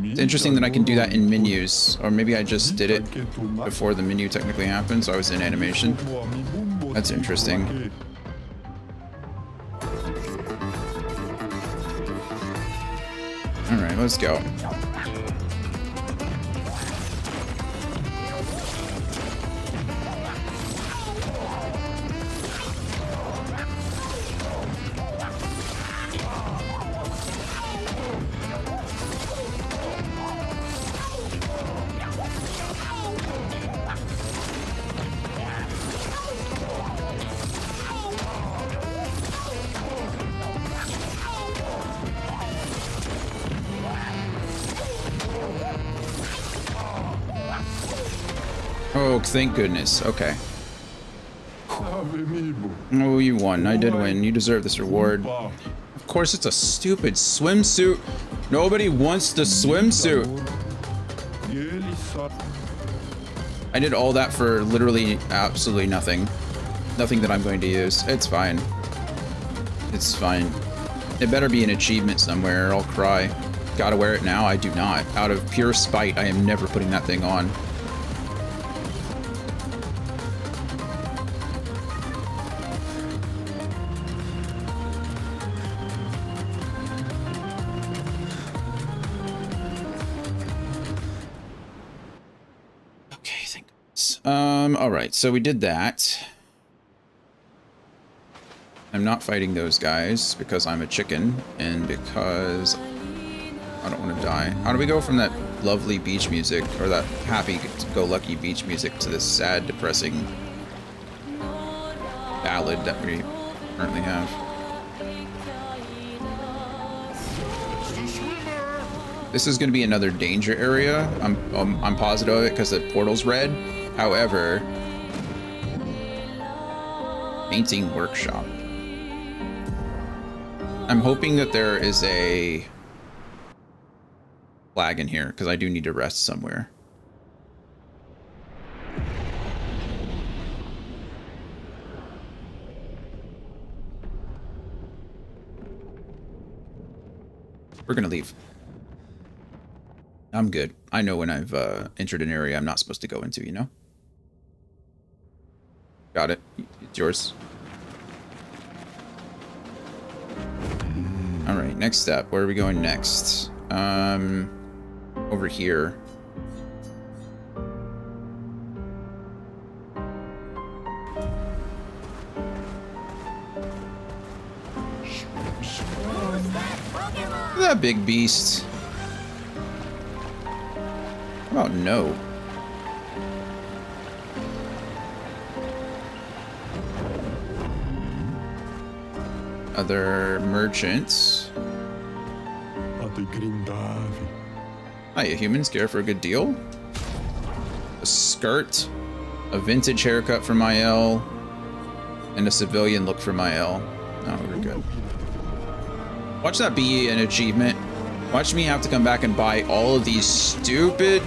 It's interesting that I can do that in menus, or maybe I just did it before the menu technically happened, so I was in animation. That's interesting. All right, let's go. Oh, thank goodness. Okay. Oh, you won. I did win. You deserve this reward. Of course, it's a stupid swimsuit. Nobody wants the swimsuit. I did all that for literally absolutely nothing. Nothing that I'm going to use. It's fine. It's fine. It better be an achievement somewhere or I'll cry. Gotta wear it now? I do not. Out of pure spite, I am never putting that thing on. All right, so we did that. I'm not fighting those guys because I'm a chicken and because I don't want to die. How do we go from that lovely beach music, or that happy-go-lucky beach music, to this sad, depressing ballad that we currently have? This is going to be another danger area. I'm positive of it because the portal's red. However, painting workshop. I'm hoping that there is a flag in here because I do need to rest somewhere. We're gonna leave. I'm good. I know when I've entered an area I'm not supposed to go into, you know? Got it. It's yours. Alright, next step. Where are we going next? Over here. Look at that big beast. How about no? Other merchants. Hiya, humans. Care for a good deal? A skirt, a vintage haircut for Mael, and a civilian look for Mael. Oh, we're good. Watch that be an achievement. Watch me have to come back and buy all of these stupid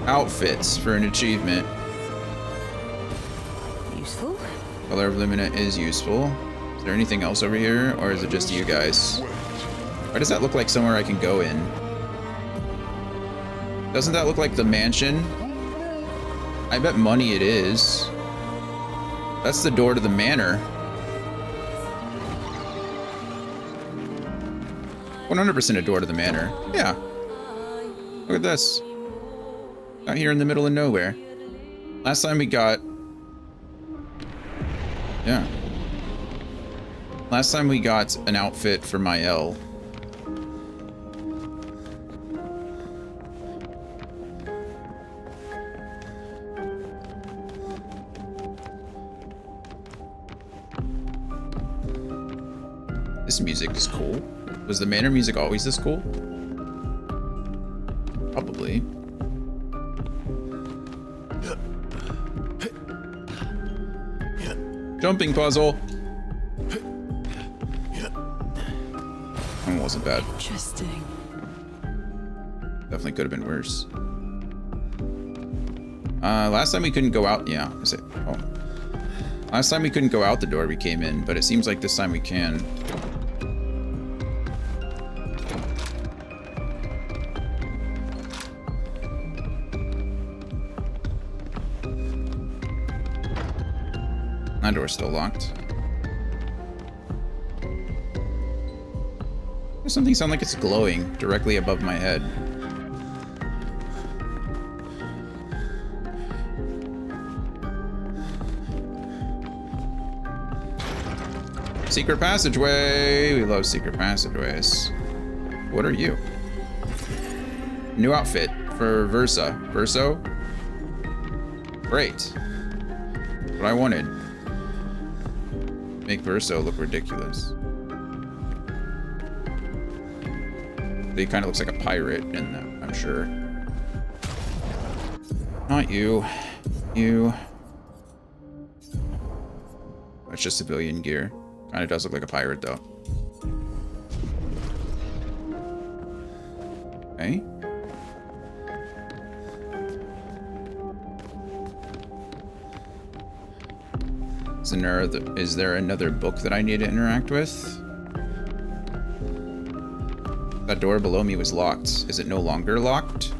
outfits for an achievement. Useful. Color of Lumina is useful. Is there anything else over here, or is it just you guys? Why does that look like somewhere I can go in? Doesn't that look like the mansion? I bet money it is. That's the door to the manor. 100% a door to the manor. Yeah. Look at this. Out here in the middle of nowhere. Last time we got... Yeah. Last time we got an outfit for Mael. This music is cool. Was the manor music always this cool? Probably. Jumping puzzle. That wasn't bad. Interesting. Definitely could have been worse. Last time we couldn't go out. Yeah, is it? Oh. Last time we couldn't go out the door we came in, but it seems like this time we can. That door's still locked. There's something sound like it's glowing directly above my head. Secret passageway! We love secret passageways. What are you? New outfit for Versa. Verso? Great. What I wanted. Make Verso look ridiculous. He kind of looks like a pirate in them, I'm sure. Not you. You. That's just civilian gear. Kind of does look like a pirate, though. Okay. Is there another book that I need to interact with? That door below me was locked. Is it no longer locked?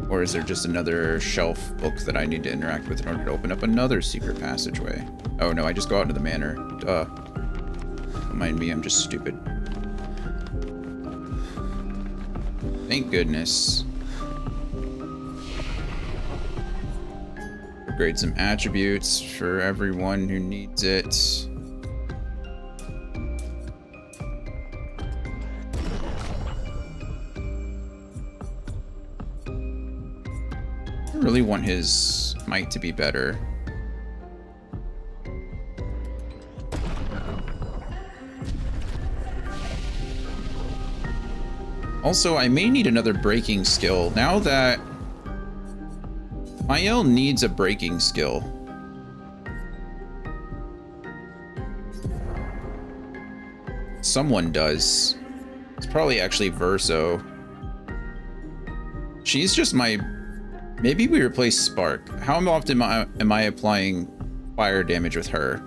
Or is there just another shelf book that I need to interact with in order to open up another secret passageway? Oh no, I just go out into the manor. Duh. Don't mind me, I'm just stupid. Thank goodness. Upgrade some attributes for everyone who needs it. I really want his might to be better. Also, I may need another breaking skill. Now that Mael needs a breaking skill. Someone does. It's probably actually Verso. She's just my... Maybe we replace Spark. How often am I applying fire damage with her?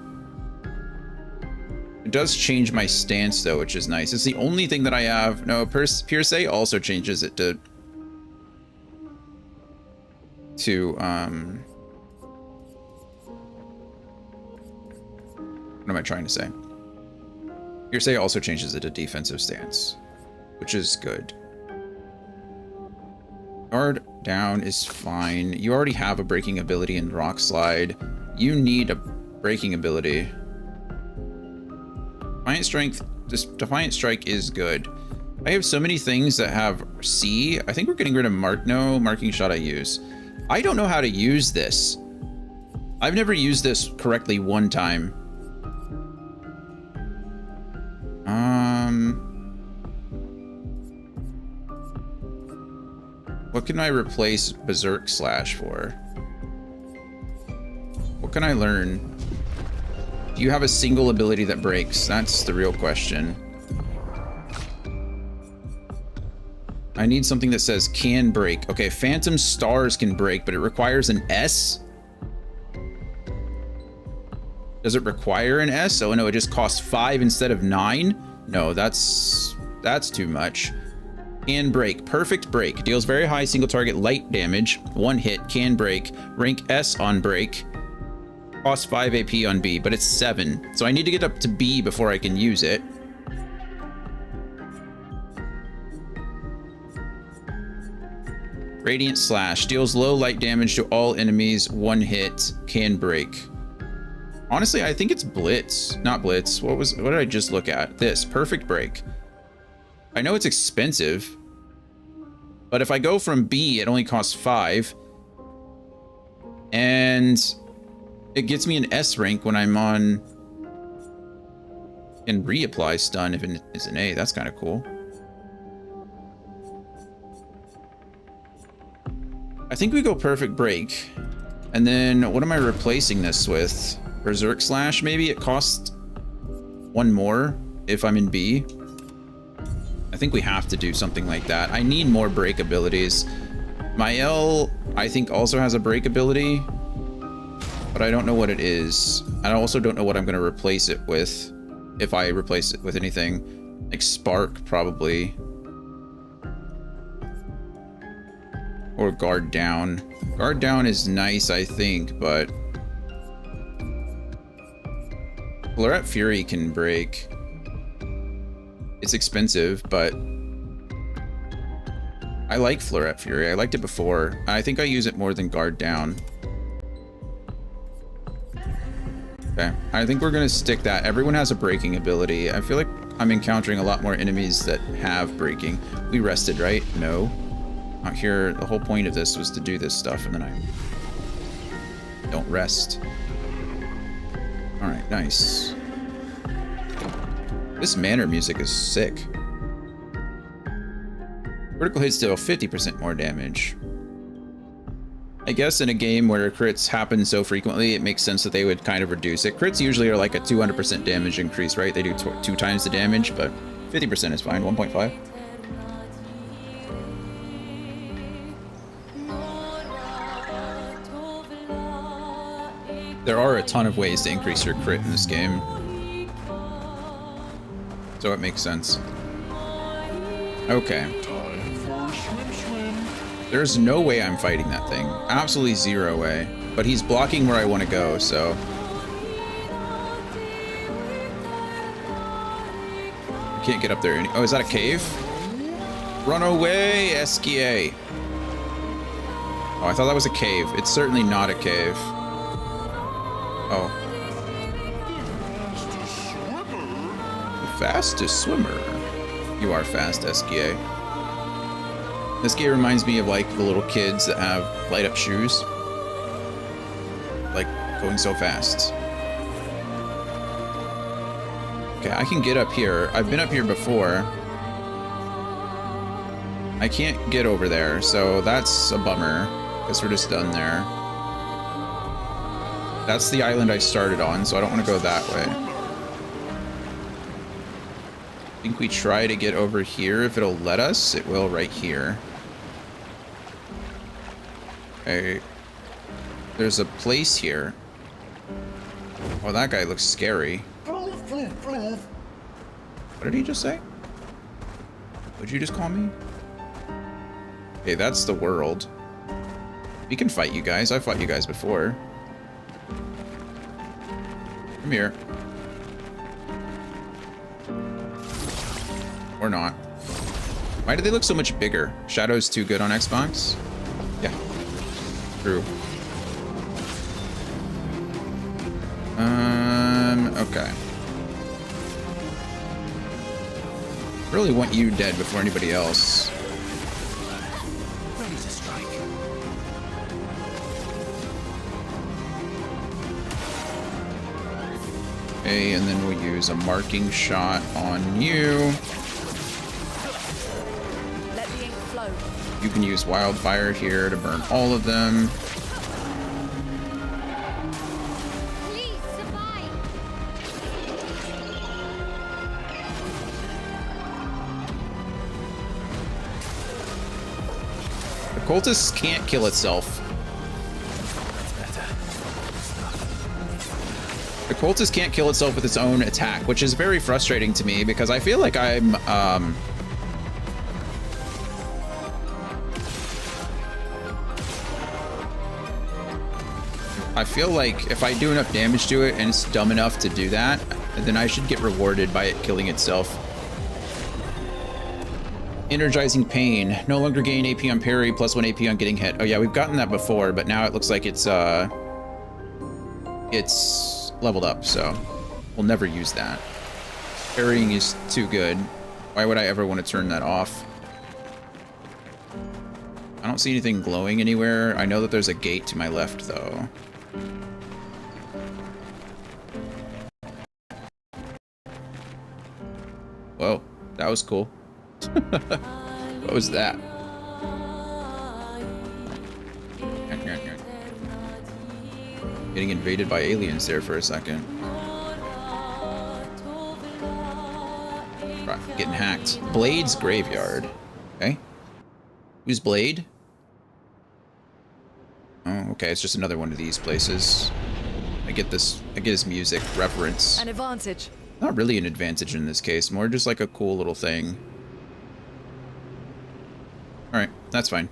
It does change my stance though, which is nice. It's the only thing that I have. No, Pierce also changes it to what am I trying to say? Pierce also changes it to defensive stance, which is good. Guard down is fine. You already have a breaking ability in Rock Slide. You need a breaking ability. Defiant Strike is good. I have so many things that have C. I think we're getting rid of Marking Shot I use. I don't know how to use this. I've never used this correctly one time. What can I replace Berserk Slash for? What can I learn? Do you have a single ability that breaks? That's the real question. I need something that says can break. Okay, Phantom Stars can break, but it requires an S? Does it require an S? Oh no, it just costs 5 instead of 9? No, that's too much. Can break. Perfect break. Deals very high single target light damage. 1 hit. Can break. Rank S on break. Costs 5 AP on B, but it's 7. So I need to get up to B before I can use it. Radiant Slash. Deals low light damage to all enemies. 1 hit. Can break. Honestly, I think it's Blitz. Not Blitz. What did I just look at? This. Perfect break. I know it's expensive, but if I go from B, it only costs 5. And it gets me an S rank when I'm on and reapply stun if it is an A. That's kind of cool. I think we go perfect break. And then what am I replacing this with? Berserk Slash, maybe? It costs 1 more if I'm in B. I think we have to do something like that. I need more break abilities. Mael, I think, also has a break ability, but I don't know what it is. I also don't know what I'm going to replace it with, if I replace it with anything. Like Spark, probably. Or Guard Down. Guard Down is nice, I think, but Florette Fury can break. It's expensive, but I like Florette Fury. I liked it before. I think I use it more than Guard Down. Okay, I think we're gonna stick that. Everyone has a breaking ability. I feel like I'm encountering a lot more enemies that have breaking. We rested, right? No. Out here, the whole point of this was to do this stuff, and then I don't rest. All right, nice. This Manor music is sick. Critical hits deal 50% more damage. I guess in a game where crits happen so frequently, it makes sense that they would kind of reduce it. Crits usually are like a 200% damage increase, right? They do 2 times the damage, but 50% is fine, 1.5. There are a ton of ways to increase your crit in this game, so it makes sense. Okay. There's no way I'm fighting that thing. Absolutely zero way. But he's blocking where I want to go, so. I can't get up there. Oh, is that a cave? Run away, SKA. Oh, I thought that was a cave. It's certainly not a cave. Oh. The fastest swimmer. You are fast, SKA. SKA reminds me of like the little kids that have light up shoes. Like going so fast. Okay, I can get up here. I've been up here before. I can't get over there, so that's a bummer. Guess we're just done there. That's the island I started on, so I don't want to go that way. I think we try to get over here. If it'll let us, it will right here. Okay. There's a place here. Oh, that guy looks scary. What did he just say? What'd you just call me? Okay, that's the world. We can fight you guys. I've fought you guys before. Come here. Or not. Why do they look so much bigger? Shadow's too good on Xbox? Yeah. True. Okay. Really want you dead before anybody else. Ready to strike. Okay, and then we'll use a marking shot on you. Let the ink flow. You can use wildfire here to burn all of them. Please survive. The cultist can't kill itself. The cultist can't kill itself with its own attack, which is very frustrating to me because I feel like I feel like if I do enough damage to it and it's dumb enough to do that, then I should get rewarded by it killing itself. Energizing pain. No longer gain AP on parry, plus 1 AP on getting hit. Oh yeah, we've gotten that before, but now it looks like it's leveled up, so we'll never use that. Parrying is too good. Why would I ever want to turn that off? I don't see anything glowing anywhere. I know that there's a gate to my left, though. Whoa, that was cool. What was that? Getting invaded by aliens there for a second. Right, getting hacked. Blade's graveyard. Okay. Who's Blade? Oh, okay, it's just another one of these places. I get his music reference. An advantage. Not really an advantage in this case, more just like a cool little thing. Alright, that's fine.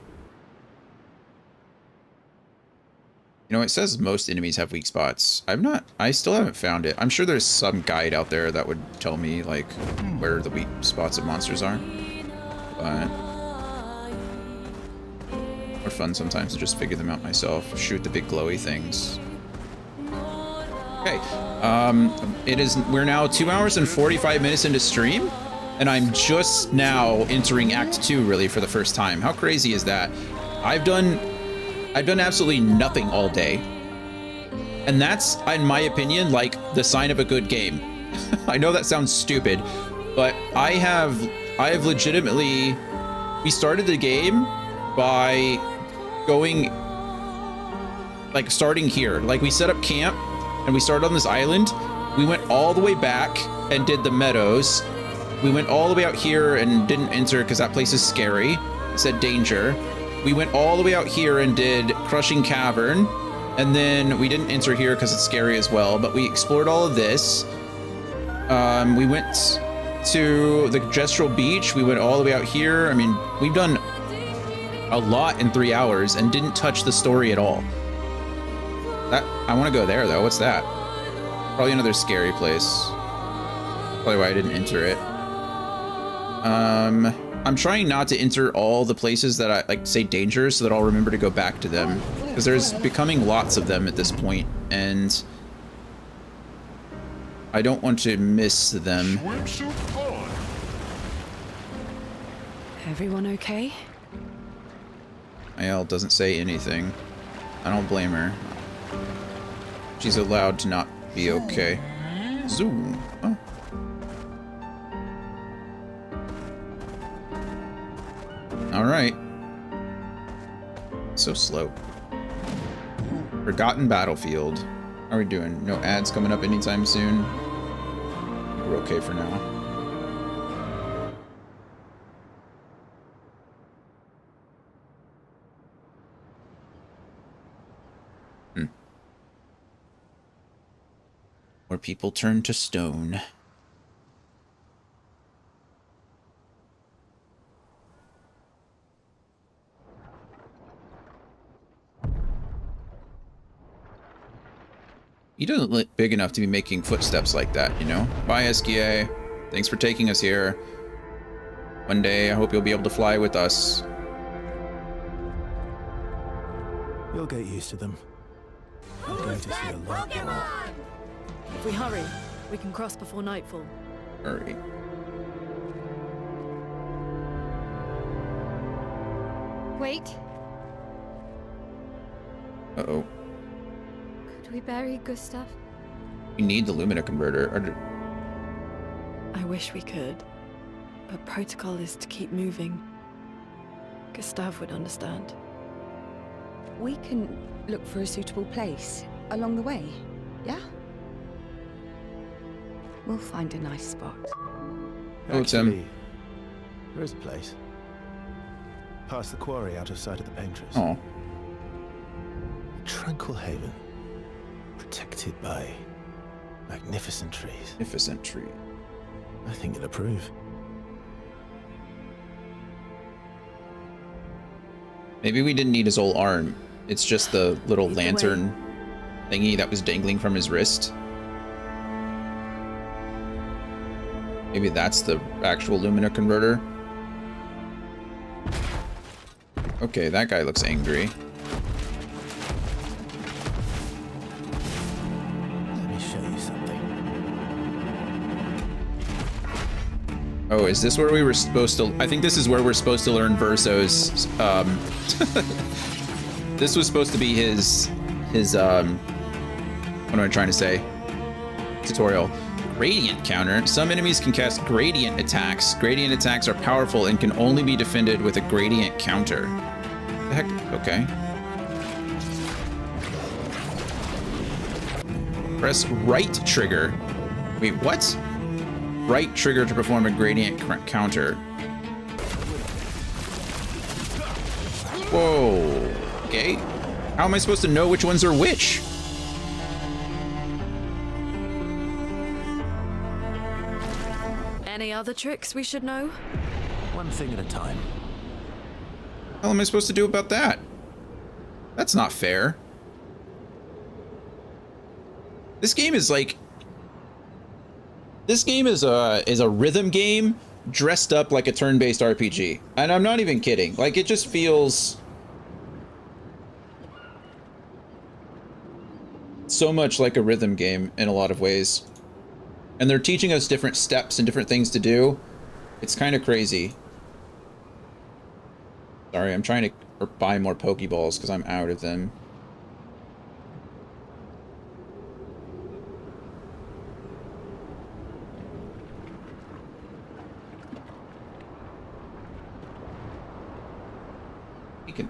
You know, it says most enemies have weak spots. I still haven't found it. I'm sure there's some guide out there that would tell me, like, where the weak spots of monsters are. But more fun sometimes to just figure them out myself. Shoot the big glowy things. Okay, we're now 2 hours and 45 minutes into stream, and I'm just now entering Act 2 really for the first time. How crazy is that? I've done absolutely nothing all day. And that's, in my opinion, like the sign of a good game. I know that sounds stupid, but I have legitimately, we started the game by going, like starting here. Like we set up camp and we started on this island. We went all the way back and did the meadows. We went all the way out here and didn't enter because that place is scary. It said danger. We went all the way out here and did Crushing Cavern. And then we didn't enter here because it's scary as well. But we explored all of this. We went to the Gestural Beach. We went all the way out here. I mean, we've done a lot in 3 hours and didn't touch the story at all. I want to go there though. What's that? Probably another scary place. Probably why I didn't enter it. I'm trying not to enter all the places that I like say danger so that I'll remember to go back to them, because there's becoming lots of them at this point, and I don't want to miss them. Swimsuit on. Everyone okay? Mael doesn't say anything. I don't blame her. She's allowed to not be okay. Zoom. Oh. Alright. So slow. Forgotten Battlefield. How are we doing? No ads coming up anytime soon? We're okay for now. Where people turn to stone. He doesn't look big enough to be making footsteps like that, you know? Bye, SKA. Thanks for taking us here. One day, I hope you'll be able to fly with us. You'll get used to them. I'm going to see a lot more. If we hurry, we can cross before nightfall. Hurry. Wait. Uh-oh. Could we bury Gustav? We need the Lumina converter. I wish we could, but protocol is to keep moving. Gustav would understand. We can look for a suitable place along the way, yeah? We'll find a nice spot. Oh, Tim. Actually, there is a place. Past the quarry out of sight of the painters. Oh. Tranquil haven. Protected by magnificent trees. Magnificent tree. I think you'll approve. Maybe we didn't need his whole arm. It's just the little Either lantern thingy that was dangling from his wrist. Maybe that's the actual Lumina converter. Okay, that guy looks angry. Let me show you something. Oh, is this where we were supposed to... I think this is where we're supposed to learn Verso's... This was supposed to be his what am I trying to say? Tutorial. Gradient counter. Some enemies can cast gradient attacks. Gradient attacks are powerful and can only be defended with a gradient counter. The heck? Okay. Press right trigger. Wait, what? Right trigger to perform a gradient counter. Whoa. Okay. How am I supposed to know which ones are which? Any other tricks we should know? One thing at a time. What the hell am I supposed to do about that? That's not fair. This game is like... This game is a rhythm game dressed up like a turn-based RPG. And I'm not even kidding. Like, it just feels... so much like a rhythm game in a lot of ways. And they're teaching us different steps and different things to do. It's kind of crazy. Sorry, I'm trying to buy more Pokeballs because I'm out of them.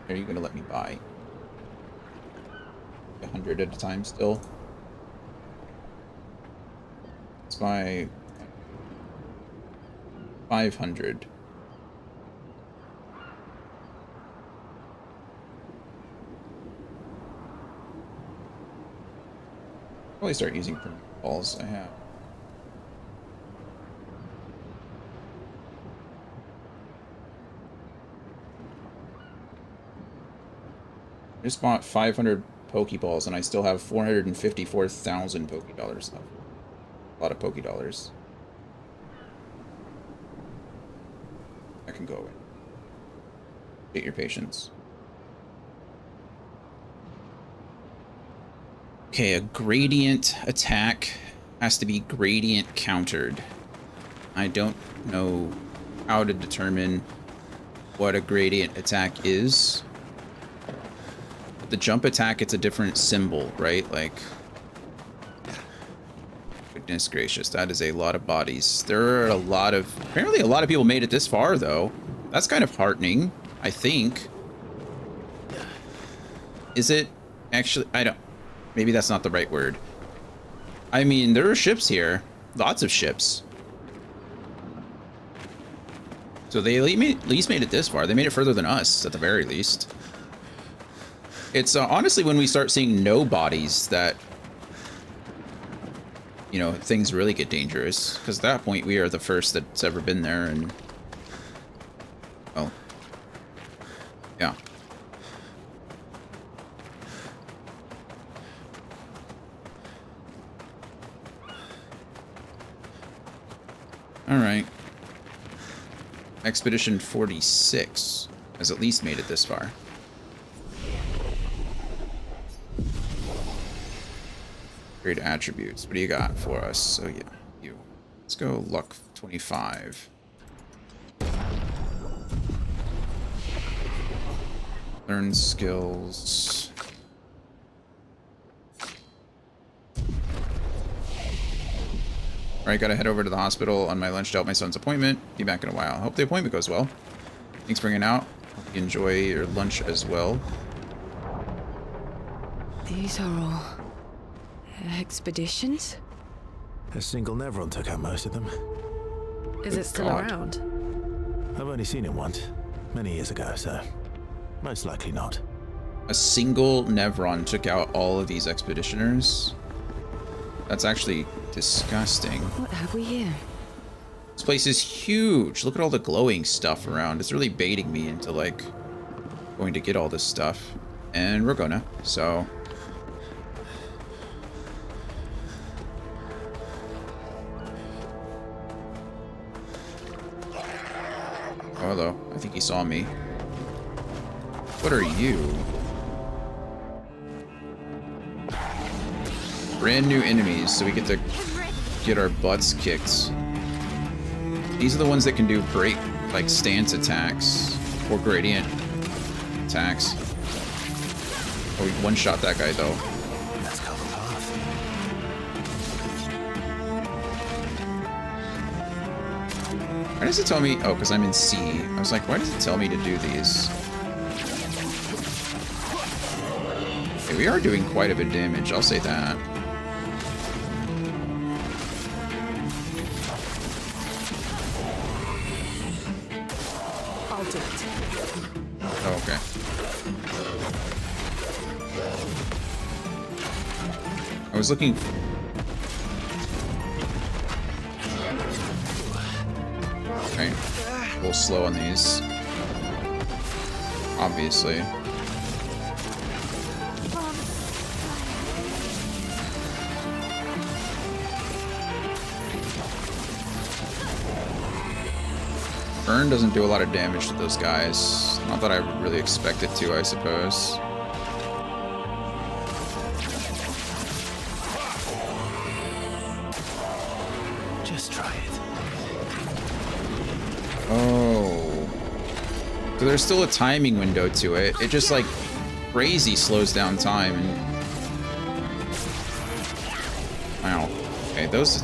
Are you gonna let me buy 100 at a time still? Let's buy 500. Probably start using balls I have. I just bought 500 Pokeballs and I still have 454,000 Pokedollars left. A lot of Pokedollars. That can go away. Get your patience. Okay, a gradient attack. has to be gradient countered. I don't know how to determine what a gradient attack is. But the jump attack, it's a different symbol, right? Like, goodness gracious, that is a lot of bodies. There are a lot of, apparently a lot of people made it this far though. That's kind of heartening, I think. Is it actually? I don't, maybe that's not the right word. I mean, there are ships here, lots of ships. So they at least made it this far. They made it further than us, at the very least. It's honestly when we start seeing no bodies that, you know, things really get dangerous. Because at that point, we are the first that's ever been there, and well, yeah. All right. Expedition 46 has at least made it this far. Great attributes. What do you got for us? So yeah, you. Let's go luck 25. Learn skills. Alright, gotta head over to the hospital on my lunch to help my son's appointment. Be back in a while. Hope the appointment goes well. Thanks for hanging out. Hope you enjoy your lunch as well. These are all expeditions? A single Nevron took out most of them. Is it still around? I've only seen it once, many years ago, so most likely not. A single Nevron took out all of these expeditioners? That's actually disgusting. What have we here? This place is huge. Look at all the glowing stuff around. It's really baiting me into, like, going to get all this stuff. And we're gonna, so... Oh, hello. I think he saw me. What are you? Brand new enemies, so we get to get our butts kicked. These are the ones that can do great, like, stance attacks or gradient attacks. Oh, we one-shot that guy, though. Let's go the path. Why does it tell me? Oh, because I'm in C. I was like, why does it tell me to do these? Okay, we are doing quite a bit of damage, I'll say that. I'll do it. Oh, okay. I was looking. Okay, a little slow on these. Obviously. Burn doesn't do a lot of damage to those guys. Not that I really expect it to, I suppose. Just try it. Oh. So there's still a timing window to it. It just, like, crazy slows down time. Wow. Okay, those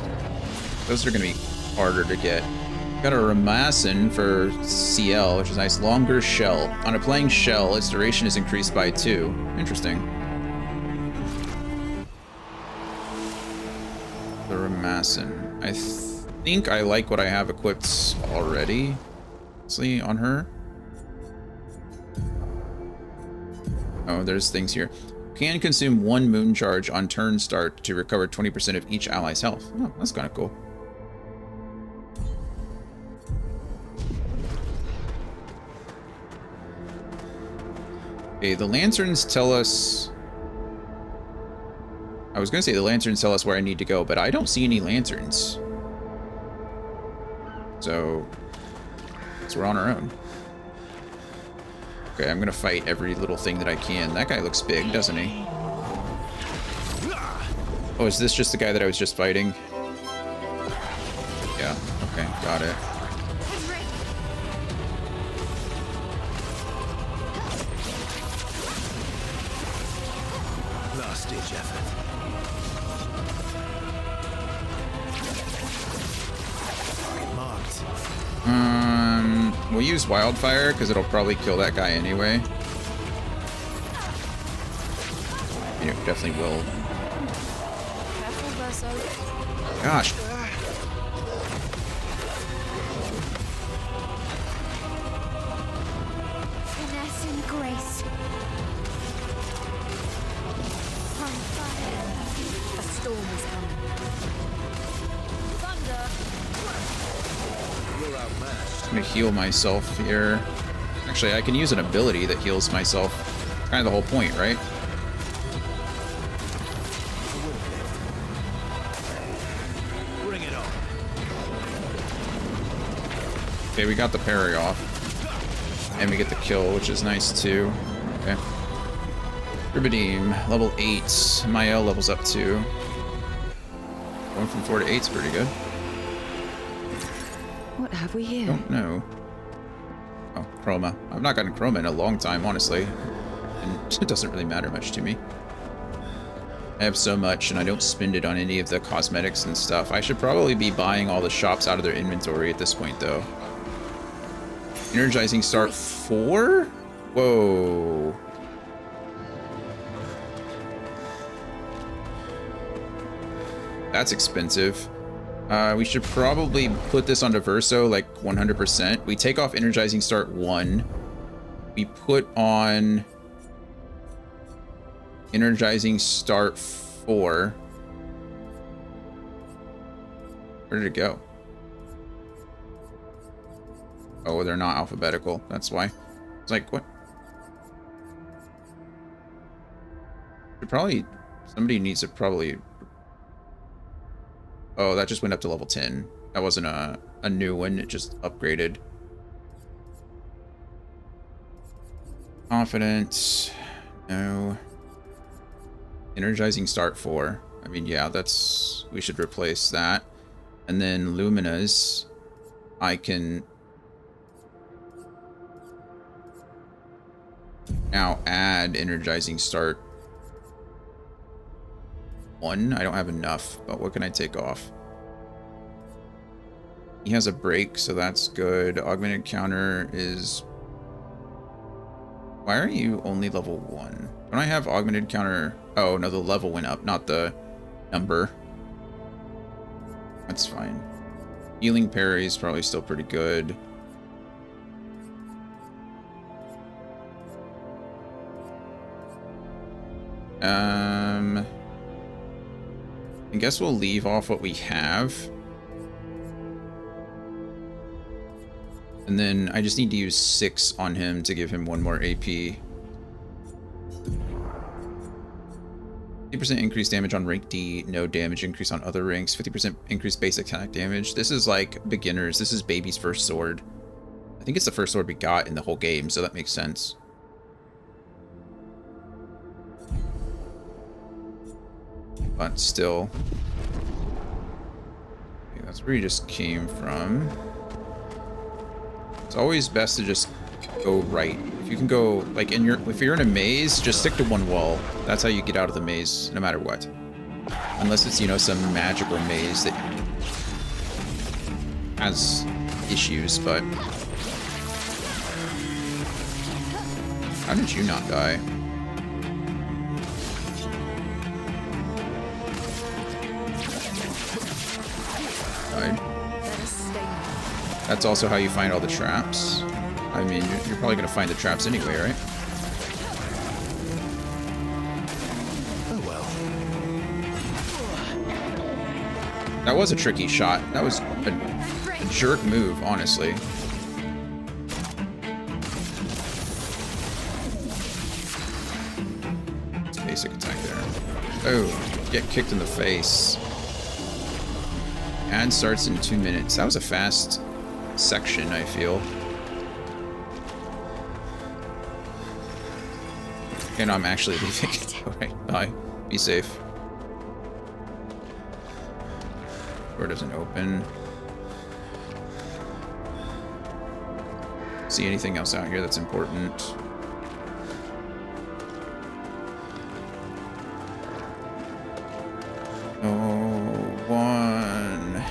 are gonna be harder to get. Got a Ramassin for CL, which is nice. Longer shell. On a playing shell, its duration is increased by 2. Interesting. The Ramassin. I think I like what I have equipped already. See, on her. Oh, there's things here. Can consume 1 moon charge on turn start to recover 20% of each ally's health. Oh, that's kind of cool. Okay, the lanterns tell us... I was going to say the lanterns tell us where I need to go, but I don't see any lanterns. So we're on our own. Okay, I'm going to fight every little thing that I can. That guy looks big, doesn't he? Oh, is this just the guy that I was just fighting? Yeah, okay, got it. Last ditch effort. Marked. We'll use Wildfire because it'll probably kill that guy anyway. Yeah, definitely will. Gosh. Finesse and grace. On fire. A storm is coming. Thunder. You're outmatched. I'm gonna heal myself here. Actually, I can use an ability that heals myself. Kind of the whole point, right? Bring it on. Okay, we got the parry off. And we get the kill, which is nice too. Okay. Ribideem, level 8. Mael levels up 2. Going from 4 to 8 is pretty good. What have we here? Don't know. Oh, Chroma. I've not gotten Chroma in a long time, honestly. And it doesn't really matter much to me. I have so much, and I don't spend it on any of the cosmetics and stuff. I should probably be buying all the shops out of their inventory at this point, though. Energizing start 4? Whoa. That's expensive. We should probably put this onto Verso, like 100%. We take off Energizing Start 1. We put on Energizing Start 4. Where did it go? Oh, they're not alphabetical. That's why. It's like, what? Somebody needs to probably... Oh, that just went up to level 10. That wasn't a new one. It just upgraded. Confidence. No. Energizing Start 4. I mean, yeah, that's... We should replace that. And then Lumina's. I can... now add Energizing Start 1. I don't have enough, but what can I take off? He has a break, so that's good. Augmented counter is... Why are you only level 1? Don't I have augmented counter? Oh, no, the level went up, not the number. That's fine. Healing parry is probably still pretty good. I guess we'll leave off what we have. And then I just need to use 6 on him to give him 1 more AP. 50% increased damage on rank D, no damage increase on other ranks, 50% increased basic attack damage. This is like beginners. This is baby's first sword. I think it's the first sword we got in the whole game, so that makes sense. But still, okay, that's where you just came from. It's always best to just go right. If you can go, like, if you're in a maze, just stick to one wall. That's how you get out of the maze, no matter what. Unless it's, you know, some magical maze that has issues, but... How did you not die? That's also how you find all the traps. I mean, you're probably going to find the traps anyway, right? Oh well. That was a tricky shot. That was a jerk move, honestly. It's a basic attack there. Oh, get kicked in the face. Ad starts in 2 minutes. That was a fast section, I feel. And I'm actually leaving. Alright, bye. Be safe. Door doesn't open. See anything else out here that's important? Oh, one.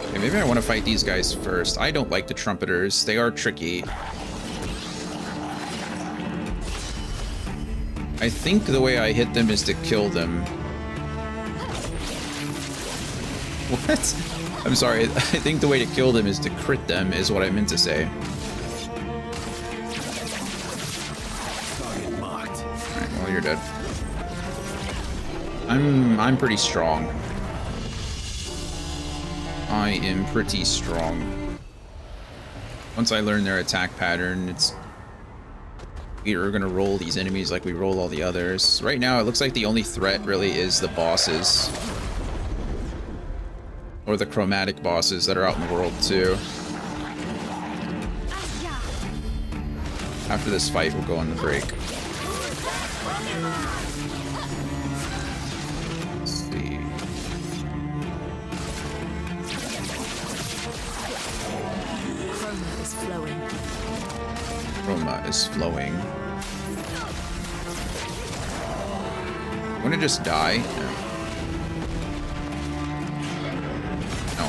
Okay, maybe I want to fight these guys first. I don't like the trumpeters. They are tricky. I think the way I hit them is to kill them. What? I'm sorry. I think the way to kill them is to crit them, is what I meant to say. Target marked. Alright, well, you're dead. I'm pretty strong. I am pretty strong. Once I learn their attack pattern, we're gonna roll these enemies like we roll all the others. Right now, it looks like the only threat really is the bosses. Or the chromatic bosses that are out in the world, too. After this fight, we'll go on the break. Let's see. Chroma is flowing. Chroma is flowing. I'm gonna just die. No.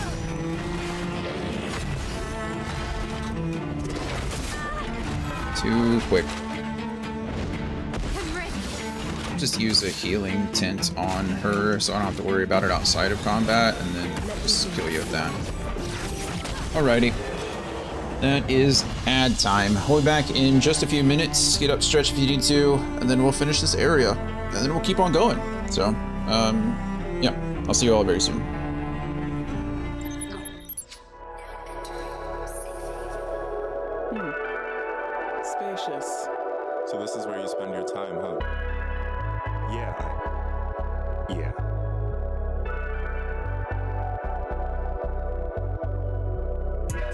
Too quick. Just use a healing tint on her so I don't have to worry about it outside of combat, and then just kill you with that. Alrighty. That is ad time. We'll be back in just a few minutes. Get up, stretch if you need to, and then we'll finish this area. And then we'll keep on going. So, yeah. I'll see you all very soon. Spacious. So this is where you spend your time, huh? Yeah.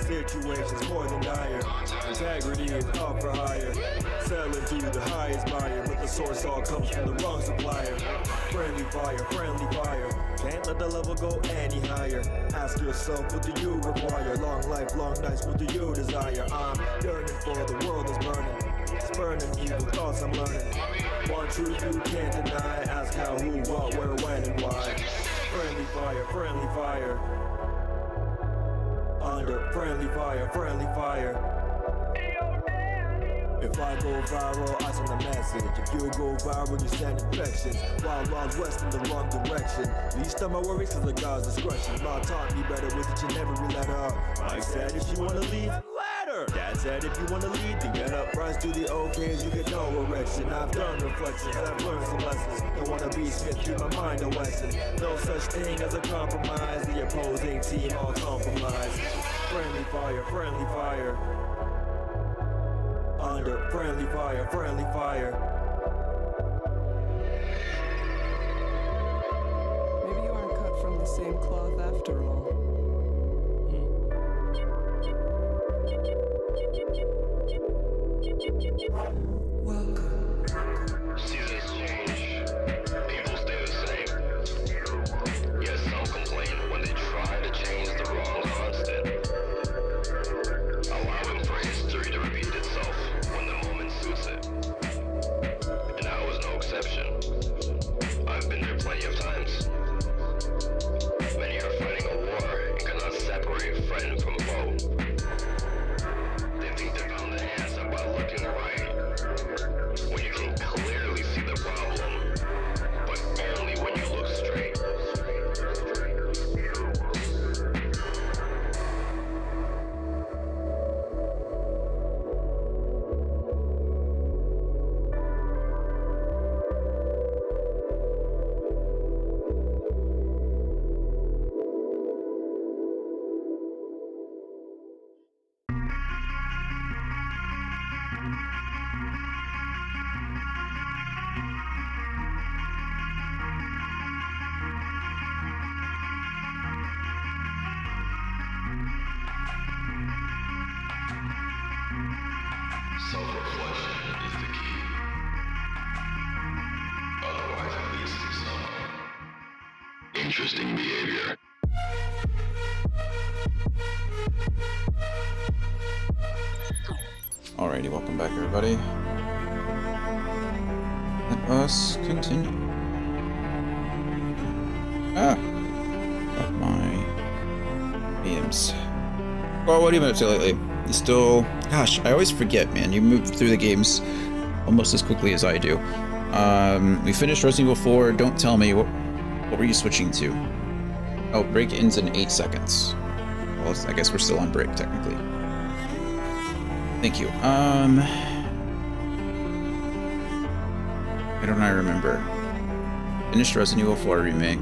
Situation's more than dire. Integrity is up for hire. Selling to the highest buyer, but the source all comes from the wrong supplier. Friendly fire, friendly fire. Can't let the level go any higher. Ask yourself, what do you require? Long life, long nights, what do you desire? I'm yearning for the world is burning. Spurning evil thoughts I'm learning. One truth you can't deny. Ask how, who, what, where, when, and why. Friendly fire, friendly fire. Under friendly fire, friendly fire. If I go viral, I send a message. If you go viral, you send infections. Wild West in the wrong direction. Least of my worries cause of God's discretion. Mom taught me better with each and every letter. I said if you wanna leave, let her. Dad said if you wanna lead, then get up, rise to the okays, you get no erection. I've done reflections, I've learned some lessons. Don't wanna be smith through my mind, no lesson. No such thing as a compromise. The opposing team all compromised. Friendly fire, friendly fire. Under friendly fire, friendly fire. Maybe you aren't cut from the same cloth after all. Seasons change, people stay the same. Yes, some complain when they try to change the wrong constant. Allowing for history to repeat itself when the moment suits it. And I was no exception. I've been there plenty of times. Many are fighting a war interesting behavior. Alrighty, welcome back everybody. Let us continue. Got my games. Well, what have you been up to lately? You still... Gosh, I always forget, man. You move through the games almost as quickly as I do. We finished Resident Evil 4. Don't tell me. What were you switching to? Oh, break ends in 8 seconds. Well, I guess we're still on break, technically. Thank you. Why don't I remember? Finished Resident Evil 4 remake.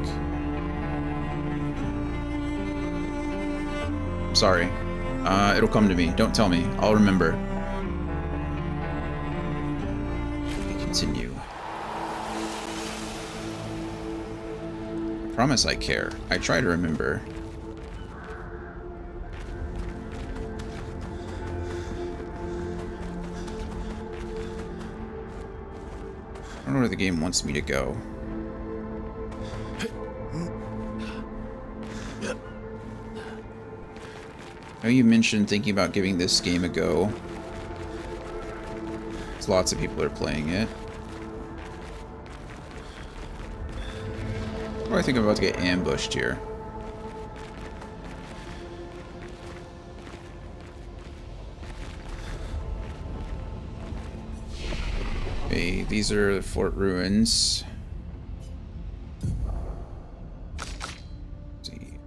I'm sorry. It'll come to me. Don't tell me. I'll remember. Continue. I promise I care. I try to remember. I don't know where the game wants me to go. I know you mentioned thinking about giving this game a go. Lots of people are playing it. Oh, I think I'm about to get ambushed here. Okay, these are the fort ruins. Let's see.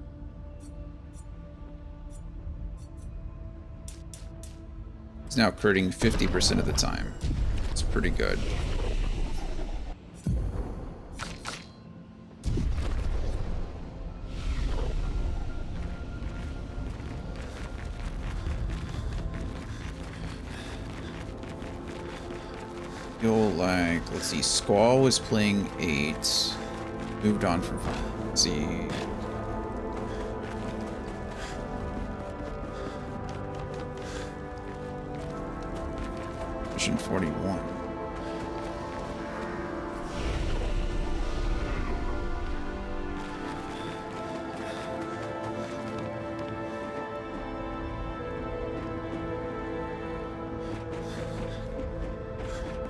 It's now critting 50% of the time. It's pretty good. You'll like, let's see, Squall was playing 8. Moved on from 5. Let's see. Mission 41.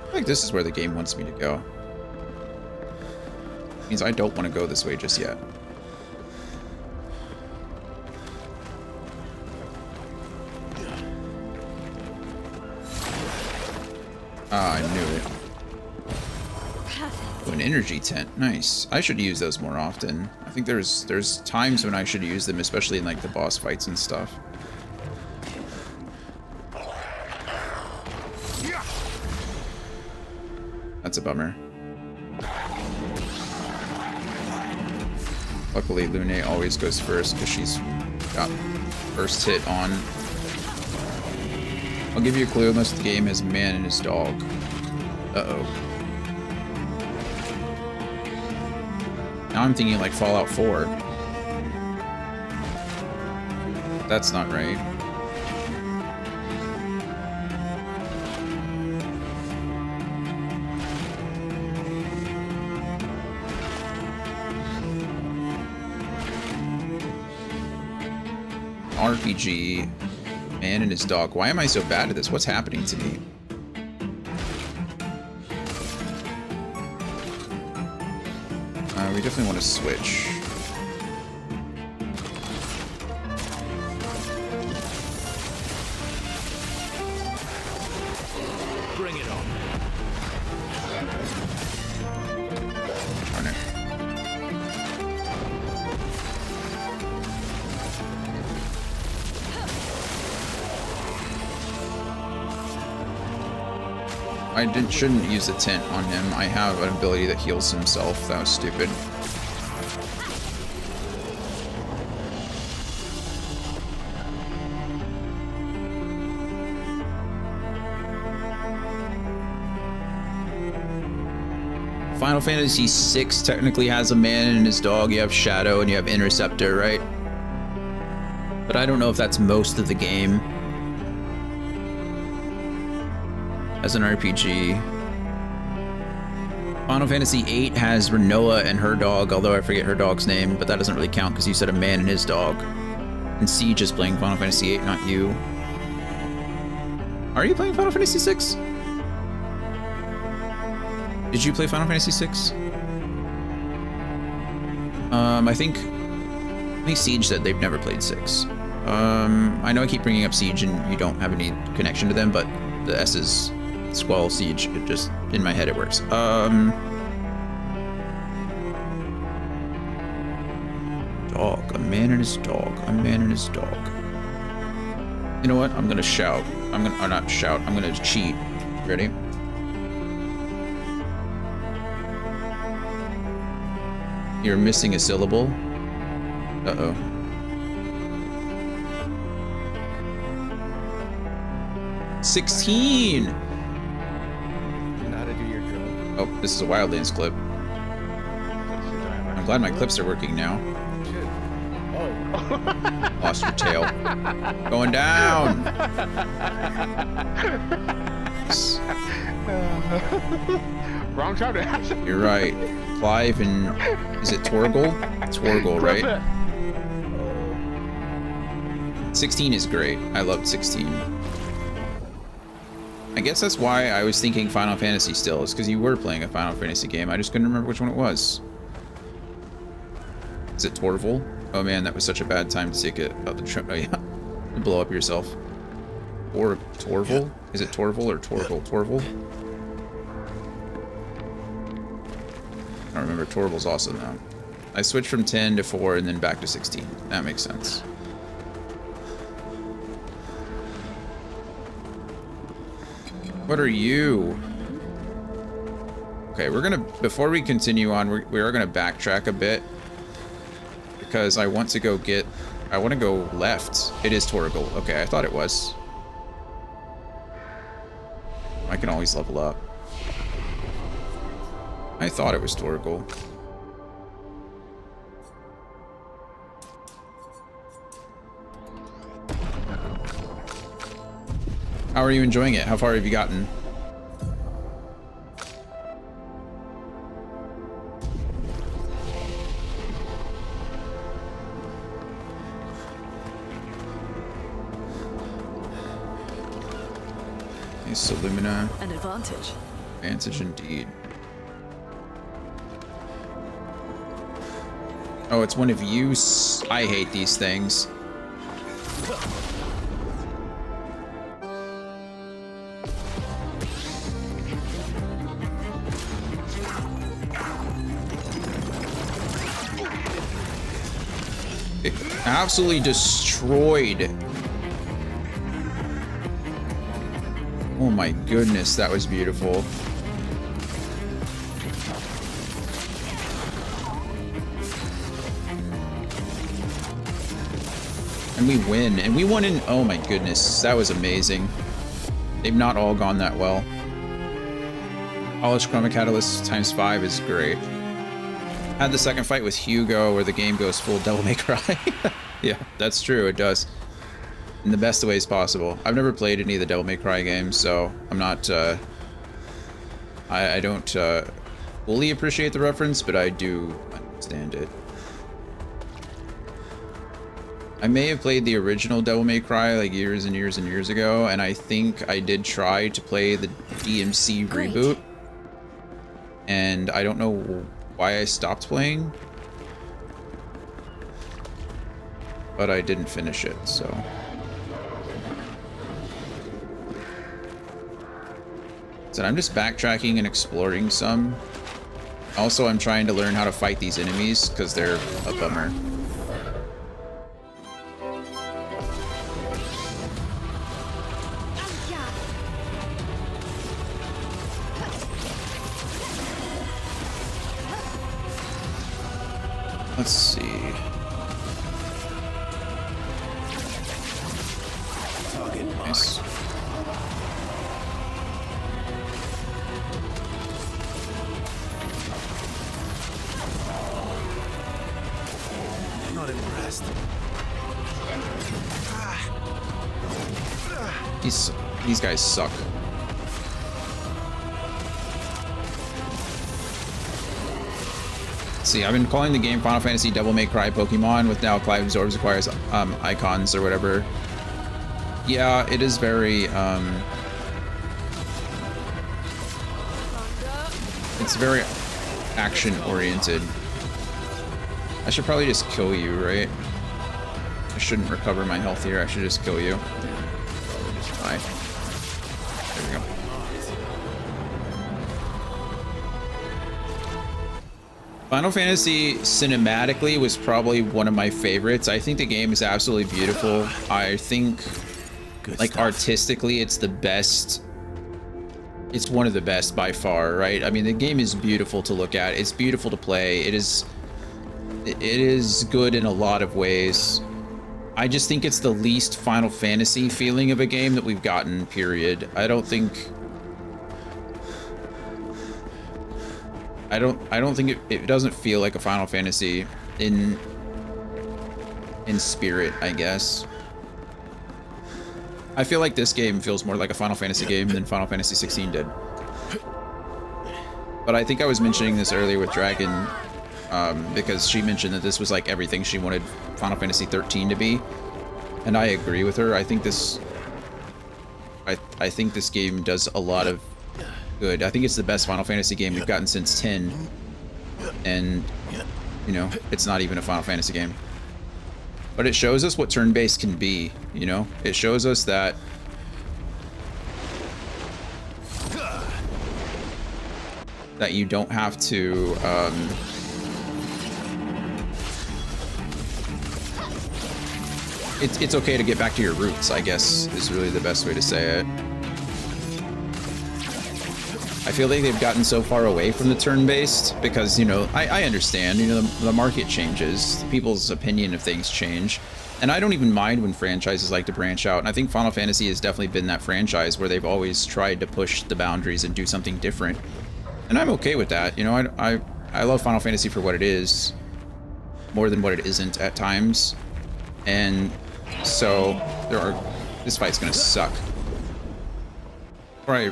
I think this is where the game wants me to go. Means I don't want to go this way just yet. Ah, I knew it. Oh, an energy tent. Nice. I should use those more often. I think there's times when I should use them, especially in like the boss fights and stuff. That's a bummer. Luckily, Lune always goes first because she's got first hit on. I'll give you a clue. Most of the game has a man and his dog. Uh-oh. Now I'm thinking like Fallout 4. That's not right. RPG, man and his dog. Why am I so bad at this? What's happening to me? We definitely want to switch. Bring it on. Darn it. I shouldn't use the tent on him. I have an ability that heals himself. That was stupid. Final Fantasy VI technically has a man and his dog. You have Shadow and you have Interceptor, right? But I don't know if that's most of the game. As an RPG. Final Fantasy VIII has Renoa and her dog, although I forget her dog's name, but that doesn't really count because you said a man and his dog. And Siege is playing Final Fantasy VIII, not you. Are you playing Final Fantasy VI? Did you play Final Fantasy VI? I think Siege said they've never played 6. I know I keep bringing up Siege and you don't have any connection to them, but the S is Squall Siege. It just, in my head, it works. Dog. A man and his dog. A man and his dog. You know what? I'm gonna shout. Or not shout. I'm gonna cheat. Ready? You're missing a syllable. Uh-oh. $16! You know how to do your drill? Oh, this is a Wildlands clip. I'm glad my clips are working now. Oh. Lost your tail. Going down! Wrong time to ask. You're right. Clive and... Is it Torgal? Torgal, right? 16 is great. I loved 16. I guess that's why I was thinking Final Fantasy still, is because you were playing a Final Fantasy game. I just couldn't remember which one it was. Is it Torval? Oh man, that was such a bad time to take it out the trip. Oh yeah. Blow up yourself. Or Torval? Is it Torval or Torval? Torval? I don't remember. Torval's awesome now. I switched from 10 to 4 and then back to 16. That makes sense. What are you? Okay, we're gonna, before we continue on, we are gonna backtrack a bit because I want to go get, I want to go left. It is Torgal. Okay, I thought it was. I can always level up. I thought it was Torgal. How are you enjoying it? How far have you gotten? Nice, Illumina. An advantage. Advantage indeed. Oh, it's one of you. I hate these things. It absolutely destroyed. Oh my goodness, that was beautiful. And we win, and we won in, oh my goodness, that was amazing. They've not all gone that well. Polished Chroma Catalyst ×5 is great. Had the second fight with Hugo where the game goes full Devil May Cry. Yeah, that's true, it does. In the best ways possible. I've never played any of the Devil May Cry games, so I'm not, I don't fully appreciate the reference, but I do understand it. I may have played the original Devil May Cry like years and years and years ago, and I think I did try to play the DMC reboot. And I don't know why I stopped playing, but I didn't finish it, so. So I'm just backtracking and exploring some. Also, I'm trying to learn how to fight these enemies because they're a bummer. Let's see. Nice. Not impressed. These guys suck. See, I've been calling the game Final Fantasy Devil May Cry Pokemon, with now Clive Absorbs requires icons or whatever. Yeah, it is very it's very action oriented. I should probably just kill you, right? I shouldn't recover my health here. I should just kill you. Probably just die. There we go. Final Fantasy cinematically was probably one of my favorites. I think the game is absolutely beautiful. I think, like, artistically, it's the best. It's one of the best by far, right? I mean, the game is beautiful to look at. It's beautiful to play. It is good in a lot of ways. I just think it's the least Final Fantasy feeling of a game that we've gotten, period. I don't think it doesn't feel like a Final Fantasy in spirit, I guess. I feel like this game feels more like a Final Fantasy game than Final Fantasy 16 did. But I think I was mentioning this earlier with Dragon, because she mentioned that this was like everything she wanted Final Fantasy 13 to be, and I agree with her. I think this game does a lot of good. I think it's the best Final Fantasy game we've gotten since 10, and you know, it's not even a Final Fantasy game. But it shows us what turn-based can be, you know? It shows us that you don't have to it's okay to get back to your roots, I guess, is really the best way to say it. I feel like they've gotten so far away from the turn-based because, you know, I understand, you know, the market changes, people's opinion of things change, and I don't even mind when franchises like to branch out, and I think Final Fantasy has definitely been that franchise where they've always tried to push the boundaries and do something different, and I'm okay with that. You know, I love Final Fantasy for what it is, more than what it isn't at times, and so this fight's gonna suck. All right.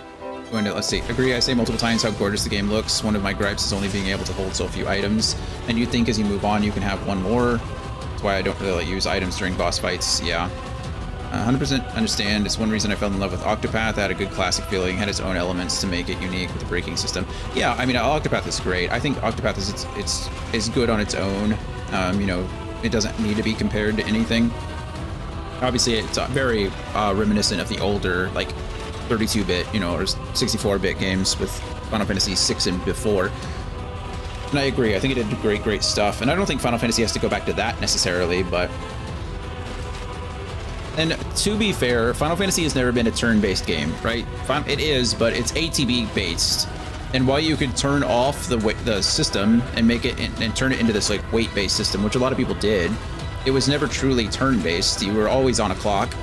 Let's see. Agree, I say multiple times how gorgeous the game looks. One of my gripes is only being able to hold so few items. And you'd think as you move on, you can have one more. That's why I don't really use items during boss fights. Yeah. 100% understand. It's one reason I fell in love with Octopath. It had a good classic feeling, had its own elements to make it unique with the braking system. Yeah, I mean, Octopath is great. I think Octopath is good on its own. You know, it doesn't need to be compared to anything. Obviously, it's very reminiscent of the older, like, 32-bit, you know, or 64-bit games with Final Fantasy 6 and before. And I agree. I think it did great stuff. And I don't think Final Fantasy has to go back to that necessarily, but... And to be fair, Final Fantasy has never been a turn-based game, right? It is, but it's ATB-based. And while you could turn off the system and make it and turn it into this like weight-based system, which a lot of people did, it was never truly turn-based. You were always on a clock,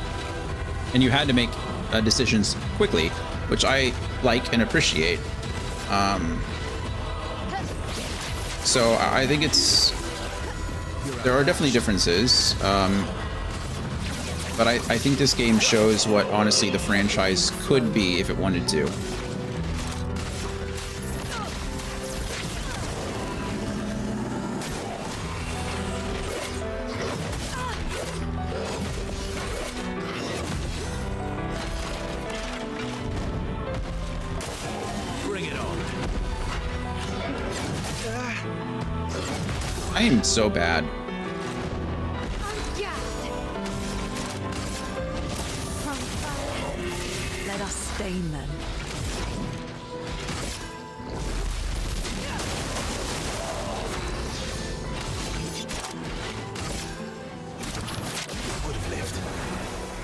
and you had to make decisions quickly, which I like and appreciate. So I think there are definitely differences, but I think this game shows what honestly the franchise could be if it wanted to. I am so bad. Let us stain them.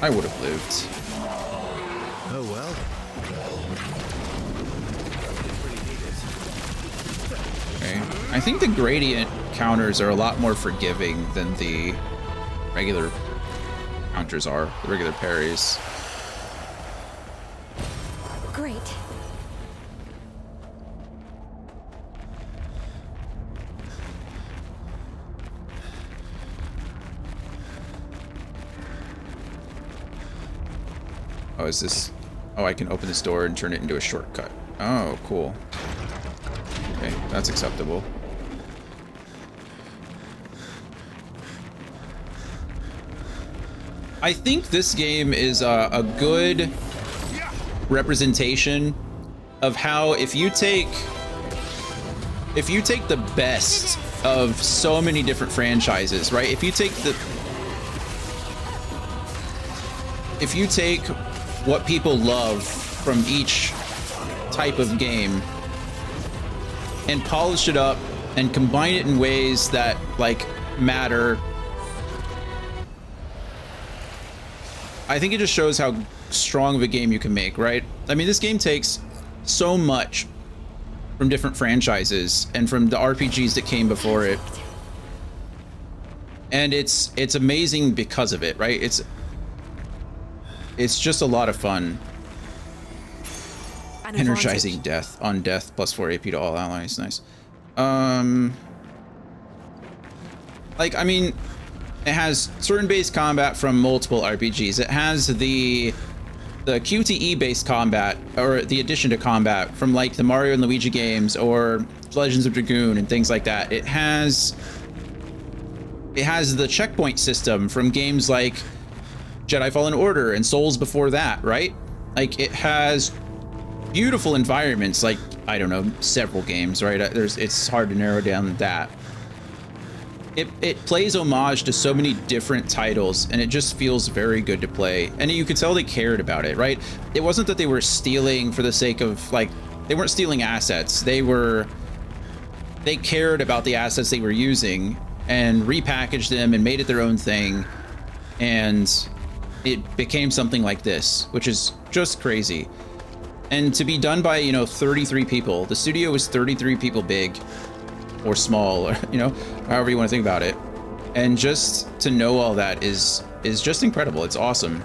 I would have lived. Oh well. Okay. I think the gradient counters are a lot more forgiving than the regular counters are, the regular parries. Great. Oh, is this... Oh, I can open this door and turn it into a shortcut. Oh, cool. Okay, that's acceptable. I think this game is a good representation of how if you take the best of so many different franchises, right? If you take what people love from each type of game and polish it up and combine it in ways that like matter, I think it just shows how strong of a game you can make, right? I mean, this game takes so much from different franchises and from the RPGs that came before it, and it's amazing because of it, right? It's just a lot of fun. Energizing death on death plus 4 AP to all allies. Nice. Like, I mean, it has turn-based combat from multiple RPGs. It has the QTE-based combat, or the addition to combat from like the Mario and Luigi games or Legends of Dragoon and things like that. It has the checkpoint system from games like Jedi Fallen Order and Souls before that, right? Like, it has beautiful environments, like, I don't know, several games, right? It's hard to narrow down that. It plays homage to so many different titles, and it just feels very good to play. And you could tell they cared about it, right? It wasn't that they were stealing for the sake of, like, they weren't stealing assets. They cared about the assets they were using and repackaged them and made it their own thing. And it became something like this, which is just crazy. And to be done by, 33 people. The studio was 33 people big or small, or, however you want to think about it. And just to know all that is just incredible. It's awesome.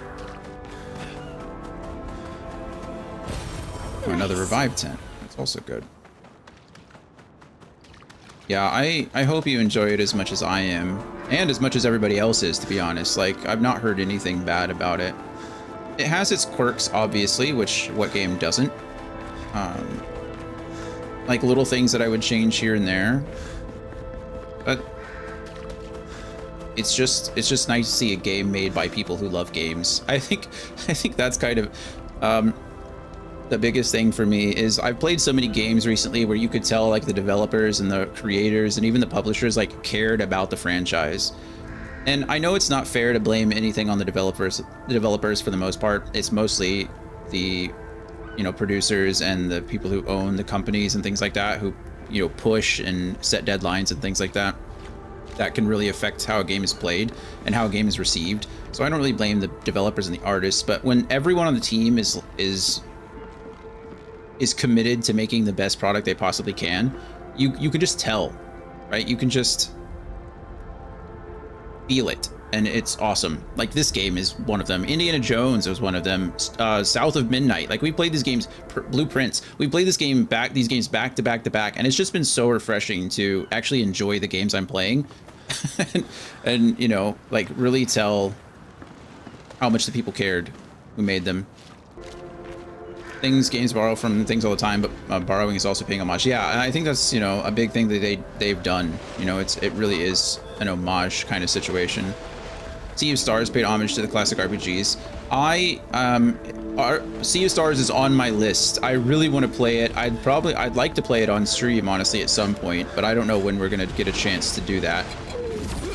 Oh, another revive tent. That's also good. Yeah, I hope you enjoy it as much as I am, and as much as everybody else is, to be honest. Like, I've not heard anything bad about it. It has its quirks, obviously, which what game doesn't? Like little things that I would change here and there, but it's just nice to see a game made by people who love games. I think that's kind of the biggest thing for me. Is I've played so many games recently where you could tell like the developers and the creators and even the publishers like cared about the franchise. And I know it's not fair to blame anything on the developers. The developers, for the most part, it's mostly the producers and the people who own the companies and things like that, who push and set deadlines and things like that. That can really affect how a game is played and how a game is received. So I don't really blame the developers and the artists, but when everyone on the team is committed to making the best product they possibly can, you can just tell, right? You can just feel it, and it's awesome. Like, this game is one of them. Indiana Jones was one of them. South of Midnight. Like, we played these games, Blueprints. We played these games back to back to back, and it's just been so refreshing to actually enjoy the games I'm playing, and like really tell how much the people cared who made them. Games borrow from things all the time, but borrowing is also paying homage. Yeah, and I think that's a big thing that they've done. It really is an homage kind of situation. Sea of Stars paid homage to the classic RPGs. Sea of Stars is on my list. I really want to play it. I'd like to play it on stream, honestly, at some point, but I don't know when we're gonna get a chance to do that.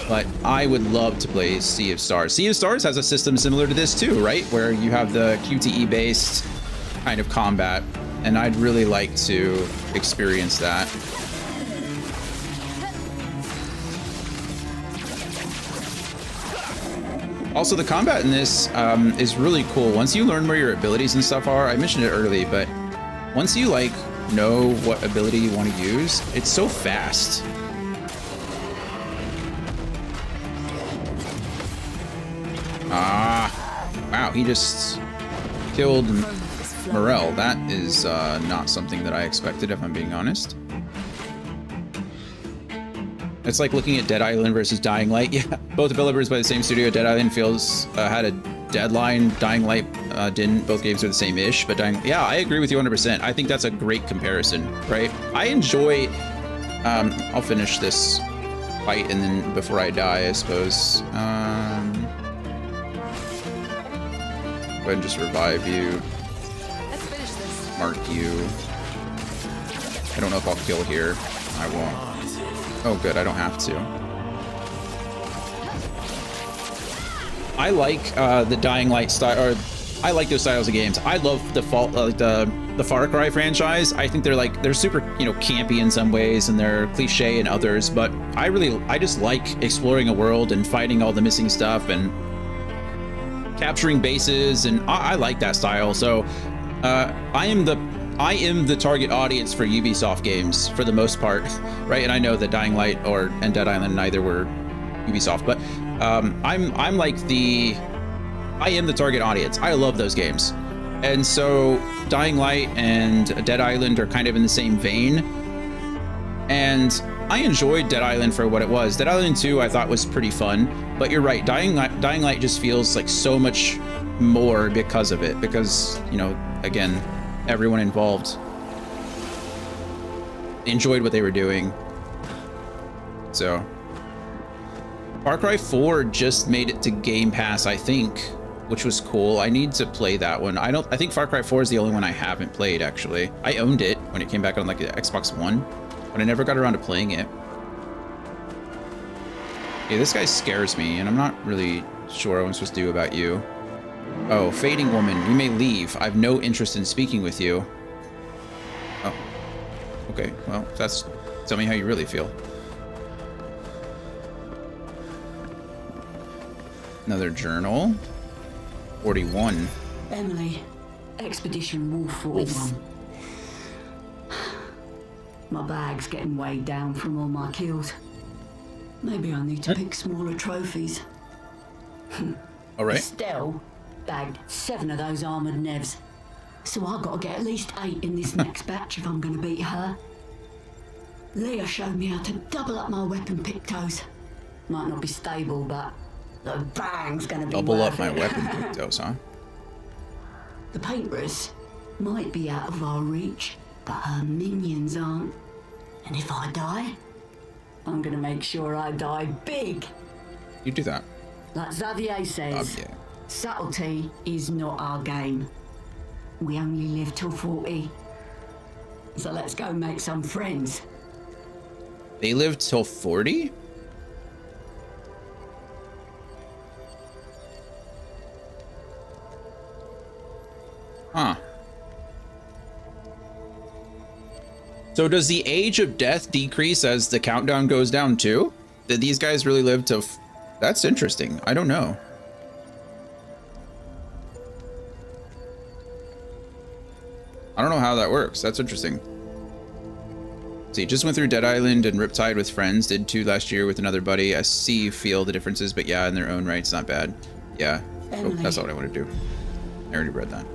But I would love to play Sea of Stars. Sea of Stars has a system similar to this too, right? Where you have the QTE based kind of combat, and I'd really like to experience that. Also, the combat in this is really cool. Once you learn where your abilities and stuff are, I mentioned it early, but once you like know what ability you want to use, it's so fast. Wow, he just killed Morel. That is not something that I expected, if I'm being honest. It's like looking at Dead Island versus Dying Light. Yeah, both developers by the same studio. Dead Island had a deadline. Dying Light didn't. Both games are the same-ish, but yeah, I agree with you 100%. I think that's a great comparison, right? I enjoy. I'll finish this fight and then before I die, I suppose. ahead and just revive you. Let's finish this. Mark you. I don't know if I'll kill here. I won't. Oh, good. I don't have to. I like the Dying Light style, or I like those styles of games. I love the Far Cry franchise. I think they're super, you know, campy in some ways, and they're cliche in others. But I just like exploring a world and finding all the missing stuff and capturing bases, and I like that style. So I am the target audience for Ubisoft games for the most part, right? And I know that Dying Light and Dead Island neither were Ubisoft, but I am the target audience. I love those games. And so Dying Light and Dead Island are kind of in the same vein. And I enjoyed Dead Island for what it was. Dead Island 2 I thought was pretty fun, but you're right, Dying Light just feels like so much more because of it. Because, you know, again, everyone involved enjoyed what they were doing. So Far Cry 4 just made it to Game Pass, I think, which was cool. I need to play that one. I think Far Cry 4 is the only one I haven't played, actually. I owned it when it came back on like the Xbox One, but I never got around to playing it. Okay, this guy scares me, and I'm not really sure what I'm supposed to do about you. Oh, Fading Woman, you may leave. I have no interest in speaking with you. Oh, okay. Well, tell me how you really feel. Another journal. 41. Emily, Expedition Wolf 41. My bag's getting weighed down from all my kills. Maybe I need to pick smaller trophies. All right. Estelle bagged 7 of those armored nevs. So I've got to get at least 8 in this next batch if I'm going to beat her. Leah showed me how to double up my weapon pictos. Might not be stable, but the bang's going to be Double up worth my it. weapon pictos, huh? The painters might be out of our reach, but her minions aren't. And if I die, I'm gonna make sure I die big. You do that. Like Xavier says, Yeah. subtlety is not our game. We only live till 40. So let's go make some friends. They lived till 40? Huh. So does the age of death decrease as the countdown goes down too? Did these guys really live to... That's interesting. I don't know. I don't know how that works. That's interesting. See, just went through Dead Island and Riptide with friends. Did 2 last year with another buddy. I see, feel the differences, but yeah, in their own right, it's not bad. Yeah. Oh, that's not what I want to do. I already read that.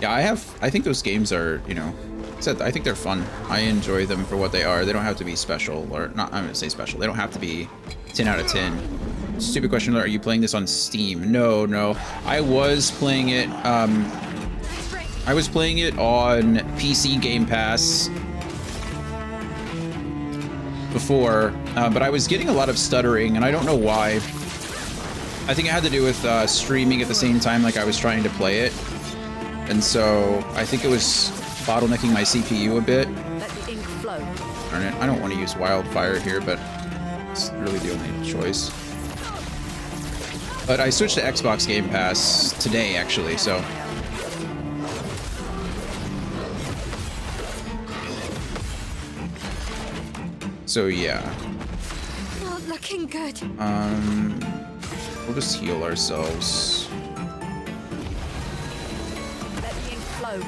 Yeah, I think those games are, you know, I think they're fun. I enjoy them for what they are. They don't have to be special, or not, I'm gonna say special. They don't have to be 10 out of 10. Stupid question, are you playing this on Steam? No. I was playing it, on PC Game Pass before, but I was getting a lot of stuttering, and I don't know why. I think it had to do with streaming at the same time like I was trying to play it. And so I think it was bottlenecking my CPU a bit. Let the ink flow. Darn it. I don't want to use Wildfire here, but it's really the only choice. But I switched to Xbox Game Pass today, actually, so... So, yeah. Not looking good. We'll just heal ourselves. Let the ink flow.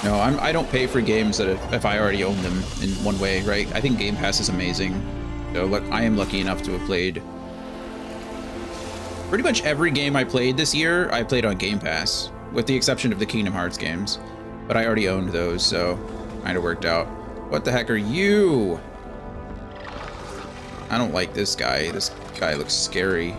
No, I don't pay for games that if I already own them in one way, right? I think Game Pass is amazing. So look, I am lucky enough to have played pretty much every game I played this year. I played on Game Pass, with the exception of the Kingdom Hearts games, but I already owned those, so kind of worked out. What the heck are you? I don't like this guy. This guy looks scary.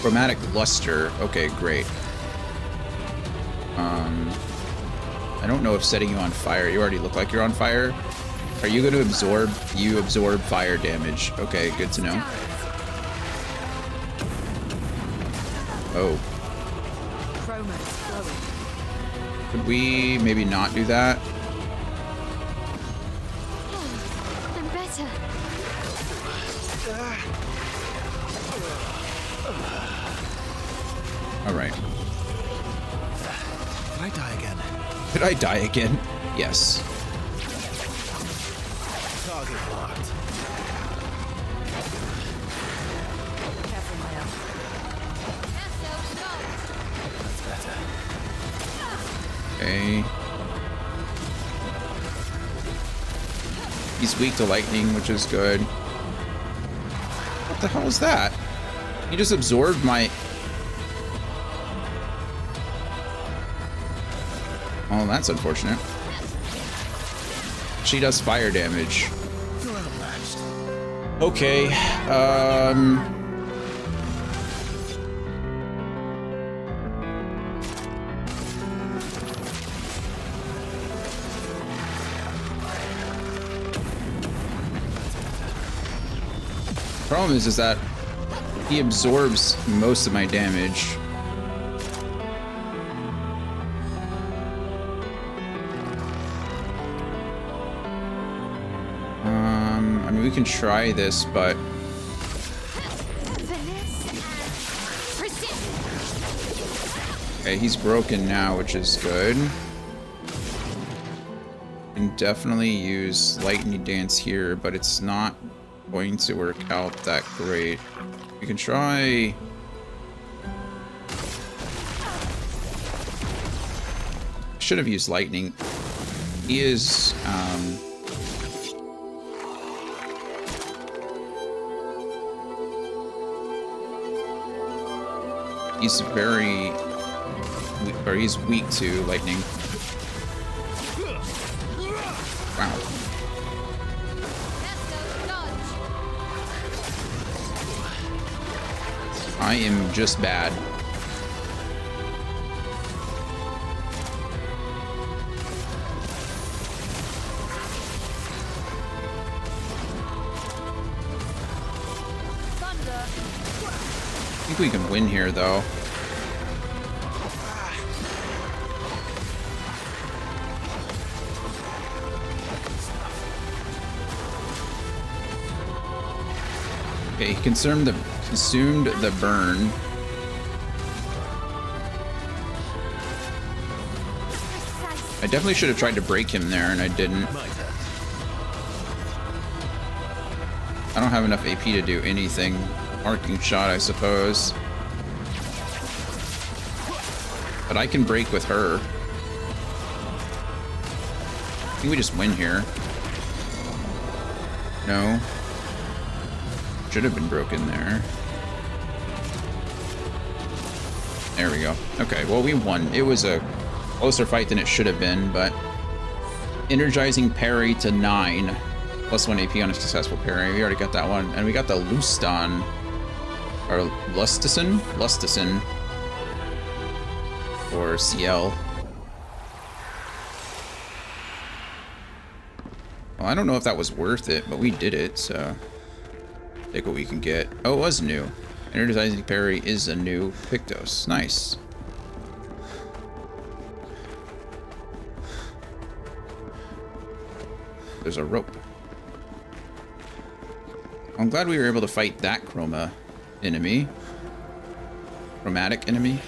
Chromatic luster. Okay, great. I don't know if setting you on fire. You already look like you're on fire. Are you going to absorb? You absorb fire damage. Okay, good to know. Oh. Could we maybe not do that? I'm better. All right. Did I die again? Did I die again? Yes. Target locked. That's better. Okay. He's weak to lightning, which is good. What the hell was that? He just absorbed my... Oh, that's unfortunate. She does fire damage. Okay, problem is that he absorbs most of my damage. I mean, we can try this, but okay, he's broken now, which is good. Can definitely use Lightning Dance here, but it's not going to work out that great. We can try... Should have used Lightning. He is, he's very... or he's weak to Lightning. Wow. I am just bad. I think we can win here, though. Okay, he consumed the burn. I definitely should have tried to break him there, and I didn't. I don't have enough AP to do anything. Marking shot, I suppose. But I can break with her. I think we just win here. No. Should have been broken there. There we go. Okay, well, we won. It was a closer fight than it should have been, but energizing parry to 9. +1 AP on a successful parry. We already got that one. And we got the Lustan. Or Lustison? Lustison. Or CL. Well, I don't know if that was worth it, but we did it, so... Take what we can get. Oh, it was new. Energizing parry is a new Pictos. Nice. There's a rope. I'm glad we were able to fight that chroma enemy. Chromatic enemy.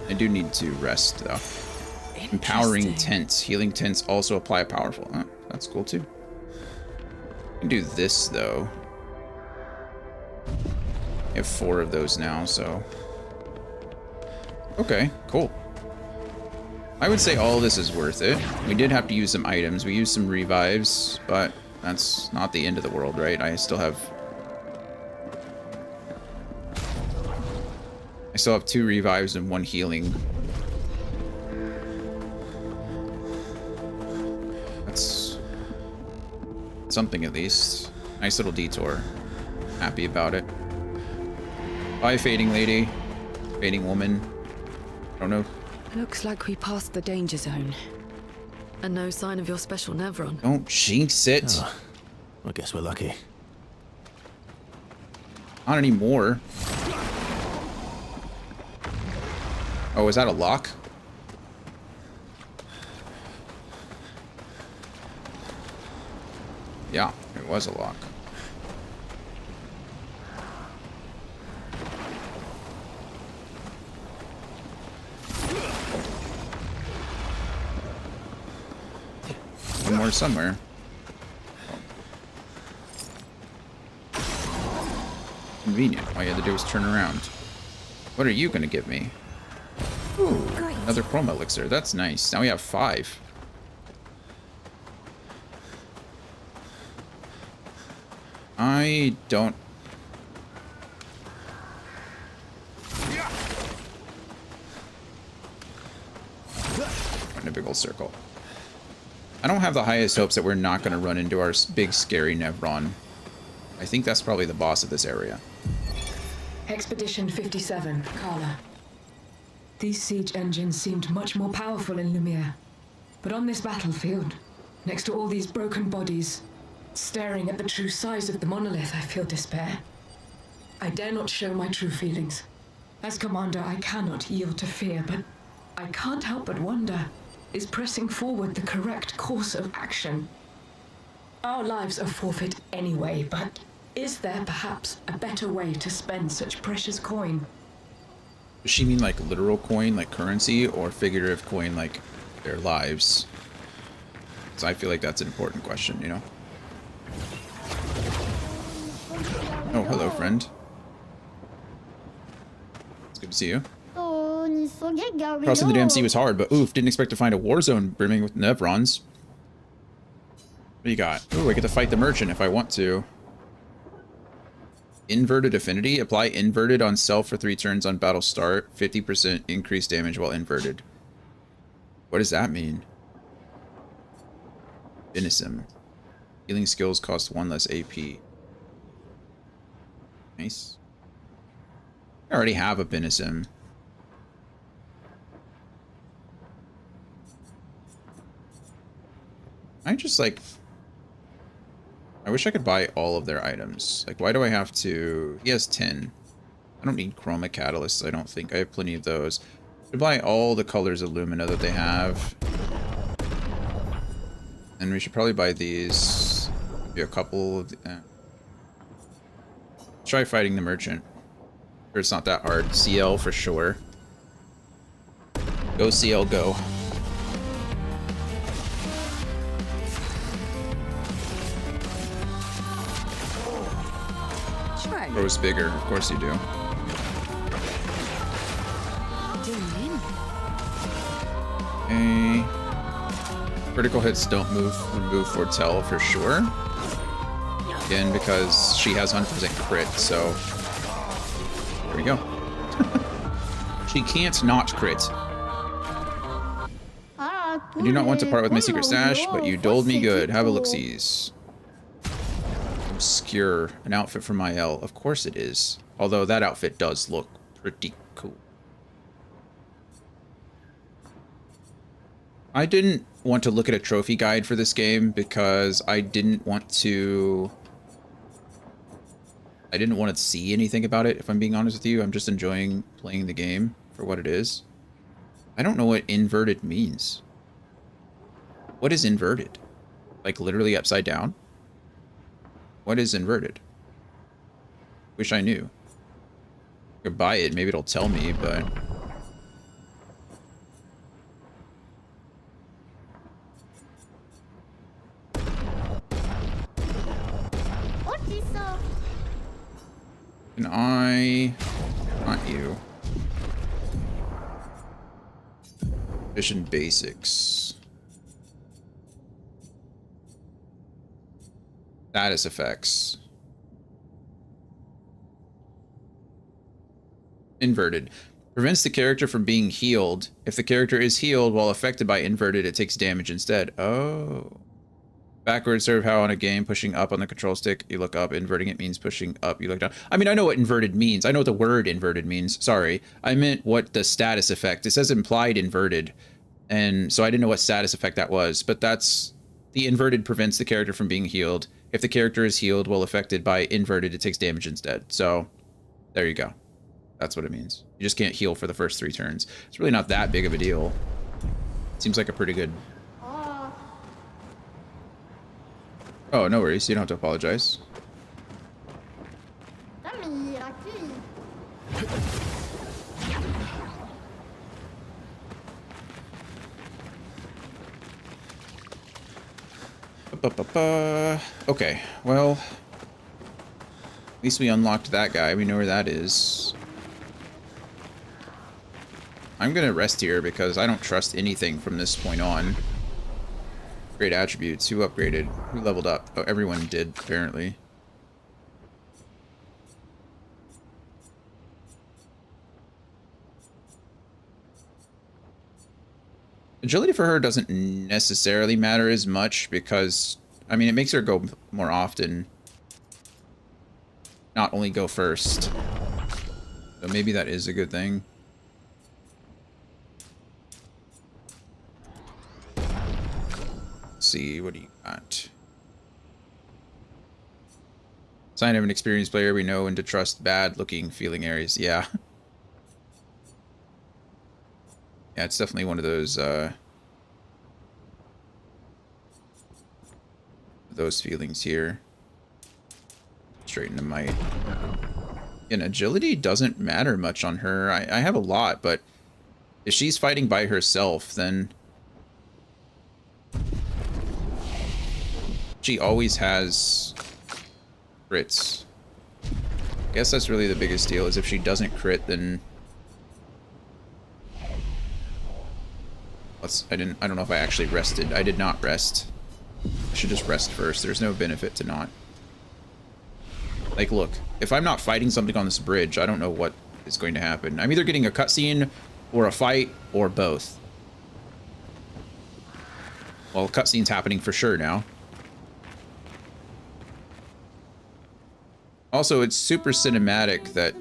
I do need to rest, though. Empowering Tents. Healing Tents also apply a powerful. That's cool, too. I can do this, though. I have 4 of those now, so... Okay, cool. I would say all of this is worth it. We did have to use some items. We used some revives, but that's not the end of the world, right? I still have 2 revives and 1 healing. That's something at least. Nice little detour. Happy about it. Bye, fading lady. Fading woman. I don't know. Looks like we passed the danger zone. And no sign of your special Nevron. Don't jinx it. Oh, I guess we're lucky. Not anymore. Oh, is that a lock? Yeah, it was a lock. One more somewhere. Convenient. All you had to do was turn around. What are you gonna give me? Ooh, another chrome elixir. That's nice. Now we have 5. I don't... in a big old circle. I don't have the highest hopes that we're not going to run into our big scary Nevron. I think that's probably the boss of this area. Expedition 57, Carla. These siege engines seemed much more powerful in Lumiere. But on this battlefield, next to all these broken bodies, staring at the true size of the monolith, I feel despair. I dare not show my true feelings. As commander, I cannot yield to fear, but I can't help but wonder, is pressing forward the correct course of action? Our lives are forfeit anyway, but is there perhaps a better way to spend such precious coin? Does she mean like literal coin, like currency, or figurative coin, like their lives? Because I feel like that's an important question, you know? Oh, hello, friend. It's good to see you. Crossing the damn sea was hard, but oof, didn't expect to find a war zone brimming with Nevrons. What do you got? Ooh, I get to fight the merchant if I want to. Inverted affinity. Apply inverted on self for 3 turns on battle start. 50% increased damage while inverted. What does that mean? Finism. Healing skills cost 1 less AP. Nice. I already have a Binism. I just like... I wish I could buy all of their items. Like, why do I have to... He has 10. I don't need chroma catalysts, I don't think. I have plenty of those. I should buy all the colors of Lumina that they have. And we should probably buy these. Maybe a couple of... Try fighting the merchant. Or it's not that hard. CL for sure. Go CL, go. Grows bigger, of course you do. Okay. Critical hits don't remove Foretell for sure. Again, because she has 100% crit, so there we go. She can't not crit. I do not want to part with my secret stash, but you doled me good. Have a look-sees. Obscure. An outfit from Mael. Of course it is. Although that outfit does look pretty cool. I didn't want to look at a trophy guide for this game because I didn't want to see anything about it, if I'm being honest with you. I'm just enjoying playing the game for what it is. I don't know what inverted means. What is inverted? Like literally upside down? What is inverted? Wish I knew. I could buy it, maybe it'll tell me, but... Can I... Not you. Mission basics. Status effects. Inverted. Prevents the character from being healed. If the character is healed while affected by inverted, it takes damage instead. Oh. Backwards serve how on a game, pushing up on the control stick, you look up. Inverting it means pushing up, you look down. I mean, I know what inverted means. I know what the word inverted means. Sorry. I meant what the status effect. It says implied inverted. And so I didn't know what status effect that was. But that's... The inverted prevents the character from being healed. If the character is healed while affected by inverted, it takes damage instead. So, there you go. That's what it means. You just can't heal for the first 3 turns. It's really not that big of a deal. Seems like a pretty good... Oh, no worries. You don't have to apologize. Okay, well, at least we unlocked that guy. We know where that is. I'm gonna rest here because I don't trust anything from this point on. Great attributes. Who upgraded? Who leveled up? Oh, everyone did, apparently. Agility for her doesn't necessarily matter as much because, I mean, it makes her go more often. Not only go first. So maybe that is a good thing. Let's see, what do you got? Sign of an experienced player, we know when to trust bad looking feeling areas. Yeah. Yeah, it's definitely one of those feelings here. Straight into might. And agility doesn't matter much on her. I have a lot, but if she's fighting by herself, then she always has crits. I guess that's really the biggest deal, is if she doesn't crit, then I don't know if I actually rested. I did not rest. I should just rest first. There's no benefit to not. Like, look, if I'm not fighting something on this bridge, I don't know what is going to happen. I'm either getting a cutscene or a fight or both. Well, cutscene's happening for sure now. Also, it's super cinematic that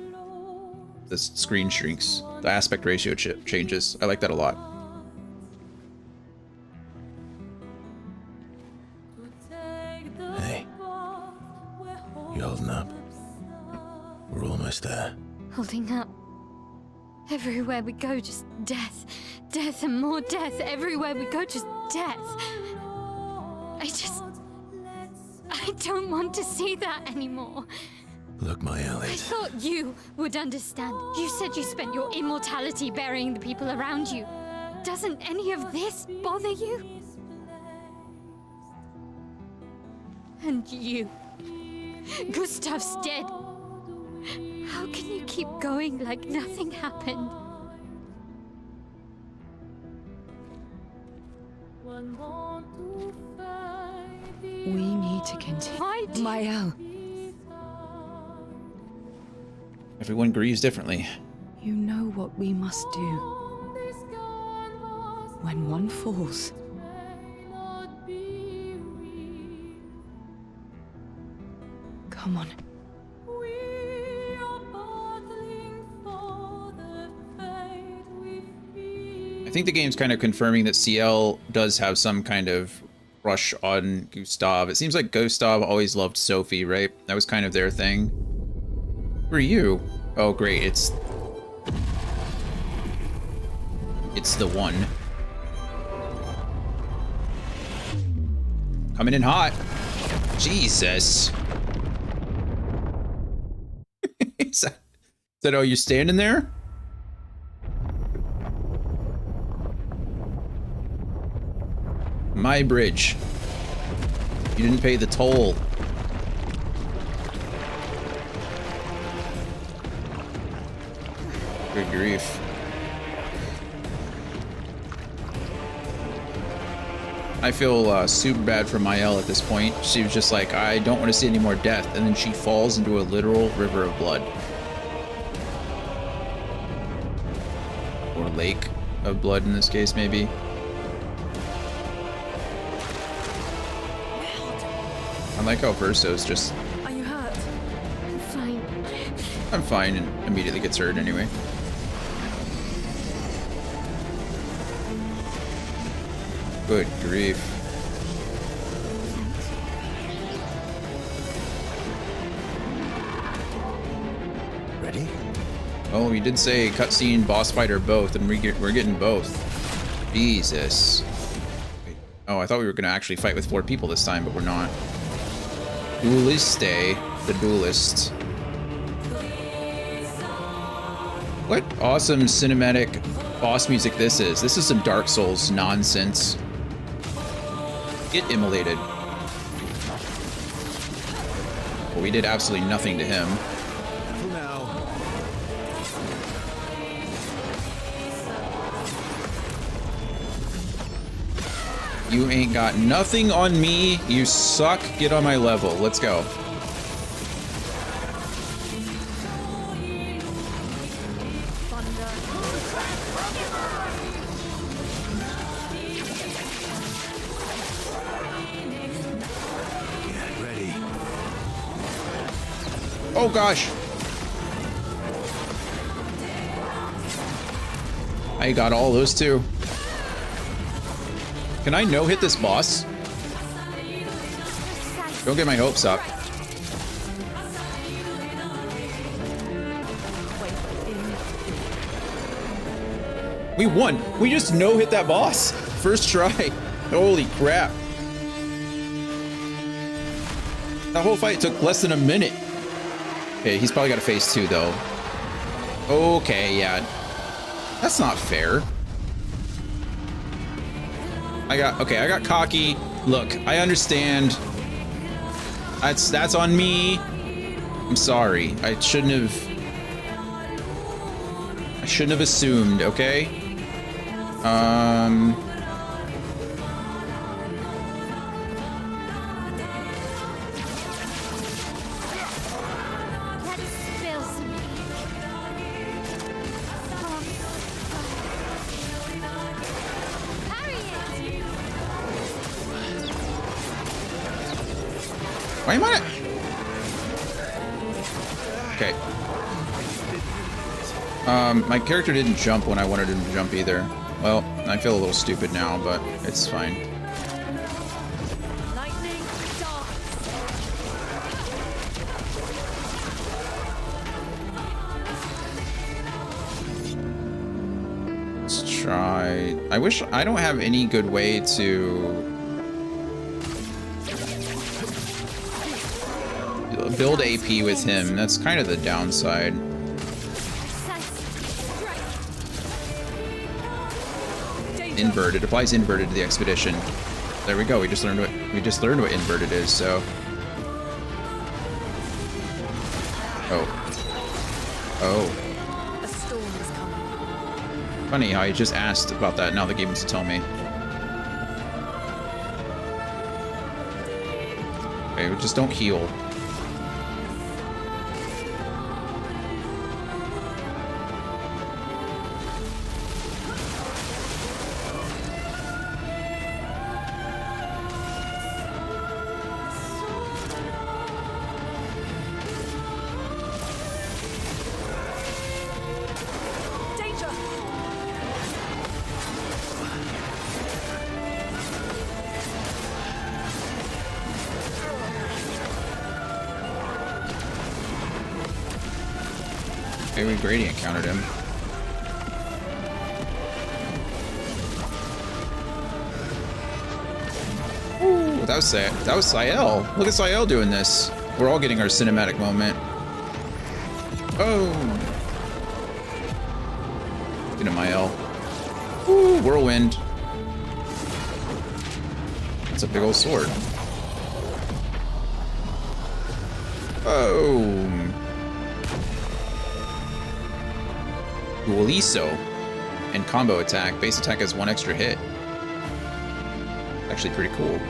the screen shrinks. The aspect ratio changes. I like that a lot. Hey, you holding up? We're almost there. Holding up. Everywhere we go, just death. Death and more death. Everywhere we go, just death. I don't want to see that anymore. Look, my I Elliot. thought you would understand. You said you spent your immortality burying the people around you. Doesn't any of this bother you? And you. Gustav's dead. How can you keep going like nothing happened? We need to continue. Mael. Everyone grieves differently. You know what we must do. When one falls, come on. I think the game's kind of confirming that CL does have some kind of crush on Gustav. It seems like Gustav always loved Sophie, right? That was kind of their thing. Who are you? Oh, great. It's the one. Coming in hot. Jesus. Said, oh, you standing there? My bridge. You didn't pay the toll. Good grief. I feel super bad for Mael at this point. She was just like, I don't want to see any more death. And then she falls into a literal river of blood. Or lake of blood in this case, maybe. like how Verso's just... Are you hurt? I'm fine. I'm fine, and immediately gets hurt anyway. Good grief. Ready? Oh, we did say cutscene, boss fight, or both, and we're getting both. Jesus. Wait. Oh, I thought we were gonna actually fight with 4 people this time, but we're not. Dueliste, the duelist. What awesome cinematic boss music this is. This is some Dark Souls nonsense. Get immolated. Well, we did absolutely nothing to him. You ain't got nothing on me. You suck. Get on my level. Let's go. Oh gosh. I got all those too. Can I no hit this boss? Don't get my hopes up. We won. We just no hit that boss. First try. Holy crap. That whole fight took less than a minute. Okay, he's probably got a phase 2 though. Okay, yeah. That's not fair. I got cocky. Look, I understand. That's on me. I'm sorry. I shouldn't have assumed, okay? Why am I? Okay. My character didn't jump when I wanted him to jump either. Well, I feel a little stupid now, but it's fine. Let's try. I wish I don't have any good way to build AP with him. That's kind of the downside. Inverted. Applies inverted to the expedition. There we go. We just learned what inverted is, so. Oh. A storm is coming. Funny how I just asked about that. Now the game wants to tell me. Okay, we just don't heal. Maybe Gradient countered him. Ooh, that was Sael. Look at Sael doing this. We're all getting our cinematic moment. Oh. Get him, Mael. Ooh, whirlwind. That's a big old sword. Oh. Dueliso and combo attack. Base attack has 1 extra hit. Actually pretty cool.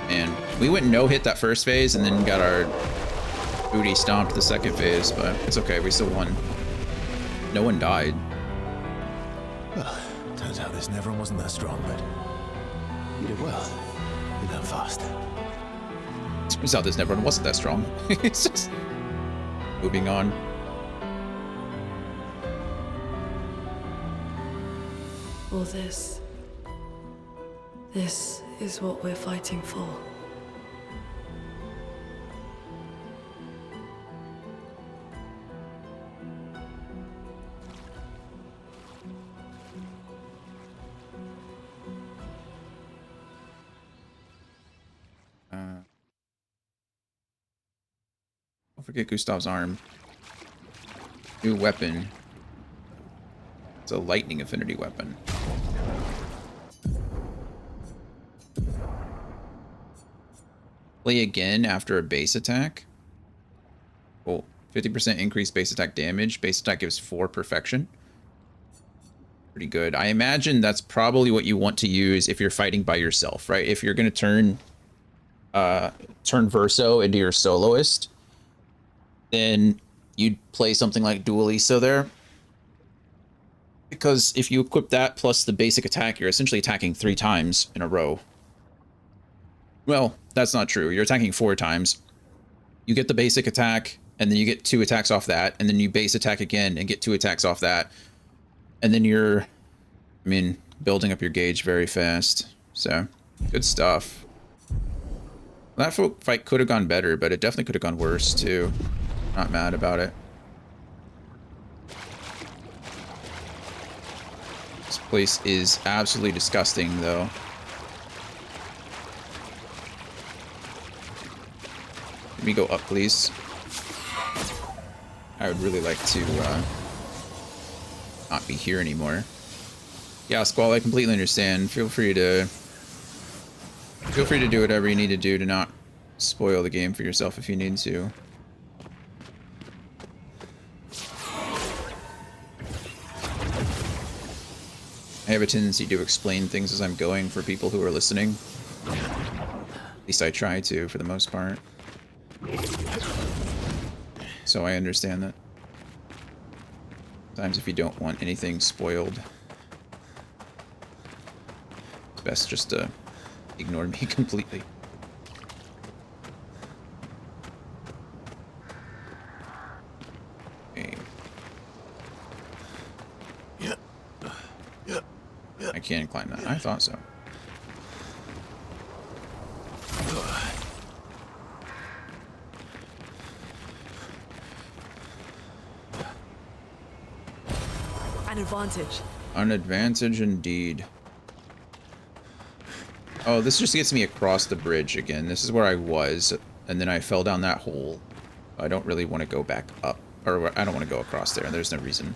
And we went no hit that first phase and then got our booty stomped the second phase, but it's okay, we still won. No one died. Well, turns out this Neverin wasn't that strong, but you did well. You learn fast. Turns out this Neverwinter wasn't that strong. It's just moving on. All this is what we're fighting for. Don't forget Gustav's arm. New weapon. It's a lightning affinity weapon. Play again after a base attack. Cool. 50% increased base attack damage. Base attack gives 4 perfection. Pretty good. I imagine that's probably what you want to use if you're fighting by yourself, right? If you're going to turn Verso into your soloist, then you'd play something like Duelisa there. Because if you equip that plus the basic attack, you're essentially attacking 3 times in a row. Well, that's not true. You're attacking 4 times. You get the basic attack, and then you get 2 attacks off that, and then you base attack again and get 2 attacks off that. And then you're, I mean, building up your gauge very fast. So, good stuff. That fight could have gone better, but it definitely could have gone worse, too. Not mad about it. This place is absolutely disgusting, though. Let me go up, please. I would really like to not be here anymore. Yeah, Squall, I completely understand. Feel free to do whatever you need to do to not spoil the game for yourself if you need to. I have a tendency to explain things as I'm going for people who are listening. At least I try to, for the most part. So I understand that. Sometimes if you don't want anything spoiled, it's best just to ignore me completely. Okay. I can climb that. I thought so. An advantage. An advantage indeed. Oh, this just gets me across the bridge again. This is where I was, and then I fell down that hole. I don't really want to go back up, or I don't want to go across there, and there's no reason.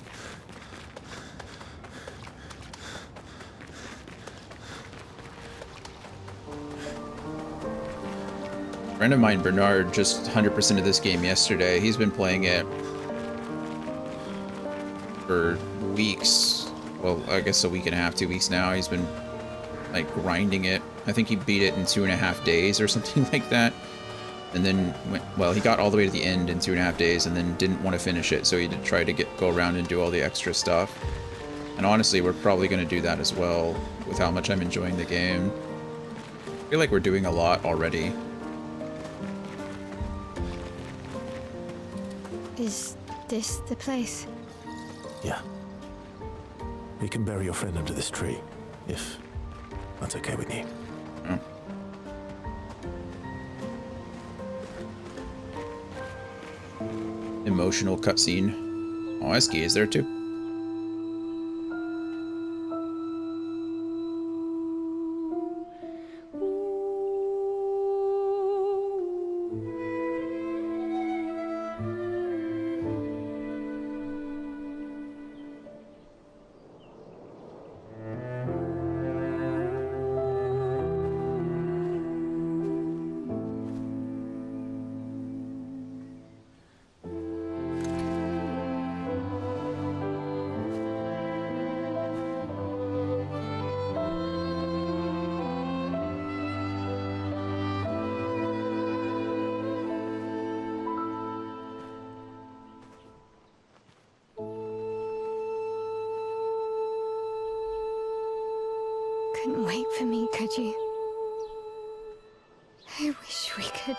A friend of mine, Bernard, just 100% of this game yesterday. He's been playing it for weeks. Well, I guess a week and a half, 2 weeks now. He's been like grinding it. I think he beat it in 2.5 days or something like that. And then well, he got all the way to the end in 2.5 days and then didn't want to finish it, so he did try to go around and do all the extra stuff. And honestly, we're probably going to do that as well with how much I'm enjoying the game. I feel like we're doing a lot already. Is this the place? Yeah. We can bury your friend under this tree, if that's okay with you. Oh. Emotional cutscene. Oh, Eski is there too. Couldn't wait for me, could you? we could.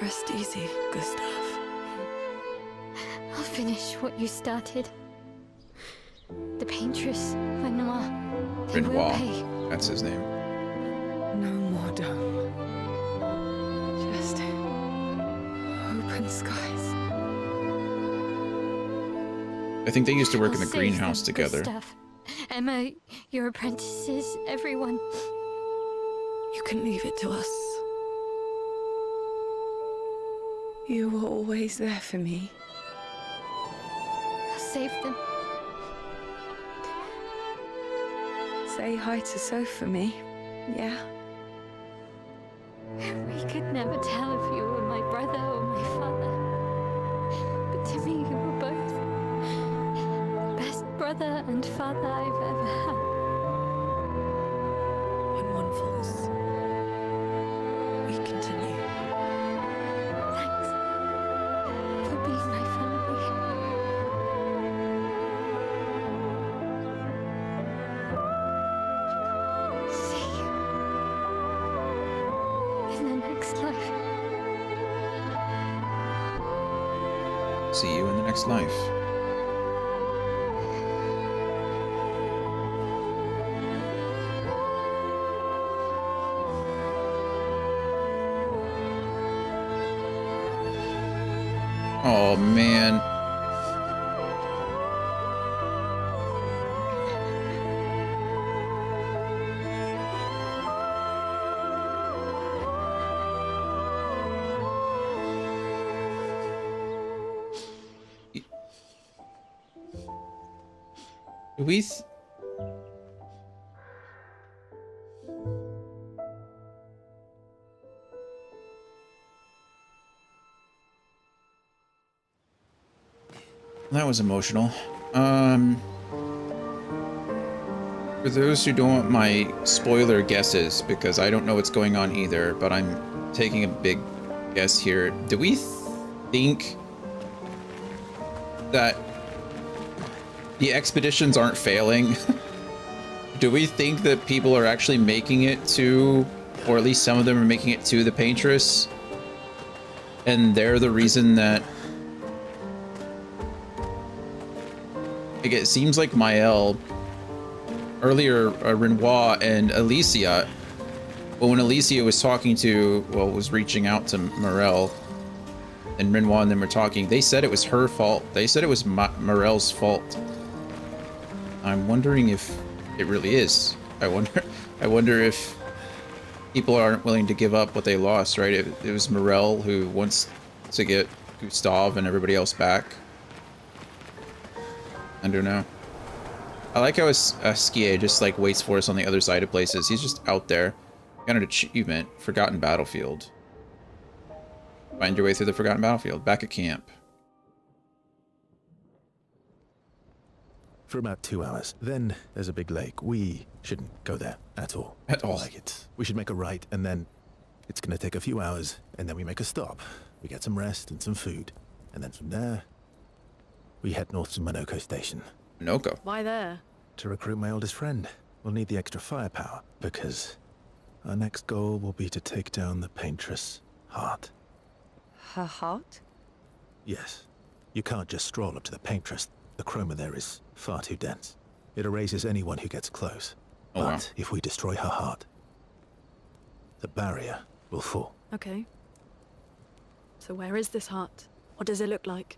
Rest easy, Gustav. I'll finish what you started. The paintress, Renoir. They will Renoir. pay. That's his name. No more dome. Just open skies. I think they used to work in I'll the save greenhouse them, together. Gustav. Emma, your apprentices, everyone. You can leave it to us. You were always there for me. I'll save them. Say hi to Soph for me, yeah? We could never tell if you were my brother or my father. But to me, you were both. The best brother and father I've ever had. When one falls, we continue. Thanks for being my family. See you in the next life. See you in the next life. Oh man. Do we That was emotional. For those who don't want my spoiler guesses, because I don't know what's going on either, but I'm taking a big guess here. Do we think that the expeditions aren't failing? Do we think that people are actually making it to, or at least some of them are making it to the Paintress? And they're the reason that... Like, it seems like Mael, earlier Renoir and Alicia, well, when Alicia was talking to, well, was reaching out to Morel, and Renoir and them were talking, they said it was her fault. They said it was Morel's fault. I'm wondering if it really is. I wonder if people aren't willing to give up what they lost, right? It was Morel who wants to get Gustav and everybody else back. I don't know. I like how Skie just like waits for us on the other side of places. He's just out there. Got an achievement, Forgotten Battlefield. Find your way through the Forgotten Battlefield. Back at camp. For about 2 hours. Then there's a big lake. We shouldn't go there at all. At all. We should make a right, and then it's gonna take a few hours, and then we make a stop. We get some rest and some food, and then from there, we head north to Minoko Station. Minoko? Why there? To recruit my oldest friend. We'll need the extra firepower, because our next goal will be to take down the Paintress' heart. Her heart? Yes. You can't just stroll up to the Paintress. The chroma there is far too dense. It erases anyone who gets close. Oh, but wow. if we destroy her heart, the barrier will fall. Okay. So where is this heart? What does it look like?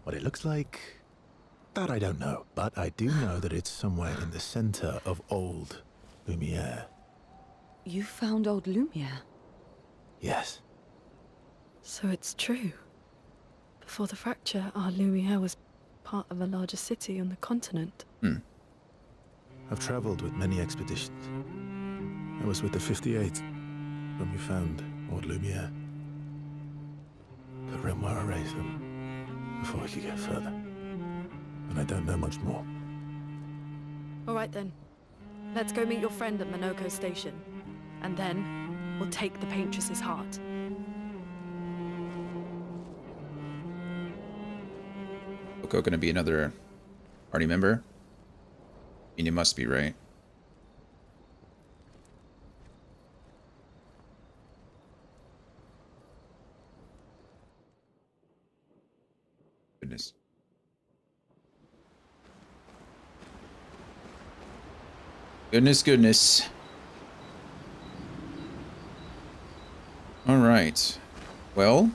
What it looks like, that I don't know. But I do know that it's somewhere in the center of old Lumiere. You found old Lumiere? Yes. So it's true. Before the fracture, our Lumiere was part of a larger city on the continent. I've traveled with many expeditions. I was with the 58th when we found old Lumiere. But Renoir erased them before we could get further. And I don't know much more. All right then. Let's go meet your friend at Minoko Station. And then, we'll take the Paintress's heart. Oko gonna be another party member? I mean, it must be, right? Goodness. Goodness. All right. Well,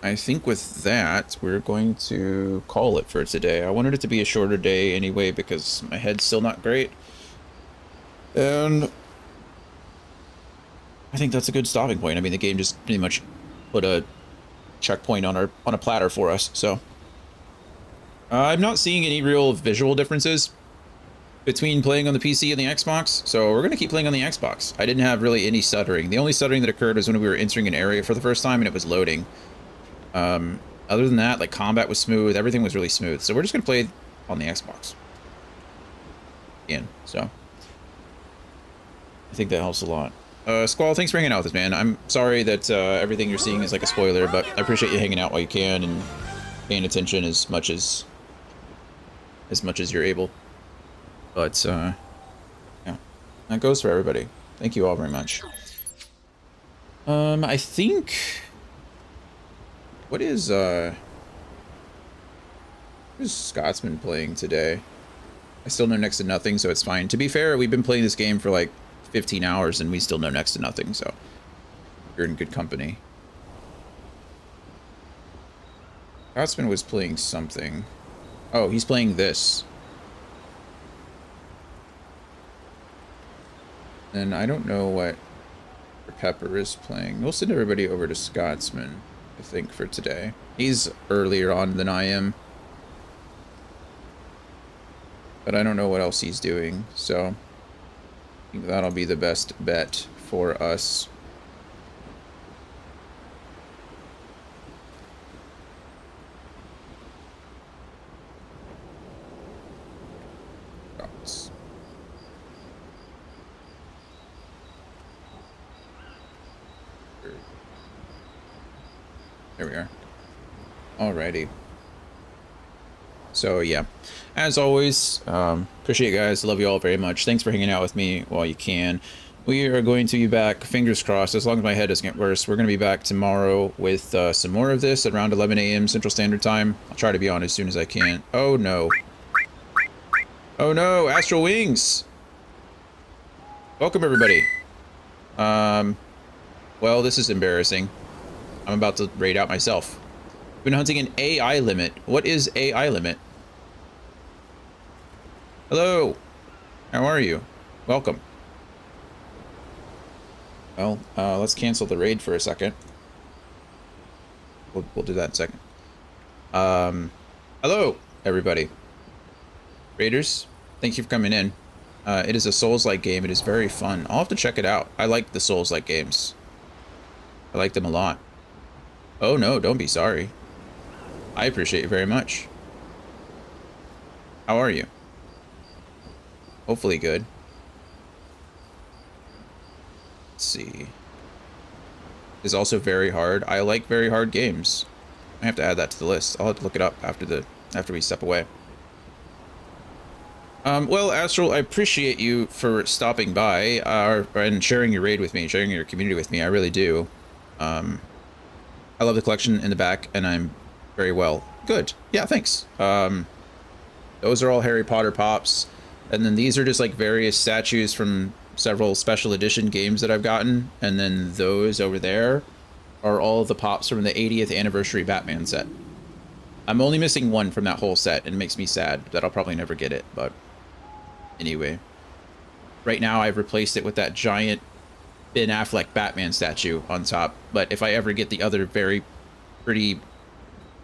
I think with that, we're going to call it for today. I wanted it to be a shorter day anyway because my head's still not great. And I think that's a good stopping point. I mean, the game just pretty much put a checkpoint on a platter for us. So I'm not seeing any real visual differences between playing on the PC and the Xbox, so we're going to keep playing on the Xbox. I didn't have really any stuttering. The only stuttering that occurred was when we were entering an area for the first time and it was loading. Other than that, like, combat was smooth, everything was really smooth. So we're just going to play on the Xbox again, so I think that helps a lot. Squall, thanks for hanging out with us, man. I'm sorry that everything you're seeing is like a spoiler, but I appreciate you hanging out while you can and paying attention as much as you're able. But, yeah, that goes for everybody. Thank you all very much. I think... What is Scotsman playing today? I still know next to nothing, so it's fine. To be fair, we've been playing this game for like 15 hours and we still know next to nothing, so you're in good company. Scotsman was playing something. Oh, he's playing this. And I don't know what Pepper is playing. We'll send everybody over to Scotsman, I think, for today. He's earlier on than I am. But I don't know what else he's doing, so I think that'll be the best bet for us. There we are. Alrighty. So yeah, as always, appreciate you guys. Love you all very much. Thanks for hanging out with me while you can. We are going to be back, fingers crossed, as long as my head doesn't get worse. We're going to be back tomorrow with some more of this at around 11 a.m. Central Standard Time. I'll try to be on as soon as I can. Oh no. Oh no, Astral Wings. Welcome everybody. Well, this is embarrassing. I'm about to raid out myself. Been hunting an AI limit. What is AI limit? Hello. How are you? Welcome. Well, let's cancel the raid for a second. We'll do that in a second. Hello, everybody. Raiders, thank you for coming in. It is a Souls-like game. It is very fun. I'll have to check it out. I like the Souls-like games. I like them a lot. Oh no, don't be sorry. I appreciate you very much. How are you? Hopefully good. Let's see. It's also very hard. I like very hard games. I have to add that to the list. I'll have to look it up after we step away. Well, Astral, I appreciate you for stopping by and sharing your raid with me, sharing your community with me. I really do. I love the collection in the back, and I'm very well. Good. Yeah, thanks. Those are all Harry Potter pops. And then these are just like various statues from several special edition games that I've gotten. And then those over there are all the pops from the 80th anniversary Batman set. I'm only missing one from that whole set, and it makes me sad that I'll probably never get it. But anyway, right now I've replaced it with that giant Ben Affleck Batman statue on top. But if I ever get the other very pretty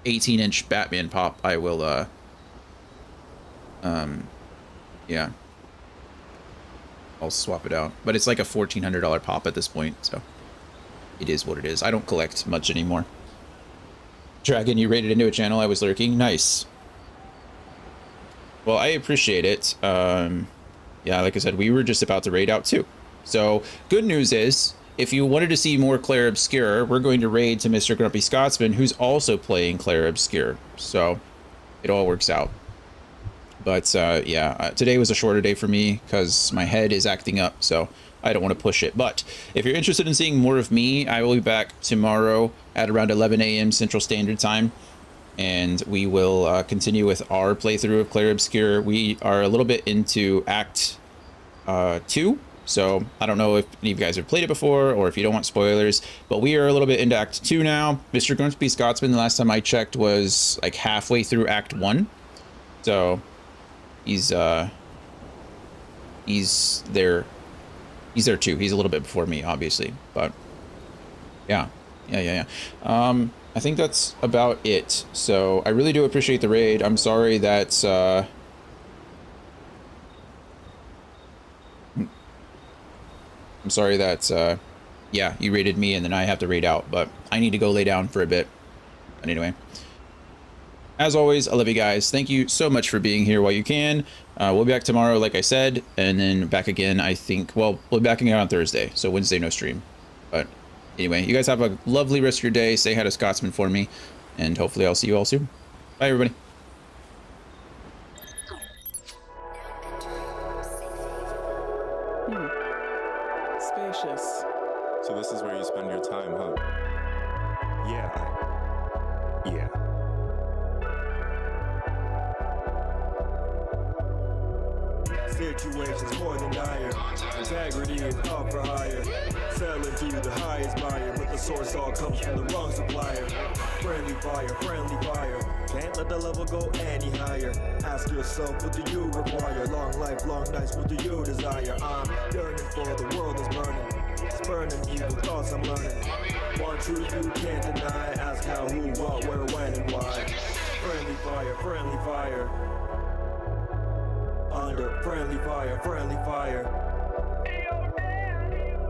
18-inch Batman pop, I will yeah, I'll swap it out. But it's like a $1,400 pop at this point, so it is what it is. I don't collect much anymore. Dragon, you raided into a channel I was lurking. Nice. Well, I appreciate it. Yeah, like I said, we were just about to raid out too. So good news is, if you wanted to see more Claire Obscure, we're going to raid to Mr. Grumpy Scotsman, who's also playing Claire Obscure. So it all works out. But yeah, today was a shorter day for me because my head is acting up. So I don't want to push it. But if you're interested in seeing more of me, I will be back tomorrow at around 11 a.m. Central Standard Time. And we will continue with our playthrough of Clair Obscur. We are a little bit into Act 2. So I don't know if any of you guys have played it before or if you don't want spoilers, but we are a little bit into Act 2 now. Mr. Grumpy Scotsman, the last time I checked, was like halfway through Act 1. So he's there too. He's a little bit before me, obviously, but yeah. I think that's about it. So I really do appreciate the raid. I'm sorry that yeah, you raided me and then I have to raid out, but I need to go lay down for a bit. But anyway, as always, I love you guys. Thank you so much for being here while you can. We'll be back tomorrow, like I said, and then back again, I think, well, we'll be back again on Thursday. So Wednesday, no stream. But anyway, you guys have a lovely rest of your day. Say hi to Scotsman for me, and hopefully I'll see you all soon. Bye, everybody. Spacious. So this is where you spend your time, huh? Yeah. Situations more than dire. Integrity is up for hire. Selling to the highest buyer, but the source all comes from the wrong supplier. Friendly fire. Can't let the level go any higher. Ask yourself, what do you require? Long life, long nights, what do you desire? I'm yearning for the world is burning. Spurning evil thoughts I'm learning. One truth you can't deny. Ask how, who, what, where, when, and why. Friendly fire. Under friendly fire.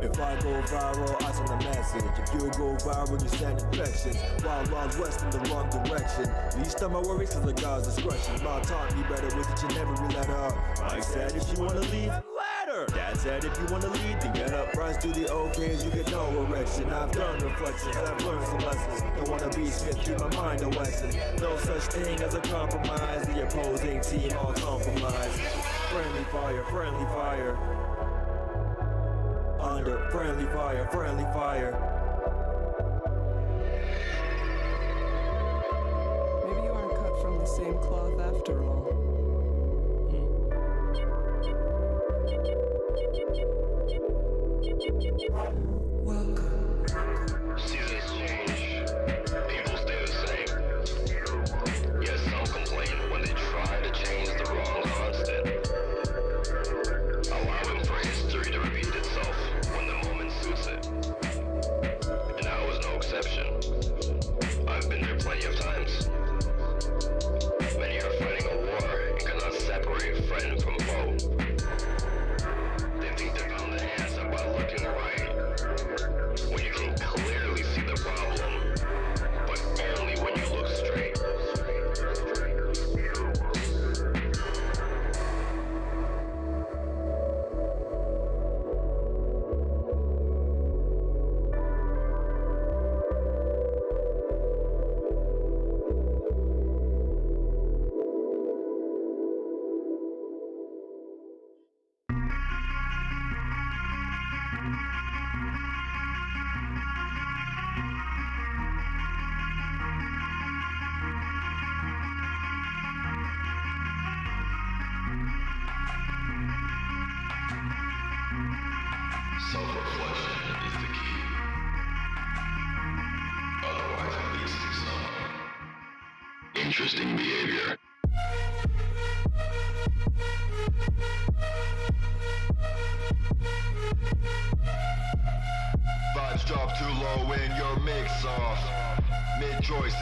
If I go viral, I send a message. If you go viral, you send infections. Wild west in the wrong direction. Least of my worries is the God's discretion. My taught me better with it, you never read that up. I said if you wanna leave, ladder. Dad said if you wanna lead, then get up. Rise to the OKs, you get no erection. I've done reflections, I've learned some lessons. Don't wanna be Smith, keep my mind a lesson. No such thing as a compromise. The opposing team all compromise. Friendly fire. Under friendly fire. Maybe you aren't cut from the same cloth after all. Seasons change, people stay the same. Yes, some complain when they try to change the wrong constant. Allowing for history to repeat itself when the moment suits it. And I was no exception. I've been there plenty of times. Many are fighting a war and cannot separate friend from foe. They think they found the answer by looking right, when you can clearly see the problem, but only when you look straight. Self-reflection is the key. Otherwise it leads to some interesting behavior. Vibes drop too low in your mix off. Mid-choice.